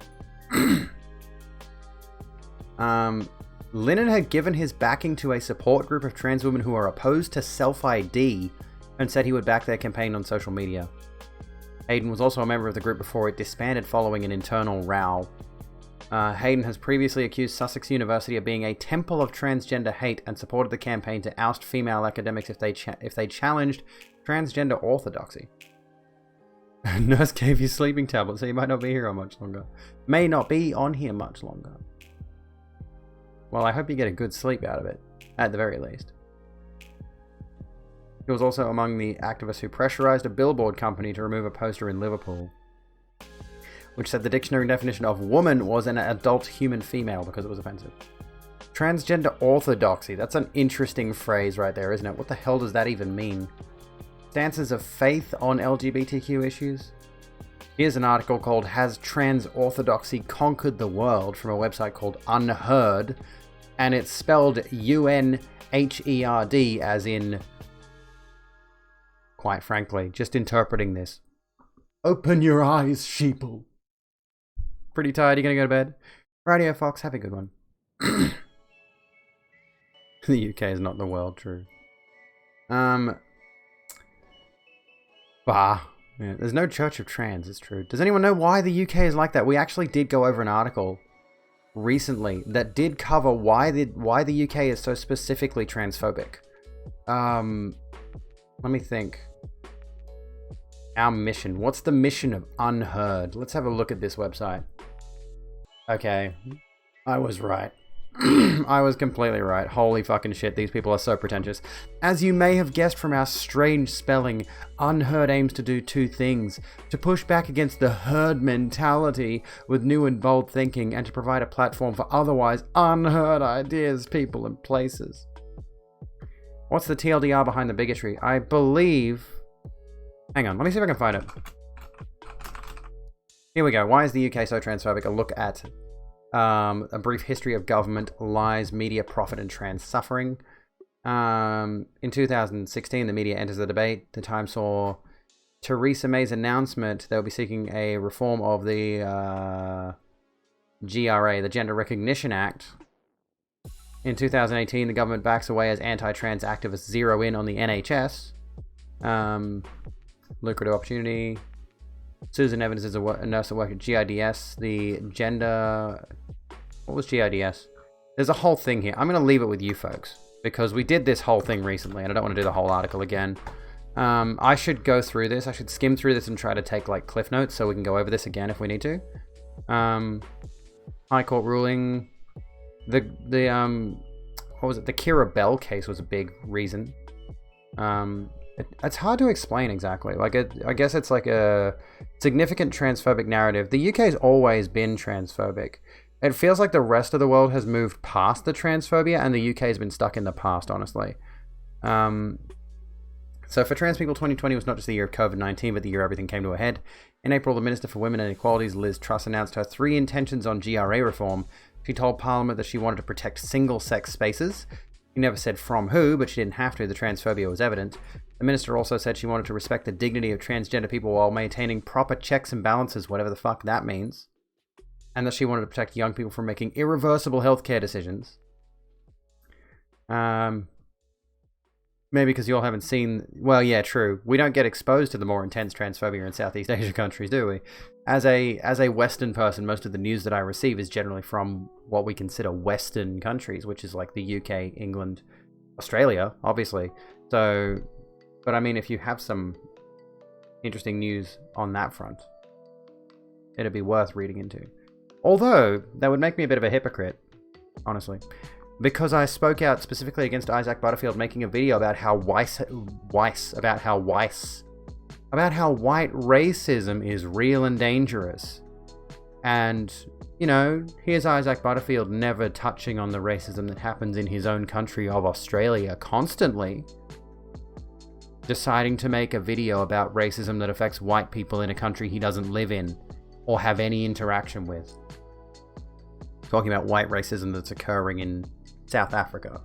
Lennon had given his backing to a support group of trans women who are opposed to self-ID and said he would back their campaign on social media. Hayden was also a member of the group before it disbanded following an internal row. Hayden has previously accused Sussex University of being a temple of transgender hate and supported the campaign to oust female academics if they challenged transgender orthodoxy. Nurse gave you sleeping tablets, so you might not be here on much longer. May not be on here much longer. Well, I hope you get a good sleep out of it, at the very least. He was also among the activists who pressurized a billboard company to remove a poster in Liverpool, which said the dictionary definition of woman was an adult human female because it was offensive. Transgender orthodoxy. That's an interesting phrase right there, isn't it? What the hell does that even mean? Stances of faith on LGBTQ issues? Here's an article called Has Trans Orthodoxy Conquered the World from a website called Unheard, and it's spelled UNHERD as in, quite frankly, just interpreting this. Open your eyes, sheeple. Pretty tired, you gonna go to bed? Radio Fox, have a good one. The UK is not the world, true. Yeah, there's no Church of Trans, it's true. Does anyone know why the UK is like that? We actually did go over an article recently that did cover why the UK is so specifically transphobic. Let me think. Our mission. What's the mission of Unheard? Let's have a look at this website. Okay. I was right. I was completely right. Holy fucking shit, these people are so pretentious. As you may have guessed from our strange spelling, Unheard aims to do two things: to push back against the herd mentality with new and bold thinking, and to provide a platform for otherwise unheard ideas, people, and places. What's the TLDR behind the bigotry? I believe... Hang on, let me see if I can find it. Here we go. Why is the UK so transphobic? A look at a brief history of government, lies, media, profit, and trans suffering. In 2016, the media enters the debate. The Times saw Theresa May's announcement they'll be seeking a reform of the GRA, the Gender Recognition Act. In 2018, the government backs away as anti-trans activists zero in on the NHS. Lucrative opportunity. Susan Evans is a nurse that worked at GIDS. The gender... What was GIDS? There's a whole thing here. I'm going to leave it with you folks, because we did this whole thing recently, and I don't want to do the whole article again. I should go through this. I should skim through this and try to take, like, cliff notes so we can go over this again if we need to. High Court ruling. What was it? The Kira Bell case was a big reason. It's hard to explain exactly. Like, I guess it's like a significant transphobic narrative. The UK's always been transphobic. It feels like the rest of the world has moved past the transphobia, and the UK has been stuck in the past, honestly. So for trans people, 2020 was not just the year of COVID-19, but the year everything came to a head. In April, the Minister for Women and Equalities, Liz Truss, announced her 3 intentions on GRA reform. She told Parliament that she wanted to protect single-sex spaces. She never said from who, but she didn't have to. The transphobia was evident. The minister also said she wanted to respect the dignity of transgender people while maintaining proper checks and balances, whatever the fuck that means. And that she wanted to protect young people from making irreversible healthcare decisions. Maybe because you all haven't seen... Well, yeah, true. We don't get exposed to the more intense transphobia in Southeast Asia countries, do we? As a Western person, most of the news that I receive is generally from what we consider Western countries, which is like the UK, England, Australia, obviously. So, but I mean, if you have some interesting news on that front, it'd be worth reading into. Although, that would make me a bit of a hypocrite, honestly. Because I spoke out specifically against Isaac Butterfield making a video about how white racism is real and dangerous. And, you know, here's Isaac Butterfield never touching on the racism that happens in his own country of Australia constantly, deciding to make a video about racism that affects white people in a country he doesn't live in or have any interaction with. Talking about white racism that's occurring in South Africa.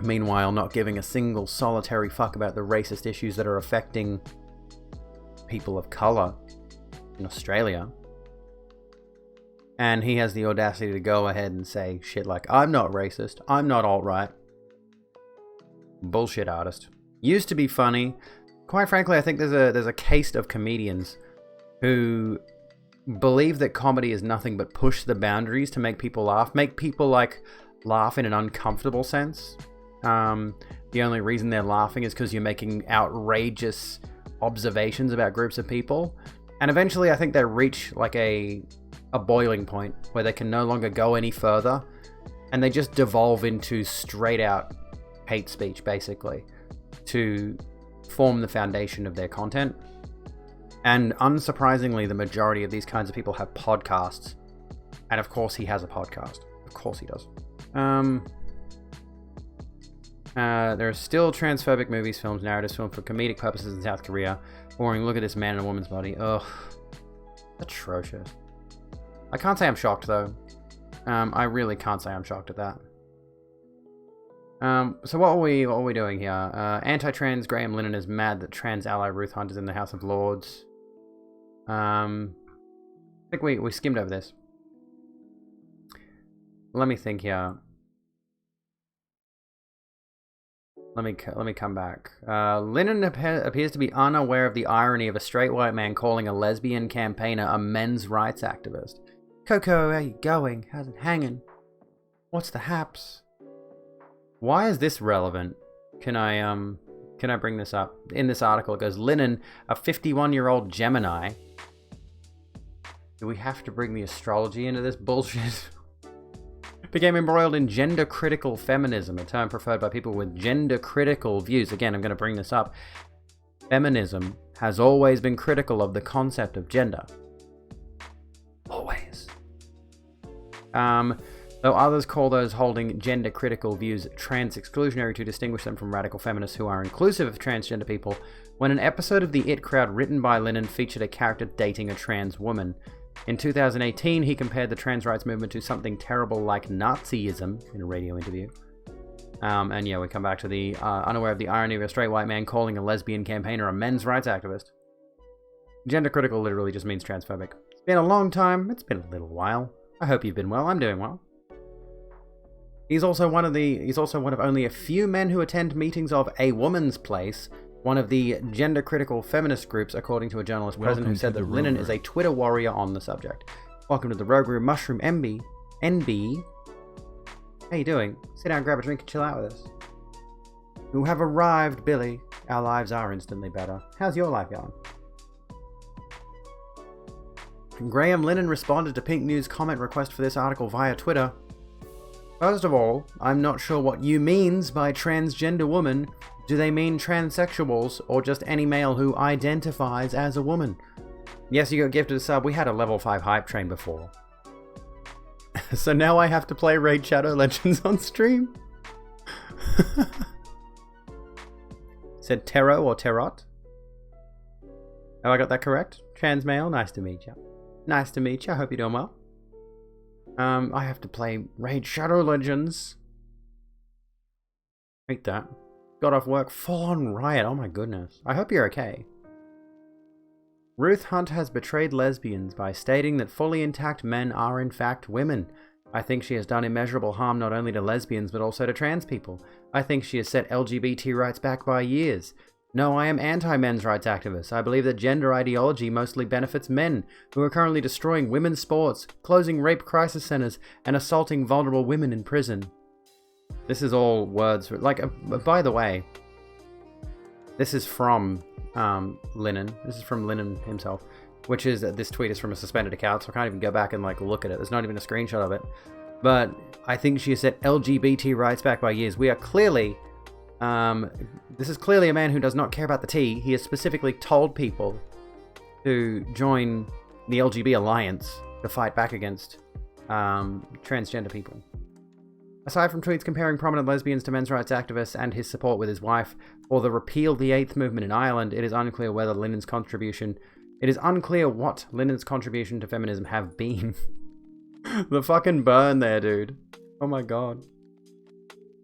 Meanwhile, not giving a single solitary fuck about the racist issues that are affecting people of colour in Australia. And he has the audacity to go ahead and say shit like, I'm not racist, I'm not alt-right. Bullshit artist. Used to be funny. Quite frankly, I think there's a caste of comedians who believe that comedy is nothing but push the boundaries to make people laugh. Make people, like, laugh in an uncomfortable sense. The only reason they're laughing is because you're making outrageous observations about groups of people. And eventually I think they reach, like, a boiling point where they can no longer go any further. And they just devolve into straight out hate speech, basically, to form the foundation of their content. And unsurprisingly, the majority of these kinds of people have podcasts. And of course he has a podcast. Of course he does. There are still transphobic movies, films, narratives filmed for comedic purposes in South Korea. Boring, look at this man and a woman's body. Ugh. Atrocious. I can't say I'm shocked, though. I really can't say I'm shocked at that. So what are we doing here? Anti-trans Graham Linehan is mad that trans ally Ruth Hunt is in the House of Lords. I think we skimmed over this. Let me think here. Let me come back. Linehan appears to be unaware of the irony of a straight white man calling a lesbian campaigner a men's rights activist. Coco, how you going? How's it hanging? What's the haps? Why is this relevant? Can I bring this up? In this article it goes, Linehan, a 51-year-old Gemini. Do we have to bring the astrology into this bullshit? Became embroiled in gender-critical feminism, a term preferred by people with gender-critical views. Again, I'm going to bring this up. Feminism has always been critical of the concept of gender. Always. Though others call those holding gender-critical views trans-exclusionary to distinguish them from radical feminists who are inclusive of transgender people, when an episode of The It Crowd written by Linehan featured a character dating a trans woman. In 2018, he compared the trans rights movement to something terrible like Nazism in a radio interview. And yeah, we come back to the unaware of the irony of a straight white man calling a lesbian campaigner a men's rights activist. Gender critical literally just means transphobic. It's been a long time. It's been a little while. I hope you've been well. I'm doing well. He's also one of only a few men who attend meetings of A Woman's Place, one of the gender-critical feminist groups, according to a journalist present who said that Linehan is a Twitter warrior on the subject. Welcome to the Rogue Room, Mushroom NB. How you doing? Sit down, grab a drink, and chill out with us. You have arrived, Billy. Our lives are instantly better. How's your life going? Graham Linehan responded to Pink News' comment request for this article via Twitter. First of all, I'm not sure what you means by transgender woman. Do they mean transsexuals, or just any male who identifies as a woman? Yes, you got gifted a sub. We had a level 5 hype train before. So now I have to play Raid Shadow Legends on stream? Said Tero or Terot. Have I got that correct? Trans male, nice to meet you. Nice to meet you, I hope you're doing well. I have to play Raid Shadow Legends. Hate that. Got off work, full on riot, oh my goodness. I hope you're okay. Ruth Hunt has betrayed lesbians by stating that fully intact men are in fact women. I think she has done immeasurable harm not only to lesbians but also to trans people. I think she has set LGBT rights back by years. No, I am anti-men's rights activist. I believe that gender ideology mostly benefits men, who are currently destroying women's sports, closing rape crisis centers, and assaulting vulnerable women in prison. This is all words, like, by the way, this is from Linehan. This is from Linehan himself, which is, this tweet is from a suspended account, so I can't even go back and, like, look at it. There's not even a screenshot of it. But I think she has set LGBT rights back by years. We are clearly... this is clearly a man who does not care about the tea. He has specifically told people to join the LGB Alliance to fight back against transgender people. Aside from tweets comparing prominent lesbians to men's rights activists and his support with his wife for the Repeal the Eighth movement in Ireland, it is unclear what Linen's contribution to feminism have been. The fucking burn there, dude. Oh my god.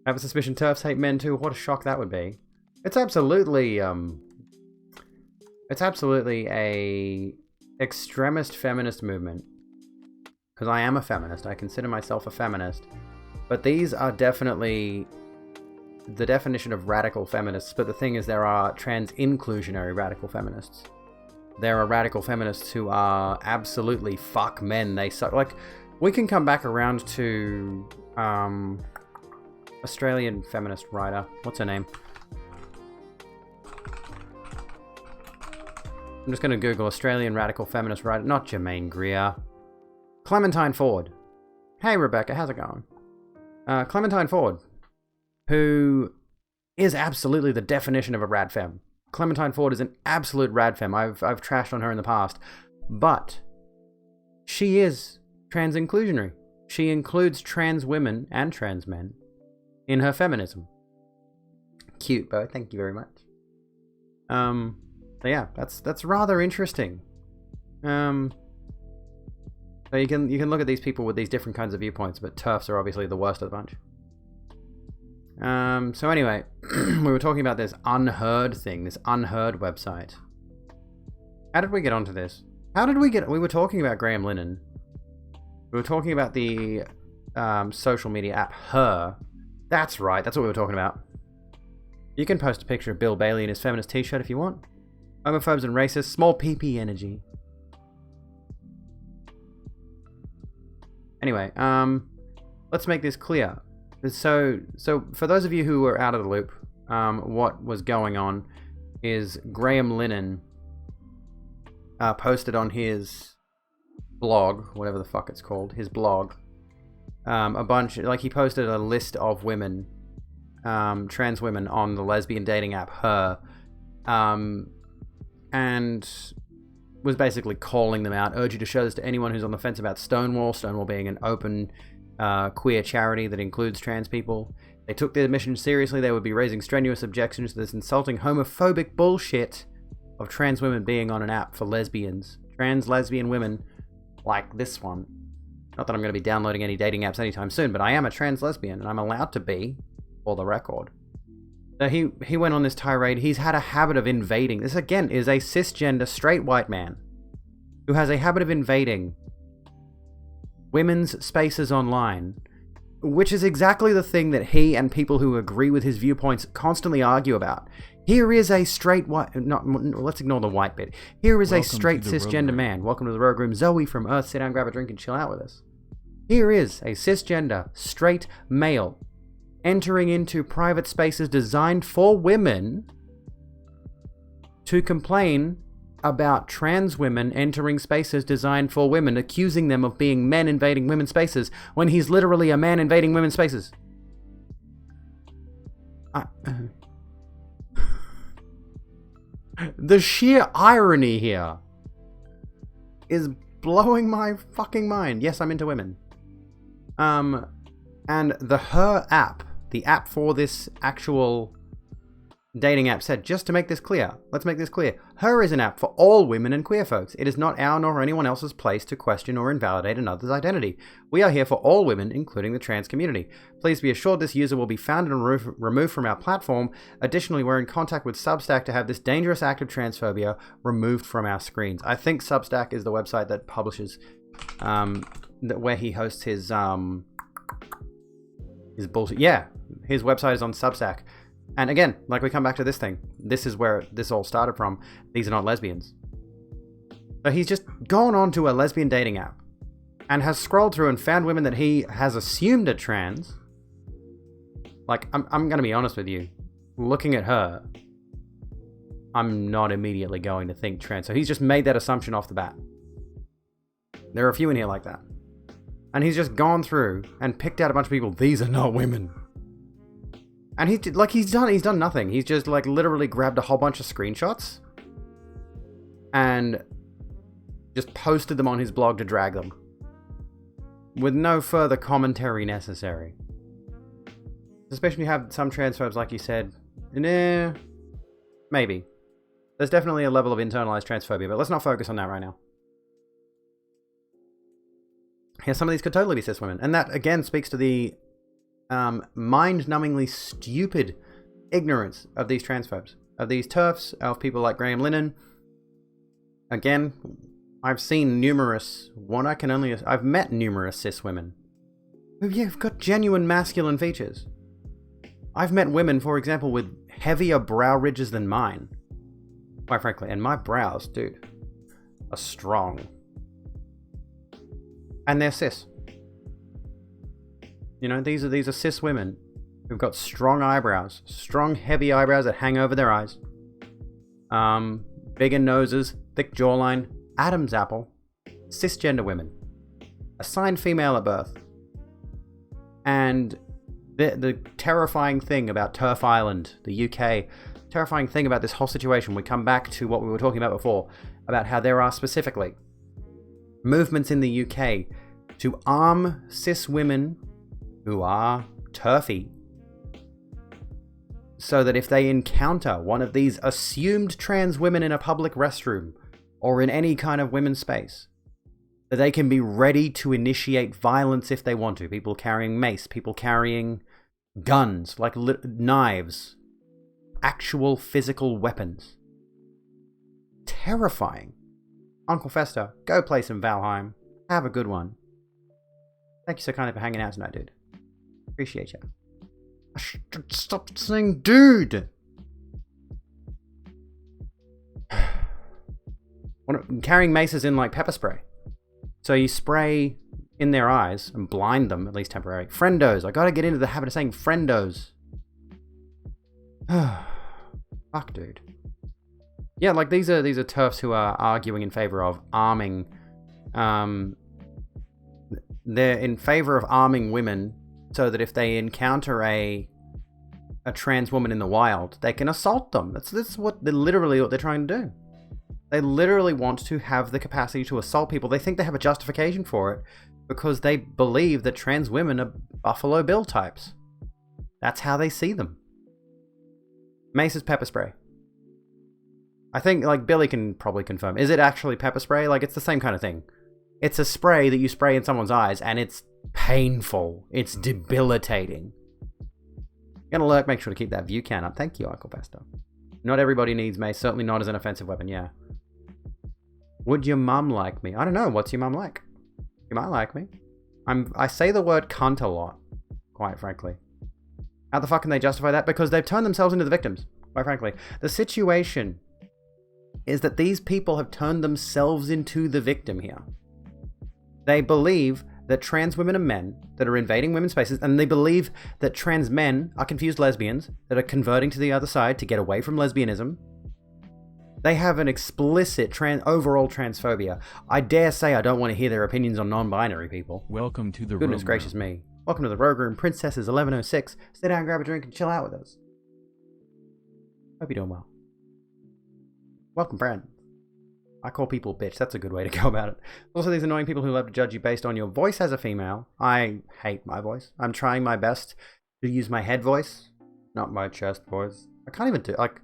I have a suspicion TERFs hate men too. What a shock that would be. It's absolutely a extremist feminist movement. Because I am a feminist. I consider myself a feminist. But these are definitely the definition of radical feminists. But the thing is, there are trans-inclusionary radical feminists. There are radical feminists who are absolutely fuck men. They suck. Like, we can come back around to Australian feminist writer. What's her name? I'm just going to Google Australian radical feminist writer. Not Germaine Greer. Clementine Ford. Hey, Rebecca. How's it going? Clementine Ford, who is absolutely the definition of a rad femme. Clementine Ford is an absolute rad femme. I've trashed on her in the past. But she is trans-inclusionary. She includes trans women and trans men in her feminism. Cute, Bo. Thank you very much. So yeah, that's rather interesting. So you can look at these people with these different kinds of viewpoints, but TERFs are obviously the worst of the bunch. So anyway, we were talking about this Unheard thing, this Unheard website. How did we get onto this? We were talking about Graham Linehan. We were talking about the social media app Her. That's right, that's what we were talking about. You can post a picture of Bill Bailey in his feminist t-shirt if you want. Homophobes and racists, small PP energy. Anyway, let's make this clear. So for those of you who were out of the loop, what was going on is Graham Linehan posted on his blog, whatever the fuck it's called, his blog, a bunch, like he posted a list of women, trans women on the lesbian dating app Her, and was basically calling them out, urge you to show this to anyone who's on the fence about Stonewall being an open queer charity that includes trans people. They took their mission seriously. They would be raising strenuous objections to this insulting homophobic bullshit of trans women being on an app for lesbians. Trans lesbian women like this one. Not that I'm going to be downloading any dating apps anytime soon, but I am a trans lesbian and I'm allowed to be, for the record. So he went on this tirade. He's had a habit of invading. This, again, is a cisgender straight white man who has a habit of invading women's spaces online, which is exactly the thing that he and people who agree with his viewpoints constantly argue about. Here is a straight white... let's ignore the white bit. Here is a straight cisgender man. Welcome to the Rogue Room. Zoe from Earth. Sit down, grab a drink, and chill out with us. Here is a cisgender straight male entering into private spaces designed for women to complain about trans women entering spaces designed for women, accusing them of being men invading women's spaces when he's literally a man invading women's spaces. The sheer irony here is blowing my fucking mind. Yes, I'm into women. And the Her app, the app for this actual dating app, said, just to make this clear, let's make this clear, Her is an app for all women and queer folks. It is not our nor anyone else's place to question or invalidate another's identity. We are here for all women, including the trans community. Please be assured this user will be found and removed from our platform. Additionally, we're in contact with Substack to have this dangerous act of transphobia removed from our screens. I think Substack is the website that publishes, where he hosts his bullshit. Yeah, his website is on Substack. And again, like we come back to this thing, this is where this all started from. These are not lesbians. So he's just gone on to a lesbian dating app and has scrolled through and found women that he has assumed are trans. Like, I'm going to be honest with you. Looking at her, I'm not immediately going to think trans. So he's just made that assumption off the bat. There are a few in here like that. And he's just gone through and picked out a bunch of people. These are not women. And he's done nothing. He's just like literally grabbed a whole bunch of screenshots and just posted them on his blog to drag them with no further commentary necessary. Especially when you have some transphobes, like you said, nah, maybe. There's definitely a level of internalized transphobia, but let's not focus on that right now. Yeah, some of these could totally be cis women. And that, again, speaks to the mind-numbingly stupid ignorance of these transphobes, of these TERFs, of people like Graham Lennon. Again, I've seen numerous, I've met numerous cis women who've got genuine masculine features. I've met women, for example, with heavier brow ridges than mine, quite frankly, and my brows, dude, are strong. And they're cis. You know, these are cis women who've got strong eyebrows, strong, heavy eyebrows that hang over their eyes, bigger noses, thick jawline, Adam's apple, cisgender women, assigned female at birth. And the terrifying thing about TERF Island, the UK, terrifying thing about this whole situation, we come back to what we were talking about before, about how there are specifically movements in the UK to arm cis women who are TERFy, so that if they encounter one of these assumed trans women in a public restroom or in any kind of women's space, that they can be ready to initiate violence if they want to. People carrying mace, people carrying guns, like knives, actual physical weapons. Terrifying. Uncle Fester, go play some Valheim. Have a good one. Thank you so kindly for hanging out tonight, dude. Appreciate you. I should stop saying dude. Carrying maces in like pepper spray. So you spray in their eyes and blind them, at least temporarily. Friendos. I gotta get into the habit of saying friendos. Fuck, dude. Yeah, like these are TERFs who are arguing in favor of arming. They're in favor of arming women so that if they encounter a trans woman in the wild, they can assault them. That's literally what they're trying to do. They literally want to have the capacity to assault people. They think they have a justification for it because they believe that trans women are Buffalo Bill types. That's how they see them. Mace's pepper spray. I think, like, Billy can probably confirm. Is it actually pepper spray? Like, it's the same kind of thing. It's a spray that you spray in someone's eyes, and it's painful. It's debilitating. Gonna lurk, make sure to keep that view count up. Thank you, Uncle Pastor. Not everybody needs mace, certainly not as an offensive weapon, yeah. Would your mum like me? I don't know, what's your mum like? You might like me. I say the word cunt a lot, quite frankly. How the fuck can they justify that? Because they've turned themselves into the victims, quite frankly. The situation is that these people have turned themselves into the victim here. They believe that trans women are men that are invading women's spaces, and they believe that trans men are confused lesbians that are converting to the other side to get away from lesbianism. They have an explicit overall transphobia. I dare say I don't want to hear their opinions on non-binary people. Welcome to the Goodness Rogue gracious Room. me. Welcome to the Rogue Room. Princesses 1106. Sit down, grab a drink, and chill out with us. Hope you're doing well. Welcome, friend. I call people bitch. That's a good way to go about it. Also, these annoying people who love to judge you based on your voice as a female. I hate my voice. I'm trying my best to use my head voice, not my chest voice. I can't even do, like,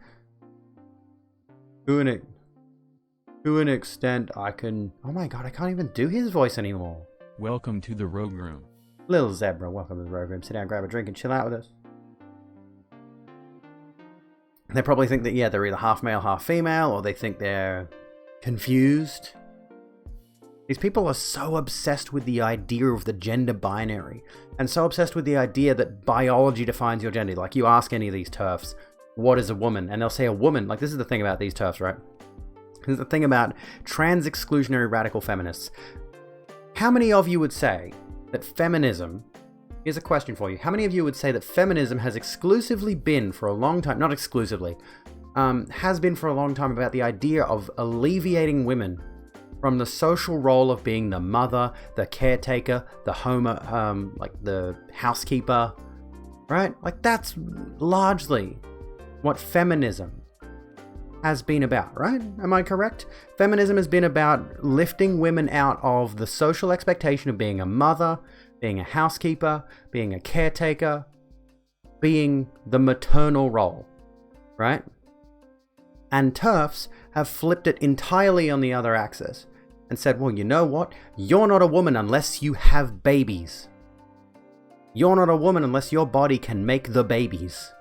to an extent I can, oh my god, I can't even do his voice anymore. Welcome to the Rogue Room. Little Zebra, welcome to the Rogue Room. Sit down, grab a drink, and chill out with us. They probably think that, yeah, they're either half male, half female, or they think they're confused. These people are so obsessed with the idea of the gender binary, and so obsessed with the idea that biology defines your gender. Like, you ask any of these TERFs, what is a woman? And they'll say a woman. Like, this is the thing about these TERFs, right? This is the thing about trans-exclusionary radical feminists. How many of you would say that feminism... Here's a question for you. How many of you would say that feminism has exclusively been for a long time, not exclusively, has been for a long time about the idea of alleviating women from the social role of being the mother, the caretaker, the like the housekeeper, right? Like, that's largely what feminism has been about, right? Am I correct? Feminism has been about lifting women out of the social expectation of being a mother, being a housekeeper, being a caretaker, being the maternal role, right? And TERFs have flipped it entirely on the other axis and said, well, you know what? You're not a woman unless you have babies. You're not a woman unless your body can make the babies.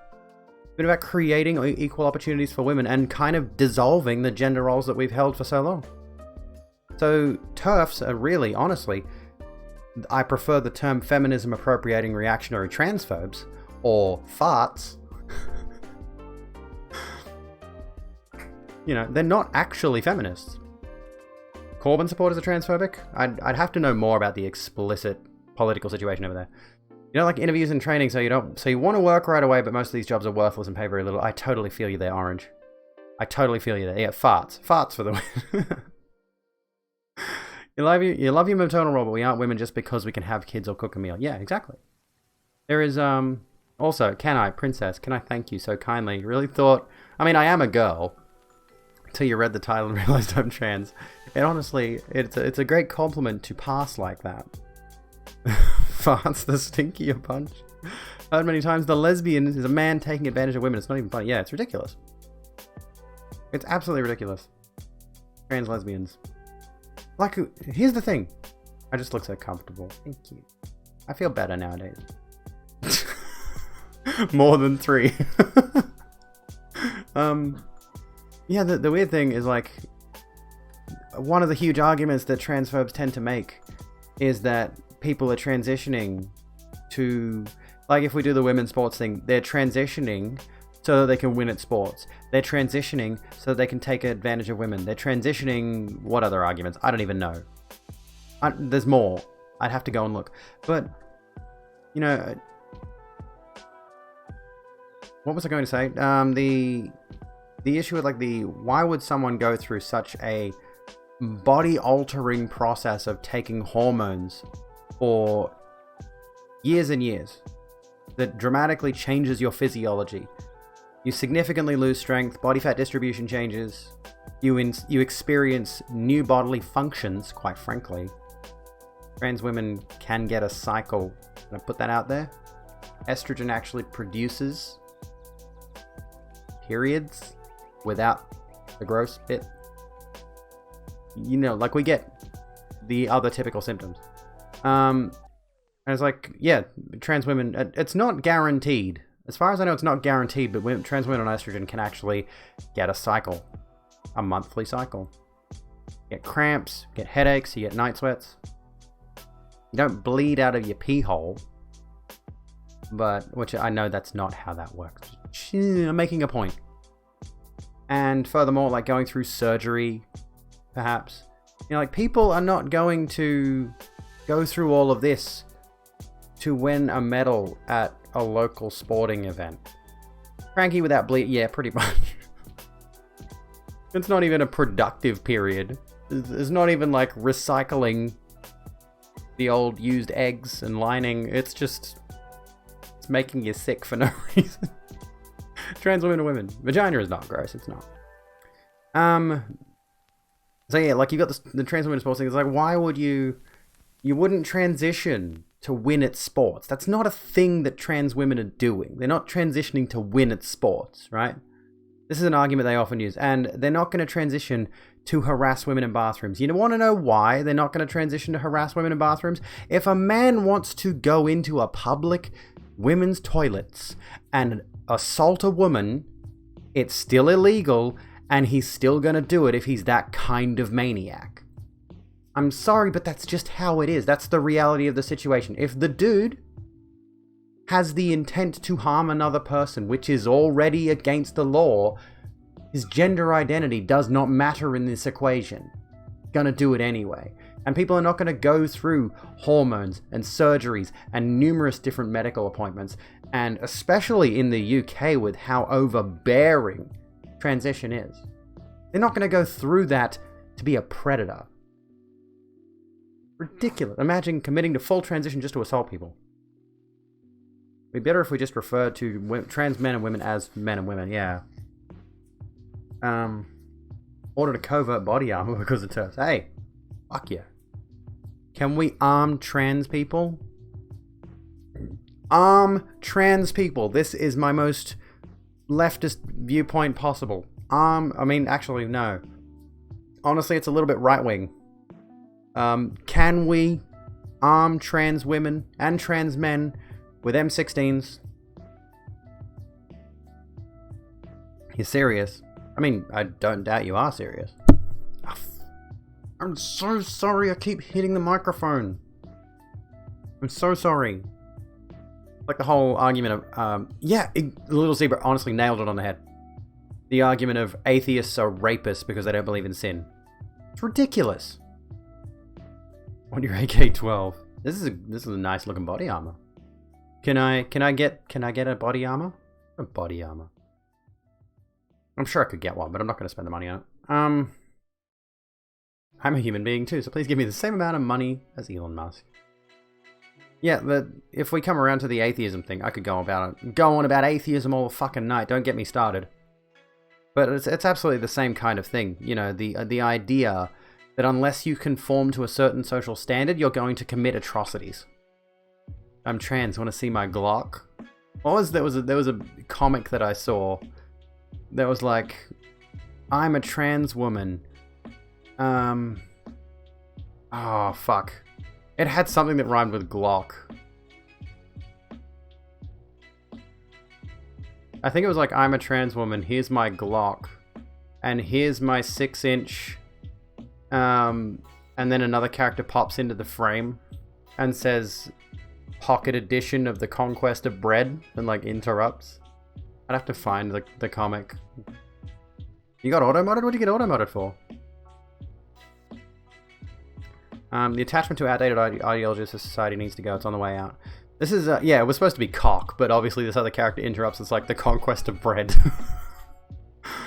It's been about creating equal opportunities for women and kind of dissolving the gender roles that we've held for so long. So TERFs are really, honestly, I prefer the term feminism appropriating reactionary transphobes, or farts. You know, they're not actually feminists. Corbyn supporters are transphobic? I'd have to know more about the explicit political situation over there. You know, like interviews and training, so you want to work right away, but most of these jobs are worthless and pay very little. I totally feel you there, Orange. I totally feel you there. Yeah, farts. Farts for the win. You love your maternal role, but we aren't women just because we can have kids or cook a meal. Yeah, exactly. There is, also, Princess, can I thank you so kindly? Really thought, I mean, I am a girl, until you read the title and realized I'm trans. And honestly, it's a great compliment to pass like that. Farts the stinkier punch. Heard many times, the lesbian is a man taking advantage of women. It's not even funny. Yeah, it's ridiculous. It's absolutely ridiculous. Trans lesbians. Like, here's the thing. I just look so comfortable. Thank you. I feel better nowadays. More than 3. Yeah, the weird thing is, like, one of the huge arguments that transphobes tend to make is that people are transitioning to, like, if we do the women's sports thing, they're transitioning so that they can win at sports. They're transitioning so that they can take advantage of women. They're transitioning... What other arguments? I don't even know. There's more. I'd have to go and look. But, you know... What was I going to say? The issue with, like, why would someone go through such a body-altering process of taking hormones for years and years that dramatically changes your physiology? You significantly lose strength, body fat distribution changes, you experience new bodily functions, quite frankly. Trans women can get a cycle. Can I put that out there? Estrogen actually produces periods without the gross bit. You know, like, we get the other typical symptoms. And it's like, yeah, trans women, it's not guaranteed. As far as I know, it's not guaranteed, but trans women on estrogen can actually get a cycle. A monthly cycle. Get cramps, get headaches, you get night sweats. You don't bleed out of your pee hole. But, which I know that's not how that works. I'm making a point. And furthermore, like, going through surgery, perhaps. You know, like, people are not going to go through all of this to win a medal at a local sporting event. Cranky without bleed, yeah, pretty much. It's not even a productive period. It's not even like recycling the old used eggs and lining. It's just, it's making you sick for no reason. Trans women are women. Vagina is not gross, it's not. So yeah, like, you got the trans women sports thing. It's like, why would you wouldn't transition to win at sports? That's not a thing that trans women are doing. They're not transitioning to win at sports, right? This is an argument they often use, and they're not going to transition to harass women in bathrooms. You want to know why they're not going to transition to harass women in bathrooms? If a man wants to go into a public women's toilets and assault a woman, it's still illegal, and he's still going to do it if he's that kind of maniac. I'm sorry, but that's just how it is. That's the reality of the situation. If the dude has the intent to harm another person, which is already against the law, his gender identity does not matter in this equation. Gonna do it anyway. And people are not gonna go through hormones and surgeries and numerous different medical appointments, and especially in the UK with how overbearing transition is. They're not gonna go through that to be a predator. Ridiculous. Imagine committing to full transition just to assault people. It'd be better if we just referred to trans men and women as men and women, yeah. Ordered a covert body armor because of TERFs. Hey, fuck yeah. Can we arm trans people? Arm trans people. This is my most leftist viewpoint possible. Actually, no. Honestly, it's a little bit right-wing. Can we arm trans women and trans men with M16s. You're serious. I mean, I don't doubt you are serious. I'm so sorry I keep hitting the microphone. I'm so sorry. Like the whole argument of, Little Zebra honestly nailed it on the head. The argument of atheists are rapists because they don't believe in sin. It's ridiculous. On your AK-12. This is a nice looking body armor. Can I get a body armor? A body armor. I'm sure I could get one, but I'm not going to spend the money on it. I'm a human being too, so please give me the same amount of money as Elon Musk. Yeah, if we come around to the atheism thing, I could go on about atheism all fucking night. Don't get me started. But it's absolutely the same kind of thing. You know, the idea that unless you conform to a certain social standard, you're going to commit atrocities. I'm trans. Want to see my Glock? There was a comic that I saw that was like, I'm a trans woman. Oh fuck. It had something that rhymed with Glock. I think it was like, I'm a trans woman, here's my Glock, and here's my 6-inch, and then another character pops into the frame and says, pocket edition of the Conquest of Bread, and like interrupts. I'd have to find the comic. You got auto-modded? What did you get auto-modded for? The attachment to outdated ideologies of society needs to go. It's on the way out. This is, it was supposed to be cock, but obviously this other character interrupts. It's like the Conquest of Bread.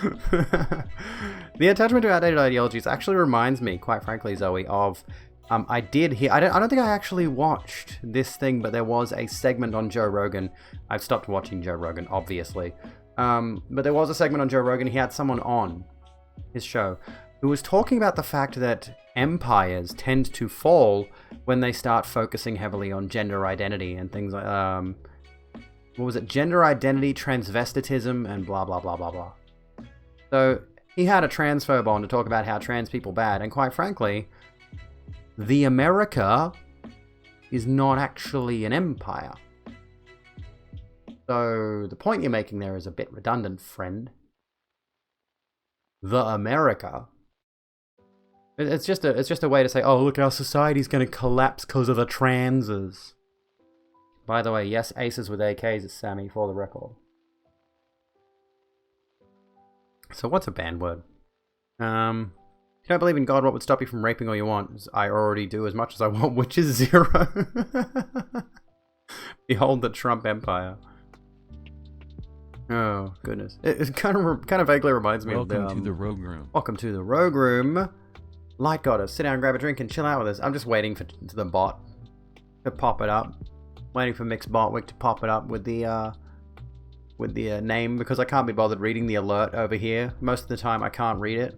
The attachment to outdated ideologies actually reminds me, quite frankly, Zoe, of... I did hear... I don't think I actually watched this thing, but there was a segment on Joe Rogan. I've stopped watching Joe Rogan, obviously. But there was a segment on Joe Rogan. He had someone on his show who was talking about the fact that empires tend to fall when they start focusing heavily on gender identity and things like, what was it? Gender identity, transvestitism, and blah, blah, blah, blah, blah. So he had a transphobe on to talk about how trans people bad, and quite frankly, the America is not actually an empire. So the point you're making there is a bit redundant, friend. The America. It's just a way to say, oh, look, our society's going to collapse because of the transes. By the way, yes, aces with AKs is Sammy, for the record. So what's a banned word? If you don't believe in God, what would stop you from raping all you want? I already do as much as I want, which is 0. Behold the Trump Empire. Oh, goodness. It kind of vaguely reminds me of the... Welcome to the Rogue Room. Welcome to the Rogue Room. Light Goddess, sit down, grab a drink, and chill out with us. I'm just waiting for the bot to pop it up. Waiting for Mixed Botwick to pop it up with the name, because I can't be bothered reading the alert over here. Most of the time, I can't read it.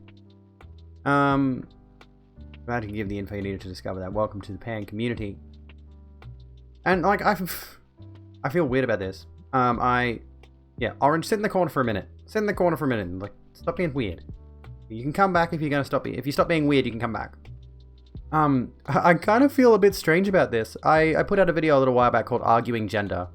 Glad to give the info you needed to discover that. Welcome to the pan community. And like, I feel weird about this. Orange, sit in the corner for a minute. Sit in the corner for a minute and like, stop being weird. You can come back if you're gonna stop. If you stop being weird, you can come back. I kind of feel a bit strange about this. I put out a video a little while back called Arguing Gender,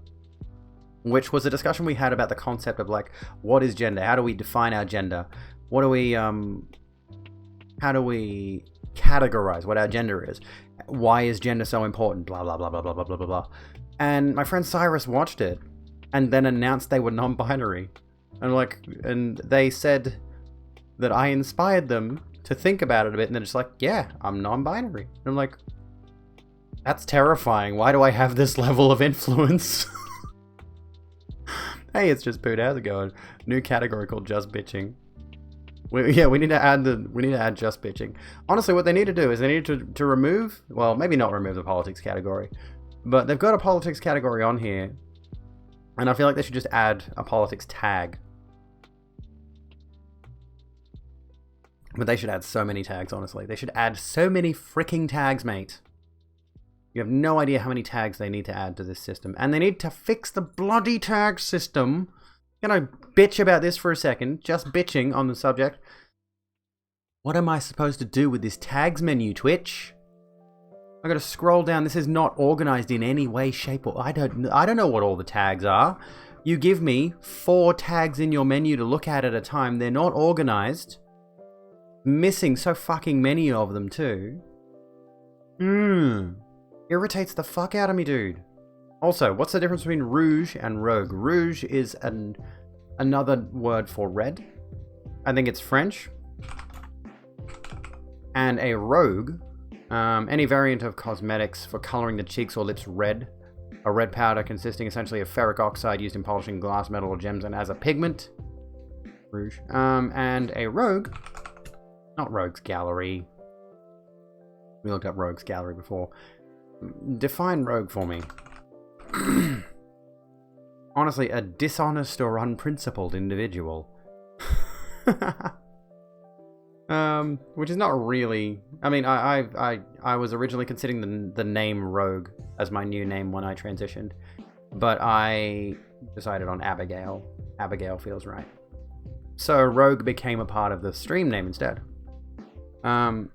which was a discussion we had about the concept of like, what is gender? How do we define our gender? What do we, how do we categorize what our gender is? Why is gender so important? Blah, blah, blah, blah, blah, blah, blah, blah, blah. And my friend Cyrus watched it and then announced they were non-binary. And they said that I inspired them to think about it a bit, and then it's like, yeah, I'm non-binary. And I'm like, that's terrifying. Why do I have this level of influence? Hey, it's just Poot. How's it going? New category called Just Bitching. We need to add Just Bitching. Honestly, what they need to do is they need to remove, well, maybe not remove the politics category, but they've got a politics category on here, and I feel like they should just add a politics tag. But they should add so many tags, honestly. They should add so many freaking tags, mate. You have no idea how many tags they need to add to this system. And they need to fix the bloody tag system. Can I bitch about this for a second? Just bitching on the subject. What am I supposed to do with this tags menu, Twitch? I gotta scroll down. This is not organized in any way, shape, or I don't know what all the tags are. You give me 4 tags in your menu to look at a time. They're not organized. Missing so fucking many of them too. Irritates the fuck out of me, dude. Also, what's the difference between rouge and rogue? Rouge is another word for red. I think it's French. And a rogue, any variant of cosmetics for coloring the cheeks or lips red. A red powder consisting essentially of ferric oxide used in polishing glass, metal, or gems and as a pigment. Rouge. And a rogue, not Rogues Gallery. We looked up Rogues Gallery before. Define rogue for me. Honestly, a dishonest or unprincipled individual. Which is not really... I mean, I was originally considering the name Rogue as my new name when I transitioned. But I decided on Abigail. Abigail feels right. So Rogue became a part of the stream name instead. What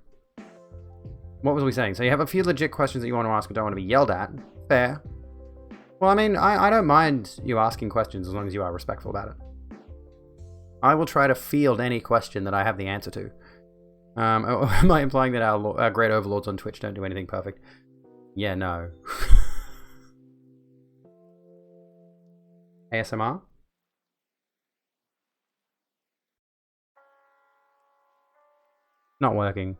was we saying? So you have a few legit questions that you want to ask but don't want to be yelled at. Fair. Well, I mean, I don't mind you asking questions as long as you are respectful about it. I will try to field any question that I have the answer to. Am I implying that our great overlords on Twitch don't do anything perfect? Yeah, no. ASMR? Not working.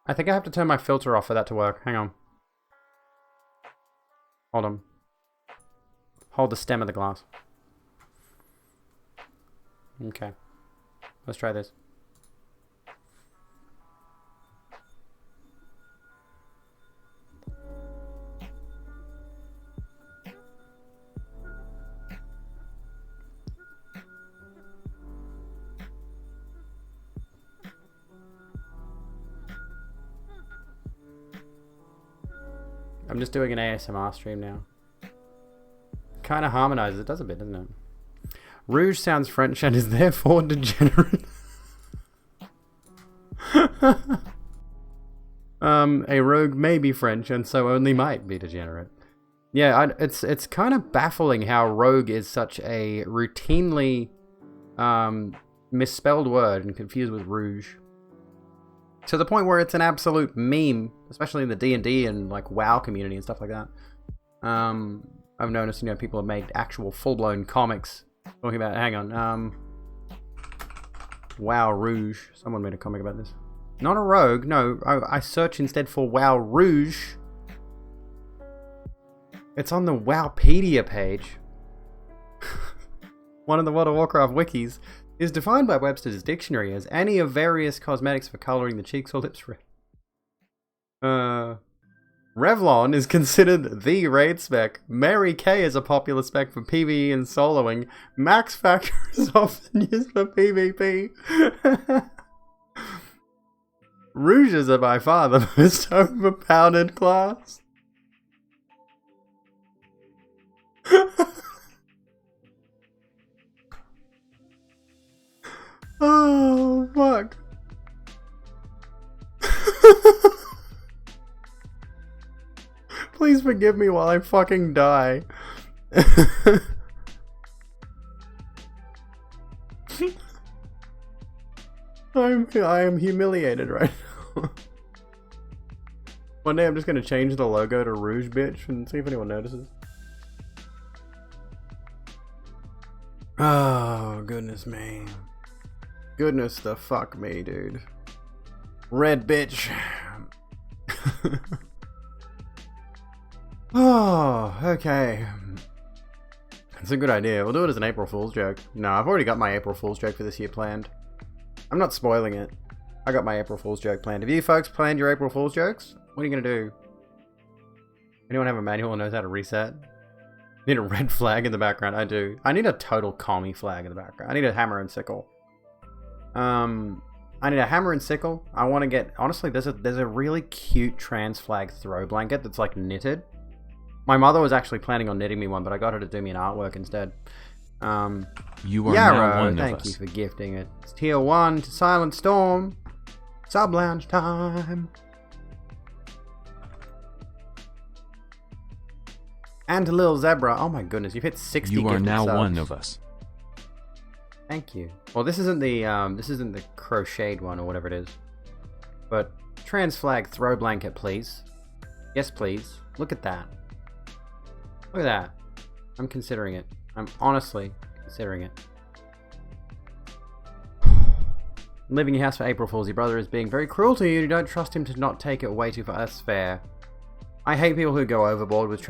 I think I have to turn my filter off for that to work. Hang on. Hold on. Hold the stem of the glass. Okay. Let's try this. I'm just doing an ASMR stream now. Kind of harmonizes. It does a bit, doesn't it? Rouge sounds French and is therefore degenerate. A rogue may be French and so only might be degenerate. Yeah, it's kind of baffling how rogue is such a routinely misspelled word and confused with rouge. To the point where it's an absolute meme, especially in the D&D and like WoW community and stuff like that. I've noticed, you know, people have made actual full-blown comics talking about. Hang on, WoW Rouge. Someone made a comic about this. Not a rogue. No, I search instead for WoW Rouge. It's on the Wowpedia page. One of the World of Warcraft wikis. Is defined by Webster's dictionary as any of various cosmetics for coloring the cheeks or lips red. Revlon is considered the raid spec. Mary Kay is a popular spec for PvE and soloing. Max Factor is often used for PvP. Rouges are by far the most overpowered class. Oh, fuck. Please forgive me while I fucking die. I am humiliated right now. One day I'm just gonna change the logo to Rouge Bitch and see if anyone notices. Oh, goodness me. Goodness the fuck me, dude. Red bitch. Oh, okay. It's a good idea. We'll do it as an April Fool's joke. No, I've already got my April Fool's joke for this year planned. I'm not spoiling it. I got my April Fool's joke planned. Have you folks planned your April Fool's jokes? What are you gonna do? Anyone have a manual that knows how to reset? Need a red flag in the background? I do. I need a total commie flag in the background. I need a hammer and sickle. I need a hammer and sickle. I want to get... Honestly, there's a really cute trans flag throw blanket that's like knitted. My mother was actually planning on knitting me one, but I got her to do me an artwork instead. You are now Yarrow, one of thank you us. for gifting it. It's tier 1 to Silent Storm. Sub lounge time. And to Lil Zebra. Oh my goodness, you've hit 60 You are gifted now subs. one of us. Thank you. Well, this isn't the crocheted one or whatever it is. But trans flag throw blanket, please. Yes, please. Look at that. Look at that. I'm considering it. I'm honestly considering it. Leaving your house for April Fools. Your brother is being very cruel to you. You don't trust him to not take it way too far. That's fair. I hate people who go overboard with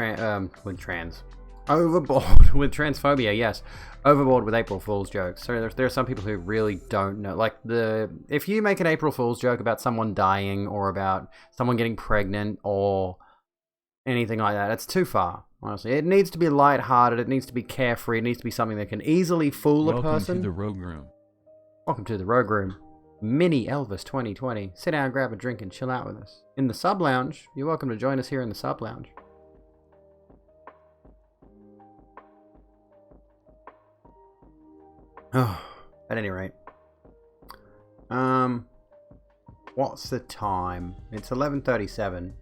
overboard with transphobia. Yes, overboard with April Fool's jokes. So there are some people who really don't know. Like if you make an April Fool's joke about someone dying or about someone getting pregnant or anything like that, it's too far. Honestly, it needs to be lighthearted. It needs to be carefree. It needs to be something that can easily fool a person. Welcome to the Rogue Room. Welcome to the Rogue Room. Mini Elvis 2020. Sit down, grab a drink, and chill out with us. In the Sub Lounge, you're welcome to join us here in the Sub Lounge. Oh, at any rate. What's the time? It's 11:37.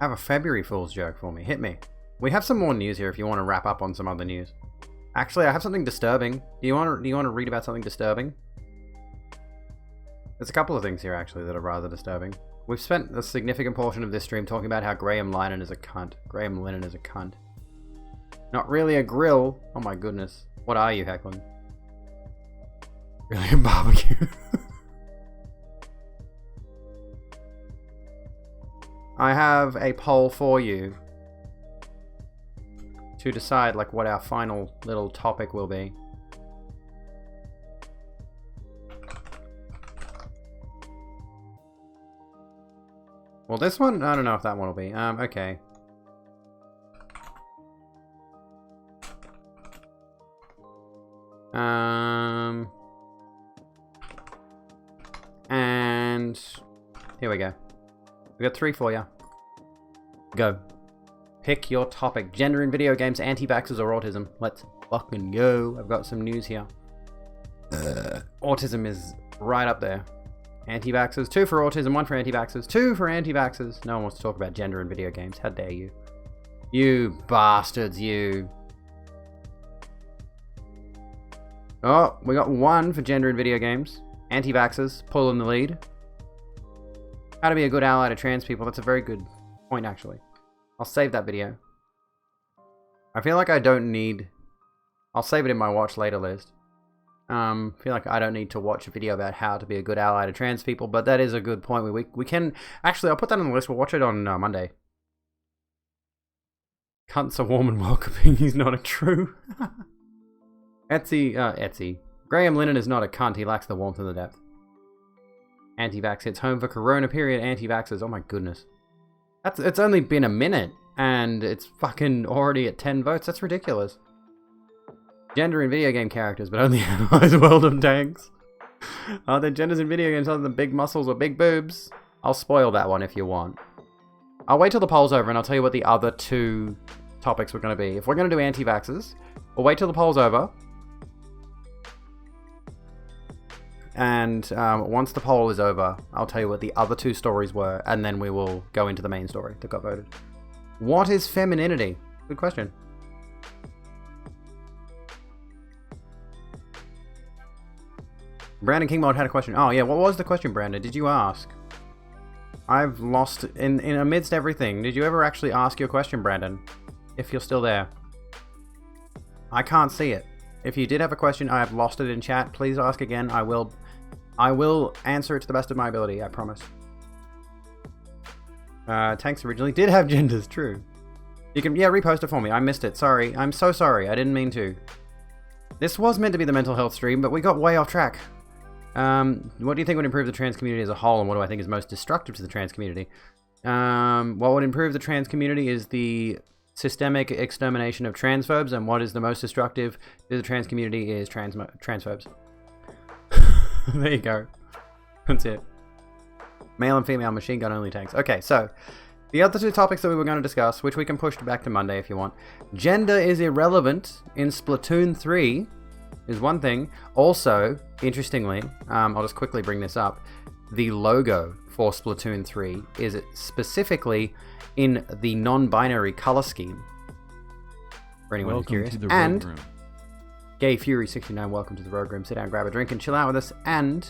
Have a February Fool's joke for me. Hit me. We have some more news here if you want to wrap up on some other news. Actually, I have something disturbing. Do you want to read about something disturbing? There's a couple of things here actually that are rather disturbing. We've spent a significant portion of this stream talking about how Graham Linehan is a cunt. Graham Linehan is a cunt. Not really a grill. Oh my goodness. What are you, Heckling? Really a barbecue? I have a poll for you to decide like what our final little topic will be. Well, this one, I don't know if that one will be. Okay. And here we go. We got 3 for you. Go. Pick your topic. Gender in video games, anti-vaxxers, or autism. Let's fucking go. I've got some news here. Autism is right up there. Anti-vaxxers. 2 for autism, 1 for anti-vaxxers. 2 for anti-vaxxers. No one wants to talk about gender in video games. How dare you. You bastards, you. Oh, we got 1 for gender in video games. Anti-vaxxers. Pulling the lead. How to be a good ally to trans people. That's a very good point, actually. I'll save that video. I feel like I don't need... I'll save it in my watch later list. I feel like I don't need to watch a video about how to be a good ally to trans people, but that is a good point. We can... Actually, I'll put that on the list. We'll watch it on Monday. Cunts are warm and welcoming. He's not a true. Etsy. Graham Linehan is not a cunt. He lacks the warmth and the depth. Anti-vax hits home for Corona period. Anti-vaxxers. Oh my goodness. It's only been a minute, and it's fucking already at 10 votes. That's ridiculous. Gender in video game characters, but only analyze World of Tanks. Are there genders in video games other than big muscles or big boobs? I'll spoil that one if you want. I'll wait till the poll's over, and I'll tell you what the other 2 topics were going to be. If we're going to do anti-vaxxers, we'll wait till the poll's over. And once the poll is over, I'll tell you what the other 2 stories were, and then we will go into the main story that got voted. What is femininity? Good question. Brandon Kingmod had a question. Oh yeah, what was the question, Brandon? Did you ask? I've lost in amidst everything. Did you ever actually ask your question, Brandon? If you're still there. I can't see it. If you did have a question, I have lost it in chat. Please ask again. I will answer it to the best of my ability, I promise. Tanks originally did have genders, true. You can, repost it for me. I missed it. Sorry. I'm so sorry. I didn't mean to. This was meant to be the mental health stream, but we got way off track. What do you think would improve the trans community as a whole, and what do I think is most destructive to the trans community? What would improve the trans community is the systemic extermination of transphobes, and what is the most destructive to the trans community is transphobes. There you go. That's it. Male and female machine gun only tanks. Okay, so The other two topics that we were going to discuss, which we can push back to Monday if you want. Gender is irrelevant in Splatoon 3 is one thing. Also, interestingly, I'll just quickly bring this up. The logo for Splatoon 3 is specifically in the non-binary color scheme. For anyone who's curious. To the and Rogue Room. Gay Fury 69, welcome to the Rogue Room. Sit down, grab a drink, and chill out with us. And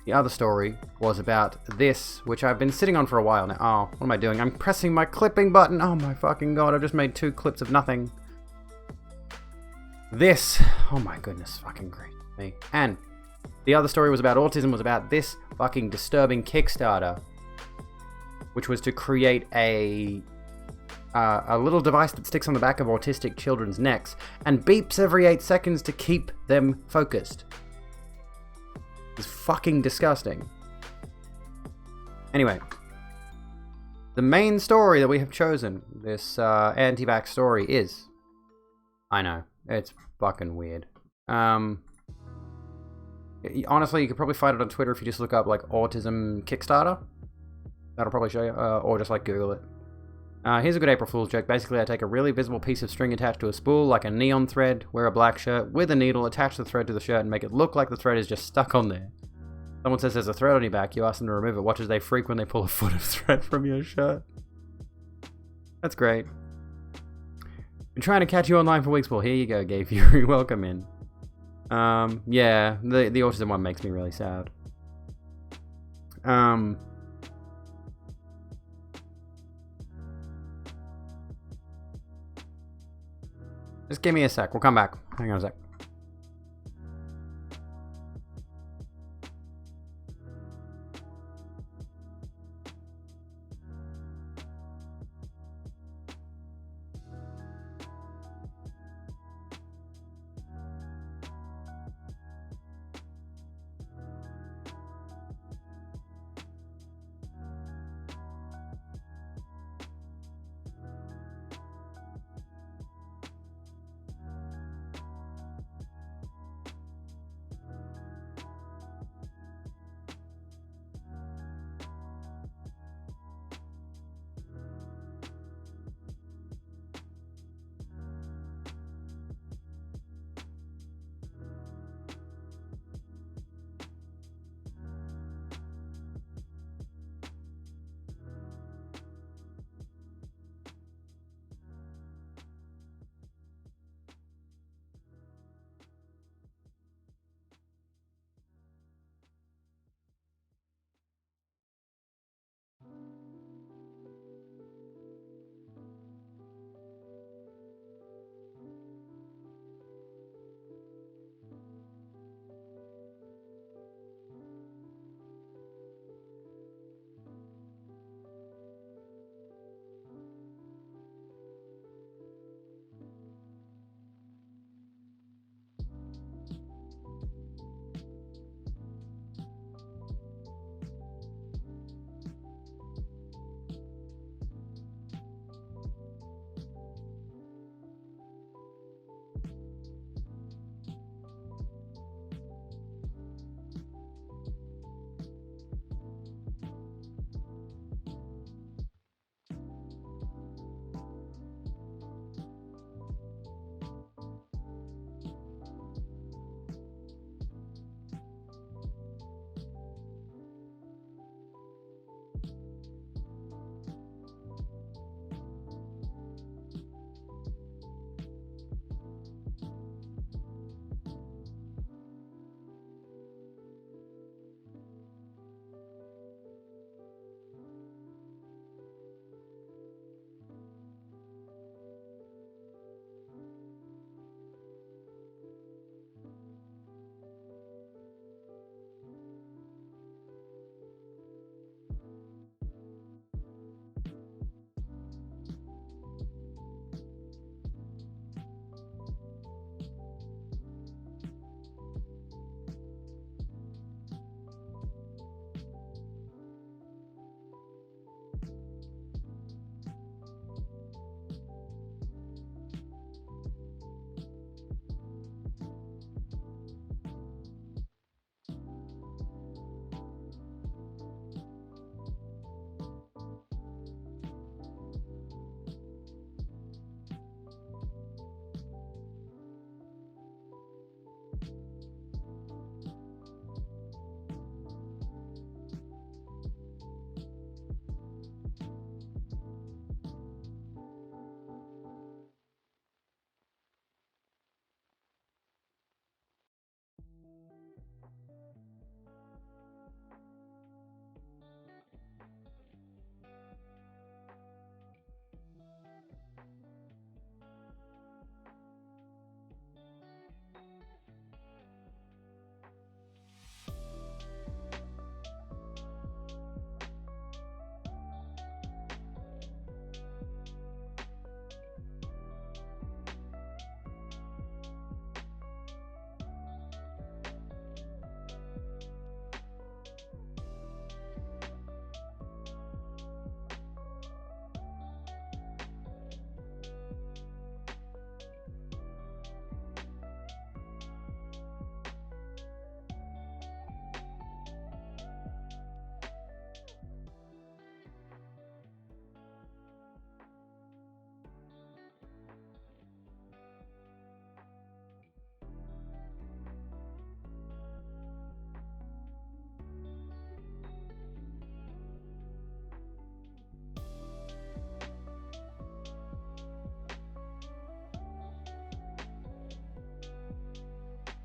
the other story was about this, which I've been sitting on for a while now. Oh, what am I doing? I'm pressing my clipping button. Oh my fucking god, I've just made 2 clips of nothing. This, oh my goodness, fucking great. Me. And the other story was about autism, was about this fucking disturbing Kickstarter, which was to create a little device that sticks on the back of autistic children's necks and beeps every 8 seconds to keep them focused. It's fucking disgusting. Anyway, the main story that we have chosen, this anti-vax story, is... I know, it's fucking weird. Honestly, you could probably find it on Twitter if you just look up, like, autism Kickstarter. That'll probably show you, or just, like, Google it. Here's a good April Fool's joke. Basically, I take a really visible piece of string attached to a spool, like a neon thread, wear a black shirt with a needle, attach the thread to the shirt, and make it look like the thread is just stuck on there. Someone says there's a thread on your back, you ask them to remove it. Watch as they freak when they pull a foot of thread from your shirt. That's great. Been trying to catch you online for weeks. Well, here you go, Gay Fury. Welcome in. Yeah, the autism one makes me really sad. Just give me a sec. We'll come back. Hang on a sec.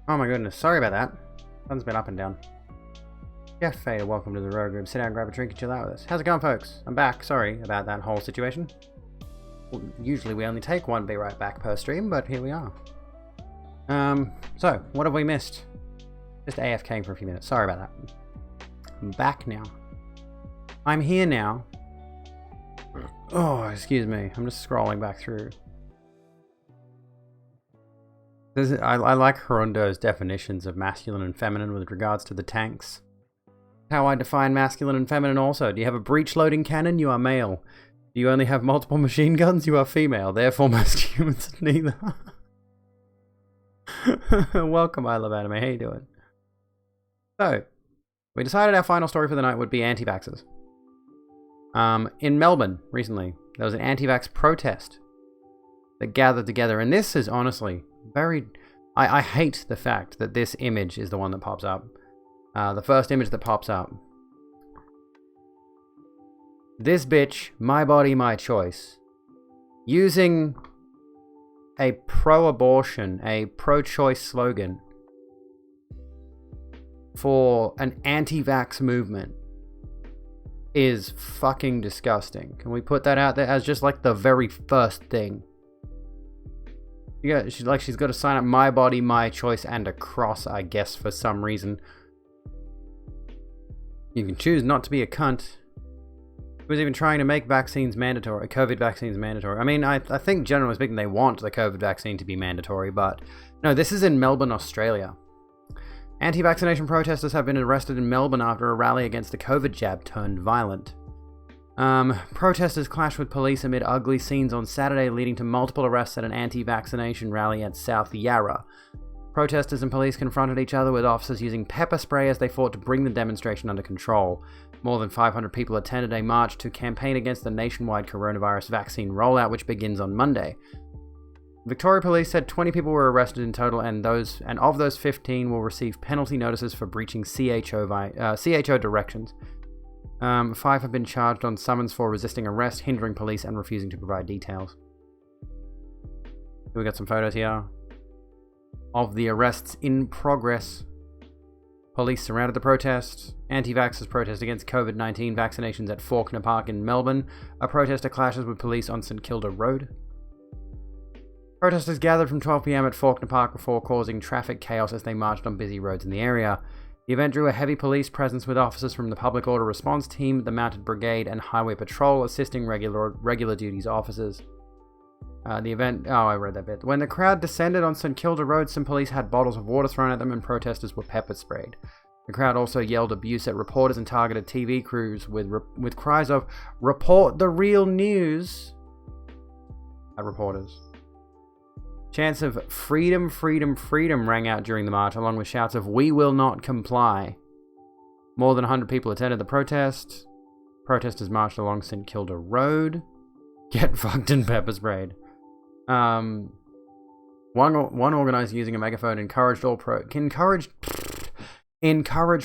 Oh my goodness, sorry about that. Sun's been up and down. Jeff Fader, welcome to the Rogue Room. Sit down, grab a drink, and chill out with us. How's it going, folks? I'm back. Sorry about that whole situation. Well, usually we only take one Be Right Back per stream, but here we are. So, what have we missed? Just AFKing for a few minutes. Sorry about that. I'm back now. I'm here now. Oh, excuse me. I'm just scrolling back through. I like Hirundo's definitions of masculine and feminine with regards to the tanks. How I define masculine and feminine also. Do you have a breech-loading cannon? You are male. Do you only have multiple machine guns? You are female. Therefore, most humans are neither. Welcome, I Love Anime. How you doing? So, we decided our final story for the night would be anti-vaxxers. In Melbourne, recently, there was an anti-vax protest that gathered together. And this is honestly very... I hate the fact that this image is the one that pops up. The first image that pops up. This bitch, my body, my choice, using a pro-abortion, a pro-choice slogan for an anti-vax movement is fucking disgusting. Can we put that out there as just like the very first thing? Yeah, she's got to sign up my body, my choice, and a cross, I guess, for some reason. You can choose not to be a cunt. He was even trying to make vaccines mandatory, COVID vaccines mandatory. I mean, I think generally speaking they want the COVID vaccine to be mandatory, but no, this is in Melbourne, Australia. Anti-vaccination protesters have been arrested in Melbourne after a rally against the COVID jab turned violent. Protesters clashed with police amid ugly scenes on Saturday, leading to multiple arrests at an anti-vaccination rally at South Yarra. Protesters and police confronted each other with officers using pepper spray as they fought to bring the demonstration under control. More than 500 people attended a march to campaign against the nationwide coronavirus vaccine rollout, which begins on Monday. Victoria Police said 20 people were arrested in total, and of those 15 will receive penalty notices for breaching CHO directions. 5 have been charged on summons for resisting arrest, hindering police, and refusing to provide details. We got some photos here of the arrests in progress. Police surrounded the protest. Anti-vaxxers protest against COVID-19 vaccinations at Fawkner Park in Melbourne. A protester clashes with police on St Kilda Road. Protesters gathered from 12 PM at Fawkner Park before causing traffic chaos as they marched on busy roads in the area. The event drew a heavy police presence with officers from the Public Order Response Team, the Mounted Brigade, and Highway Patrol assisting regular duties officers. The event... Oh, I read that bit. When the crowd descended on St Kilda Road, some police had bottles of water thrown at them and protesters were pepper sprayed. The crowd also yelled abuse at reporters and targeted TV crews with cries of, "Report the real news!" at reporters. Chants of "freedom, freedom, freedom" rang out during the march, along with shouts of "we will not comply." More than 100 people attended the protest. Protesters marched along St Kilda Road. Get fucked and pepper sprayed. One organizer using a megaphone encouraged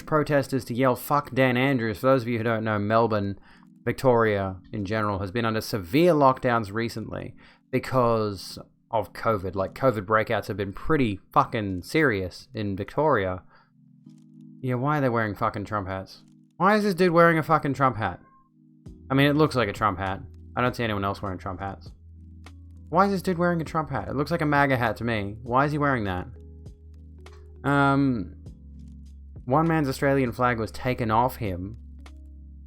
protesters to yell "fuck Dan Andrews." For those of you who don't know, Melbourne, Victoria in general, has been under severe lockdowns recently because of COVID. Like, COVID breakouts have been pretty fucking serious in Victoria. Yeah, why are they wearing fucking Trump hats? Why is this dude wearing a fucking Trump hat? I mean, it looks like a Trump hat. I don't see anyone else wearing Trump hats. Why is this dude wearing a Trump hat? It looks like a MAGA hat to me. Why is he wearing that? One man's Australian flag was taken off him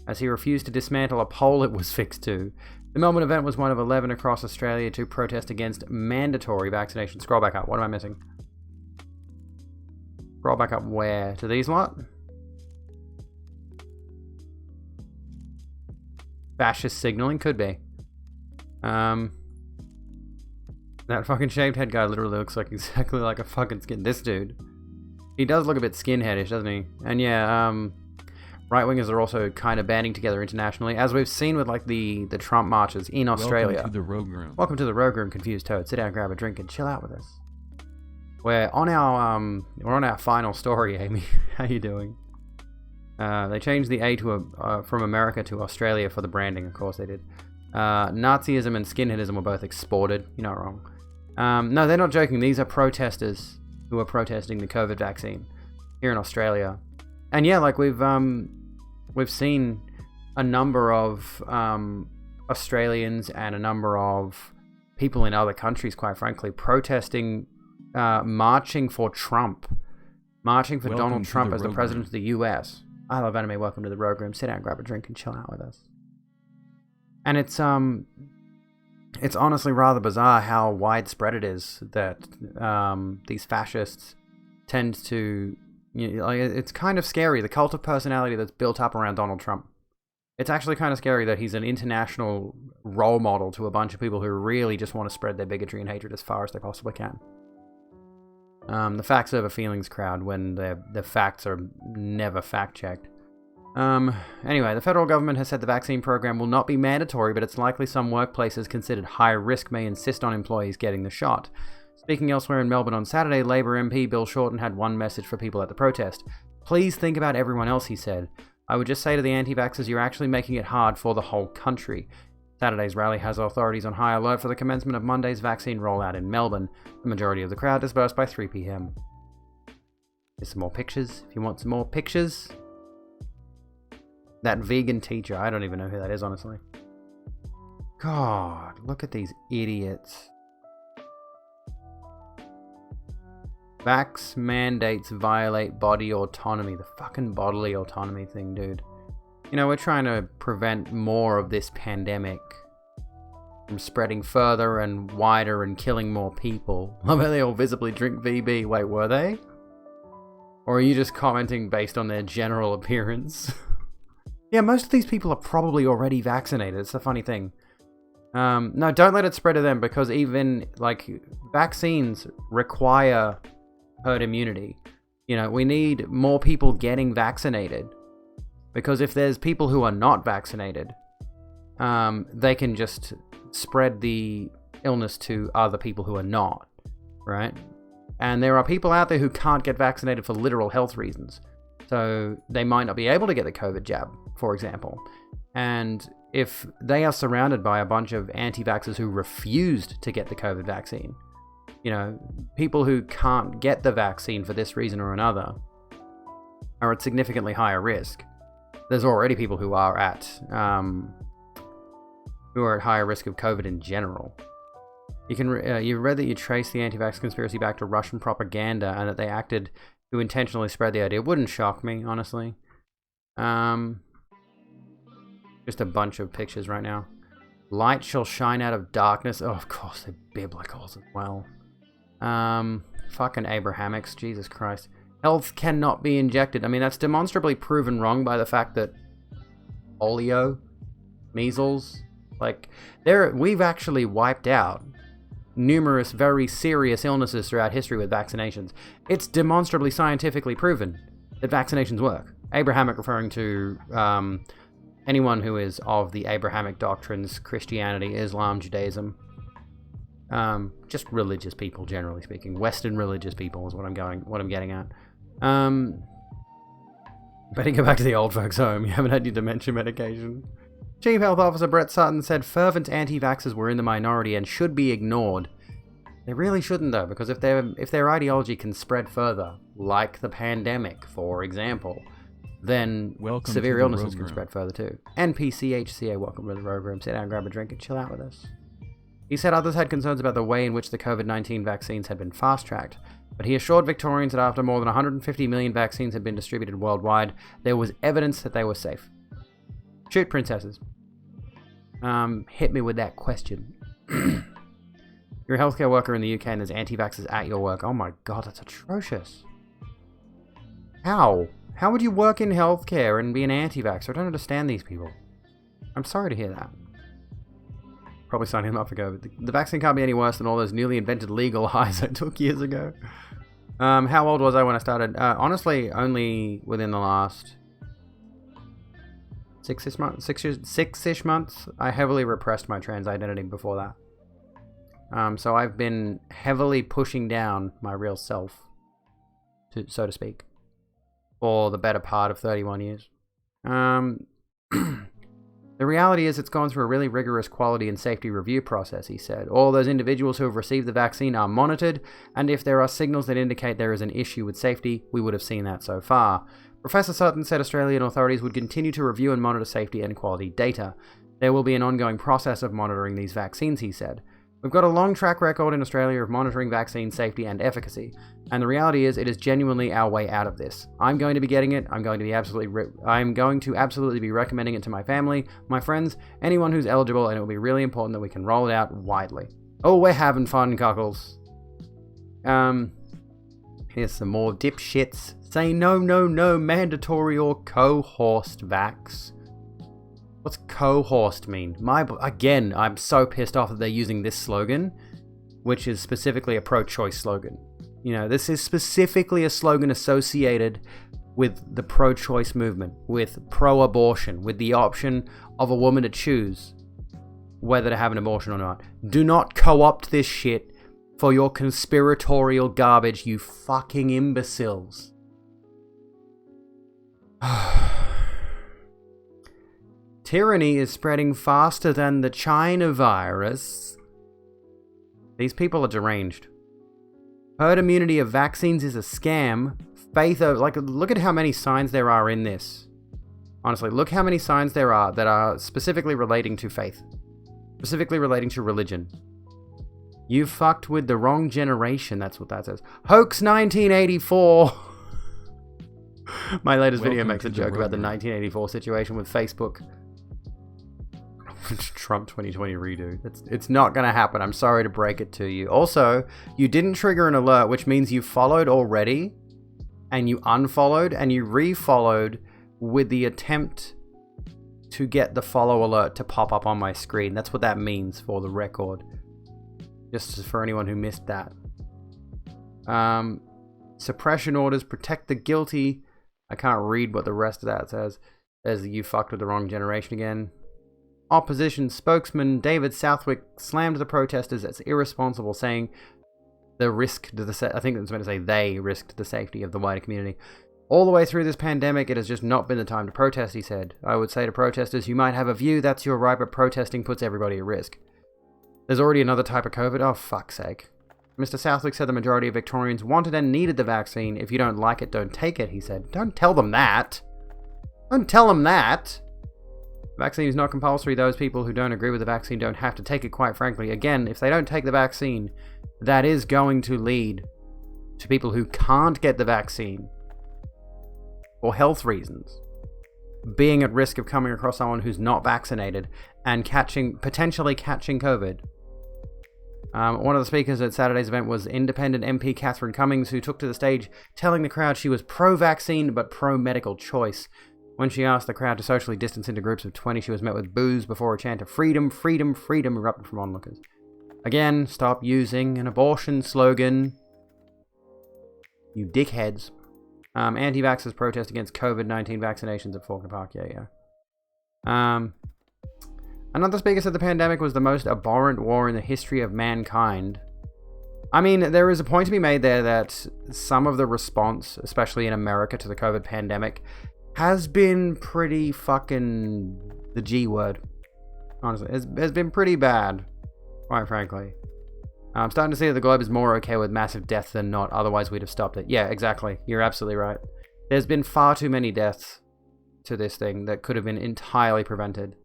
as he refused to dismantle a pole it was fixed to. The Melbourne event was one of 11 across Australia to protest against mandatory vaccination. Scroll back up. What am I missing? Scroll back up where? To these lot? Fascist signaling? Could be. That fucking shaved head guy literally looks like exactly like a fucking skin. This dude. He does look a bit skinheadish, doesn't he? And yeah, right-wingers are also kind of banding together internationally, as we've seen with like the Trump marches in Australia. Welcome to the Rogue Room. Welcome to the Rogue Room, Confused Toad. Sit down, grab a drink, and chill out with us. We're on our final story, Amy. How you doing? They changed the A to from America to Australia for the branding. Of course they did. Nazism and skinheadism were both exported. You're not wrong. No, they're not joking. These are protesters who are protesting the COVID vaccine here in Australia. And yeah, like we've seen a number of Australians and a number of people in other countries, quite frankly, protesting, marching for Trump, marching for Donald Trump as the president of the US. I love anime. Welcome to the Rogue Room. Sit down, grab a drink, and chill out with us. And it's honestly rather bizarre how widespread it is that these fascists tend to, it's kind of scary, the cult of personality that's built up around Donald Trump. It's actually kind of scary that he's an international role model to a bunch of people who really just want to spread their bigotry and hatred as far as they possibly can. The facts over feelings crowd when the facts are never fact-checked. Anyway, the federal government has said the vaccine program will not be mandatory, but it's likely some workplaces considered high risk may insist on employees getting the shot. Speaking elsewhere in Melbourne on Saturday, Labor MP Bill Shorten had one message for people at the protest. Please think about everyone else, he said. I would just say to the anti-vaxxers, you're actually making it hard for the whole country. Saturday's rally has authorities on high alert for the commencement of Monday's vaccine rollout in Melbourne. The majority of the crowd dispersed by 3 p.m. Here's some more pictures, if you want some more pictures. That vegan teacher, I don't even know who that is, honestly. God, look at these idiots. Vax mandates violate body autonomy. The fucking bodily autonomy thing, dude. You know, we're trying to prevent more of this pandemic from spreading further and wider and killing more people. I bet they all visibly drink VB. Wait, were they? Or are you just commenting based on their general appearance? Yeah, most of these people are probably already vaccinated. It's a funny thing. No, don't let it spread to them, because even, like, vaccines require herd immunity. You know, we need more people getting vaccinated, because if there's people who are not vaccinated, they can just spread the illness to other people who are not, right? And there are people out there who can't get vaccinated for literal health reasons. So they might not be able to get the COVID jab, for example. And if they are surrounded by a bunch of anti-vaxxers who refused to get the COVID vaccine, you know, people who can't get the vaccine for this reason or another are at significantly higher risk. There's already people who are at higher risk of COVID in general. You can you read that you trace the anti-vax conspiracy back to Russian propaganda and that they acted to intentionally spread the idea. It wouldn't shock me, honestly. Just a bunch of pictures right now. Light shall shine out of darkness. Oh, of course, they're biblicals as well. Fucking Abrahamics, Jesus Christ. Health cannot be injected. I mean, that's demonstrably proven wrong by the fact that polio, measles, like, we've actually wiped out numerous very serious illnesses throughout history with vaccinations. It's demonstrably scientifically proven that vaccinations work. Abrahamic referring to anyone who is of the Abrahamic doctrines, Christianity, Islam, Judaism. Just religious people, generally speaking. Western religious people is what I'm getting at. Better go back to the old folks' home. You haven't had your dementia medication. Chief Health Officer Brett Sutton said fervent anti-vaxxers were in the minority and should be ignored. They really shouldn't, though, because if their ideology can spread further, like the pandemic, for example, then severe illnesses can spread further too. NPCHCA, welcome to the Rogue Room. Sit down, grab a drink, and chill out with us. He said others had concerns about the way in which the COVID-19 vaccines had been fast-tracked, but he assured Victorians that after more than 150 million vaccines had been distributed worldwide, there was evidence that they were safe. Shoot, princesses. Hit me with that question. You're a healthcare worker in the UK and there's anti-vaxxers at your work. Oh my god, that's atrocious. How? How would you work in healthcare and be an anti-vaxxer? I don't understand these people. I'm sorry to hear that. Probably signing him up for go. The vaccine can't be any worse than all those newly invented legal highs I took years ago. How old was I when I started? Honestly, only within the last six-ish months. I heavily repressed my trans identity before that. So I've been heavily pushing down my real self, so to speak, for the better part of 31 years. The reality is it's gone through a really rigorous quality and safety review process, he said. All those individuals who have received the vaccine are monitored, and if there are signals that indicate there is an issue with safety, we would have seen that so far. Professor Sutton said Australian authorities would continue to review and monitor safety and quality data. There will be an ongoing process of monitoring these vaccines, he said. We've got a long track record in Australia of monitoring vaccine safety and efficacy, and the reality is it is genuinely our way out of this. I'm going to be getting it. I'm going to absolutely be recommending it to my family, my friends, anyone who's eligible, and it will be really important that we can roll it out widely. Oh, we're having fun, cuckles. Here's some more dipshits. Say no, mandatory or co-horsed vax. What's co-horsed mean? Again, I'm so pissed off that they're using this slogan, which is specifically a pro-choice slogan. You know, this is specifically a slogan associated with the pro-choice movement, with pro-abortion, with the option of a woman to choose whether to have an abortion or not. Do not co-opt this shit for your conspiratorial garbage, you fucking imbeciles. Tyranny is spreading faster than the China virus. These people are deranged. Herd immunity of vaccines is a scam. Look at how many signs there are in this. Honestly, look how many signs there are that are specifically relating to faith. Specifically relating to religion. You fucked with the wrong generation, that's what that says. Hoax 1984! My latest video makes a joke about the 1984 situation with Facebook. Trump 2020 redo. It's not going to happen. I'm sorry to break it to you. Also, you didn't trigger an alert, which means you followed already, and you unfollowed, and you refollowed with the attempt to get the follow alert to pop up on my screen. That's what that means for the record. Just for anyone who missed that. Suppression orders protect the guilty. I can't read what the rest of that says. As you fucked with the wrong generation again. Opposition spokesman David Southwick slammed the protesters as irresponsible, saying I think it was meant to say they risked the safety of the wider community. All the way through this pandemic, it has just not been the time to protest, he said. I would say to protesters, you might have a view, that's your right, but protesting puts everybody at risk. There's already another type of COVID? Oh, fuck's sake. Mr. Southwick said the majority of Victorians wanted and needed the vaccine. If you don't like it, don't take it, he said. Don't tell them that. Don't tell them that. The vaccine is not compulsory. Those people who don't agree with the vaccine don't have to take it, quite frankly. Again, if they don't take the vaccine, that is going to lead to people who can't get the vaccine for health reasons being at risk of coming across someone who's not vaccinated and potentially catching COVID. One of the speakers at Saturday's event was independent MP Catherine Cummings, who took to the stage telling the crowd she was pro-vaccine but pro-medical choice. When she asked the crowd to socially distance into groups of 20, she was met with boos before a chant of freedom, freedom, freedom erupted from onlookers. Again, stop using an abortion slogan. You dickheads. Anti-vaxxers protest against COVID-19 vaccinations at Faulkner Park. Yeah. Another speaker said the pandemic was the most abhorrent war in the history of mankind. I mean, there is a point to be made there that some of the response, especially in America, to the COVID pandemic has been pretty fucking the G word. Honestly, it's been pretty bad, quite frankly. I'm starting to see that the globe is more okay with massive death than not, otherwise we'd have stopped it. Yeah, exactly. You're absolutely right. There's been far too many deaths to this thing that could have been entirely prevented.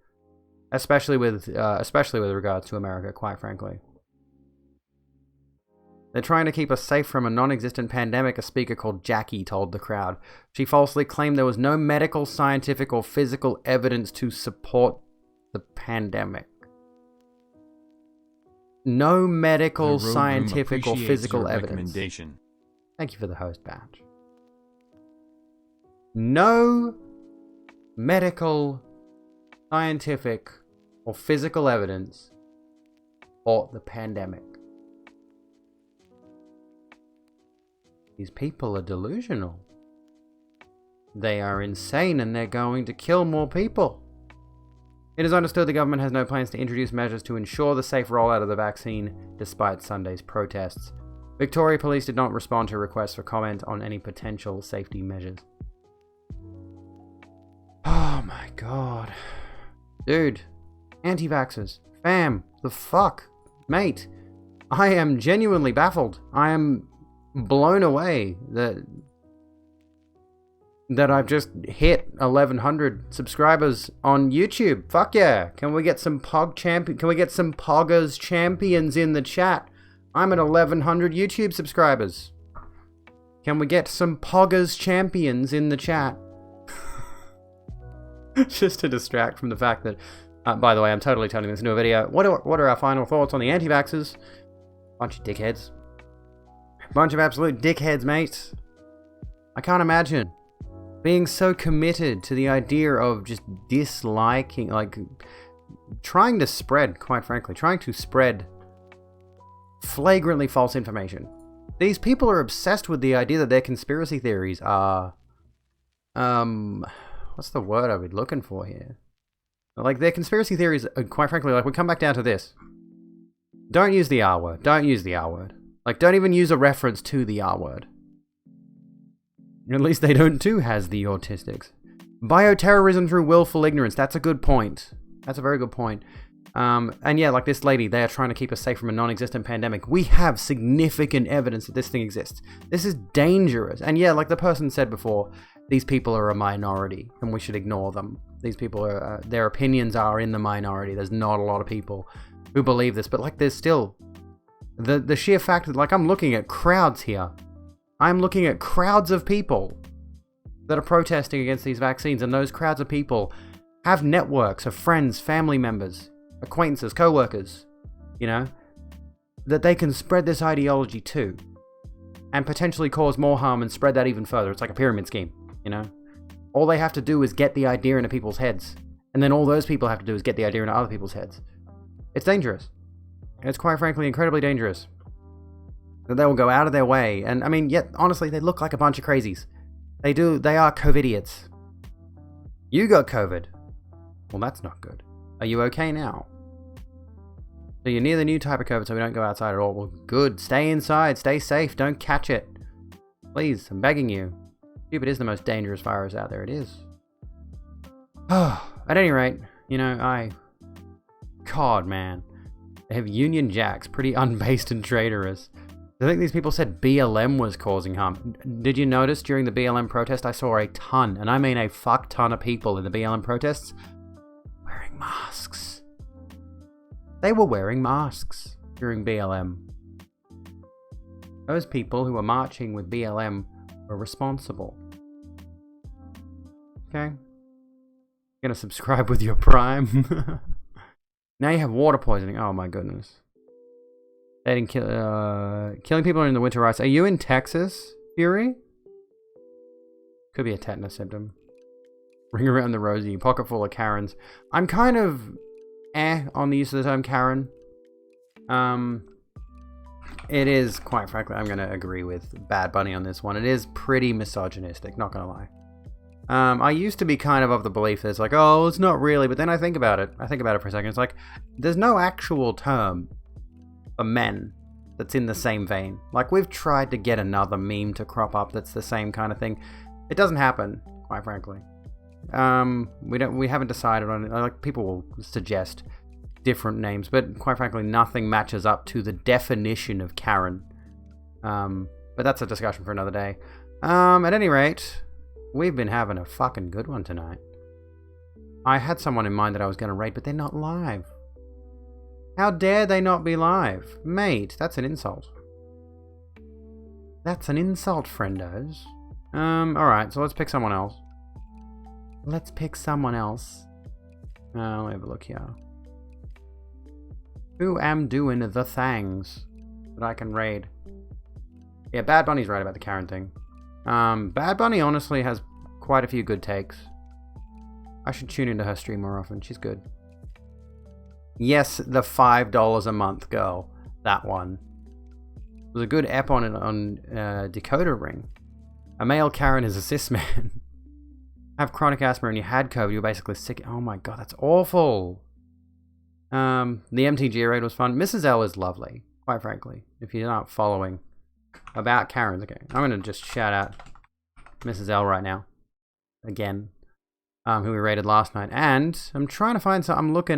Especially with regards to America, quite frankly. They're trying to keep us safe from a non-existent pandemic, a speaker called Jackie told the crowd. She falsely claimed there was no medical, scientific, or physical evidence to support the pandemic. No medical, scientific, or physical evidence. Thank you for the host badge. No medical, scientific, or physical evidence for the pandemic. These people are delusional. They are insane and they're going to kill more people. It is understood the government has no plans to introduce measures to ensure the safe rollout of the vaccine, despite Sunday's protests. Victoria Police did not respond to requests for comment on any potential safety measures. Oh my god. Dude. Anti-vaxxers. Fam. The fuck? Mate. I am genuinely baffled. I am blown away that I've just hit 1,100 subscribers on YouTube. Fuck yeah. Can we get some Poggers champions in the chat? I'm at 1,100 YouTube subscribers. Can we get some Poggers champions in the chat? Just to distract from the fact that, by the way, I'm totally turning this into a video. What are our final thoughts on the anti-vaxxers? Bunch of dickheads. Bunch of absolute dickheads, mate. I can't imagine being so committed to the idea of just disliking, like, trying to spread flagrantly false information. These people are obsessed with the idea that their conspiracy theories are, what's the word I've been looking for here? Like, their conspiracy theories, quite frankly, like, we come back down to this. Don't use the R word. Don't use the R word. Like, don't even use a reference to the R word. At least they don't too has the autistics. Bioterrorism through willful ignorance. That's a good point. That's a very good point. And yeah, like this lady, they are trying to keep us safe from a non-existent pandemic. We have significant evidence that this thing exists. This is dangerous. And yeah, like the person said before, these people are a minority and we should ignore them. These people are, their opinions are in the minority. There's not a lot of people who believe this, but like there's still the sheer fact that, like, I'm looking at crowds here. I'm looking at crowds of people that are protesting against these vaccines, and those crowds of people have networks of friends, family members, acquaintances, co-workers, you know, that they can spread this ideology to and potentially cause more harm and spread that even further. It's like a pyramid scheme, you know? All they have to do is get the idea into people's heads, and then all those people have to do is get the idea into other people's heads. It's dangerous. It's quite frankly incredibly dangerous. That they will go out of their way, and I mean, yet honestly, they look like a bunch of crazies. They are COVIDiots. You got COVID. Well, that's not good. Are you okay now? So you're near the new type of COVID, so we don't go outside at all. Well, good. Stay inside. Stay safe. Don't catch it. Please, I'm begging you. Stupid is the most dangerous virus out there. It is. At any rate, you know, God, man. They have Union Jacks. Pretty unbased and traitorous. I think these people said BLM was causing harm. Did you notice during the BLM protest, I saw a ton, and I mean a fuck ton of people in the BLM protests wearing masks. They were wearing masks during BLM. Those people who were marching with BLM were responsible. Okay? Gonna subscribe with your Prime. Now you have water poisoning. Oh my goodness. Killing people in the winter ice. Are you in Texas, Fury? Could be a tetanus symptom. Ring around the rosy, pocket full of Karens. I'm kind of on the use of the term Karen. It is, quite frankly, I'm going to agree with Bad Bunny on this one. It is pretty misogynistic, not going to lie. I used to be kind of the belief that it's like, oh, it's not really, but then I think about it. I think about it for a second. It's like, there's no actual term for men that's in the same vein. Like, we've tried to get another meme to crop up that's the same kind of thing. It doesn't happen, quite frankly. We haven't decided on it. Like, people will suggest different names, but quite frankly, nothing matches up to the definition of Karen. But that's a discussion for another day. At any rate, we've been having a fucking good one tonight. I had someone in mind that I was going to rate, but they're not live. How dare they not be live? Mate, that's an insult. That's an insult, friendos. Alright, so let's pick someone else. Let's pick someone else. Let me have a look here. Who am doing the things that I can raid? Yeah, Bad Bunny's right about the Karen thing. Bad Bunny honestly has quite a few good takes. I should tune into her stream more often. She's good. Yes, the $5 a month girl. That one. There's a good ep on it on Decoder Ring. A male Karen is a cis man. Have chronic asthma and you had COVID, you're basically sick. Oh my god, that's awful. The MTG raid was fun. Mrs. L is lovely, quite frankly. If you're not following about Karens, okay. I'm gonna just shout out Mrs. L right now. Again. who we raided last night. And I'm trying to find some. I'm looking.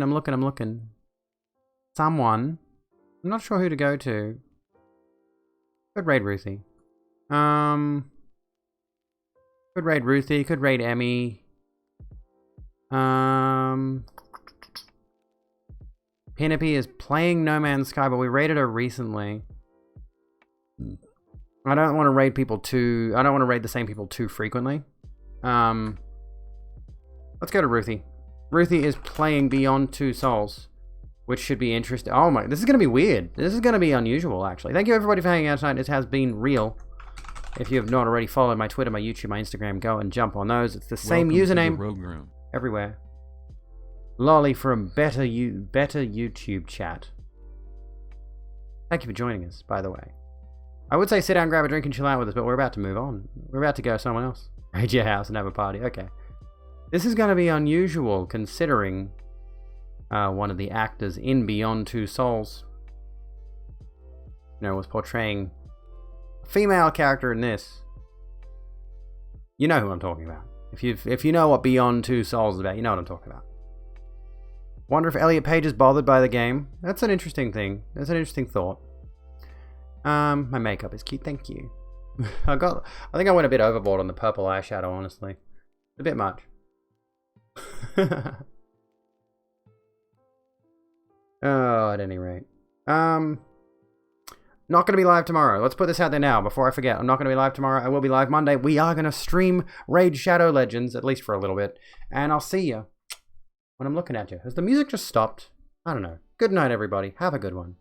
Someone. I'm not sure who to go to. Could raid Ruthie. Could raid Ruthie. Could raid Emmy. Penelope is playing No Man's Sky, but we raided her recently. I don't want to raid people too. I don't want to raid the same people too frequently. Let's go to Ruthie. Ruthie is playing Beyond Two Souls, which should be interesting. Oh my, this is going to be weird. This is going to be unusual, actually. Thank you everybody for hanging out tonight. This has been real. If you have not already followed my Twitter, my YouTube, my Instagram, go and jump on those. It's the same username everywhere. Lolly from Better YouTube Chat. Thank you for joining us, by the way. I would say sit down, grab a drink, and chill out with us, but we're about to move on. We're about to go somewhere else. Raid your house and have a party. Okay. This is going to be unusual, considering one of the actors in Beyond Two Souls, was portraying a female character in this. You know who I'm talking about. If you know what Beyond Two Souls is about, you know what I'm talking about. Wonder if Elliot Page is bothered by the game. That's an interesting thing. That's an interesting thought. My makeup is cute, thank you. I think I went a bit overboard on the purple eyeshadow, honestly. A bit much. Oh, at any rate. Not going to be live tomorrow. Let's put this out there now before I forget. I'm not going to be live tomorrow. I will be live Monday. We are going to stream Raid Shadow Legends, at least for a little bit. And I'll see you when I'm looking at you. Has the music just stopped? I don't know. Good night, everybody. Have a good one.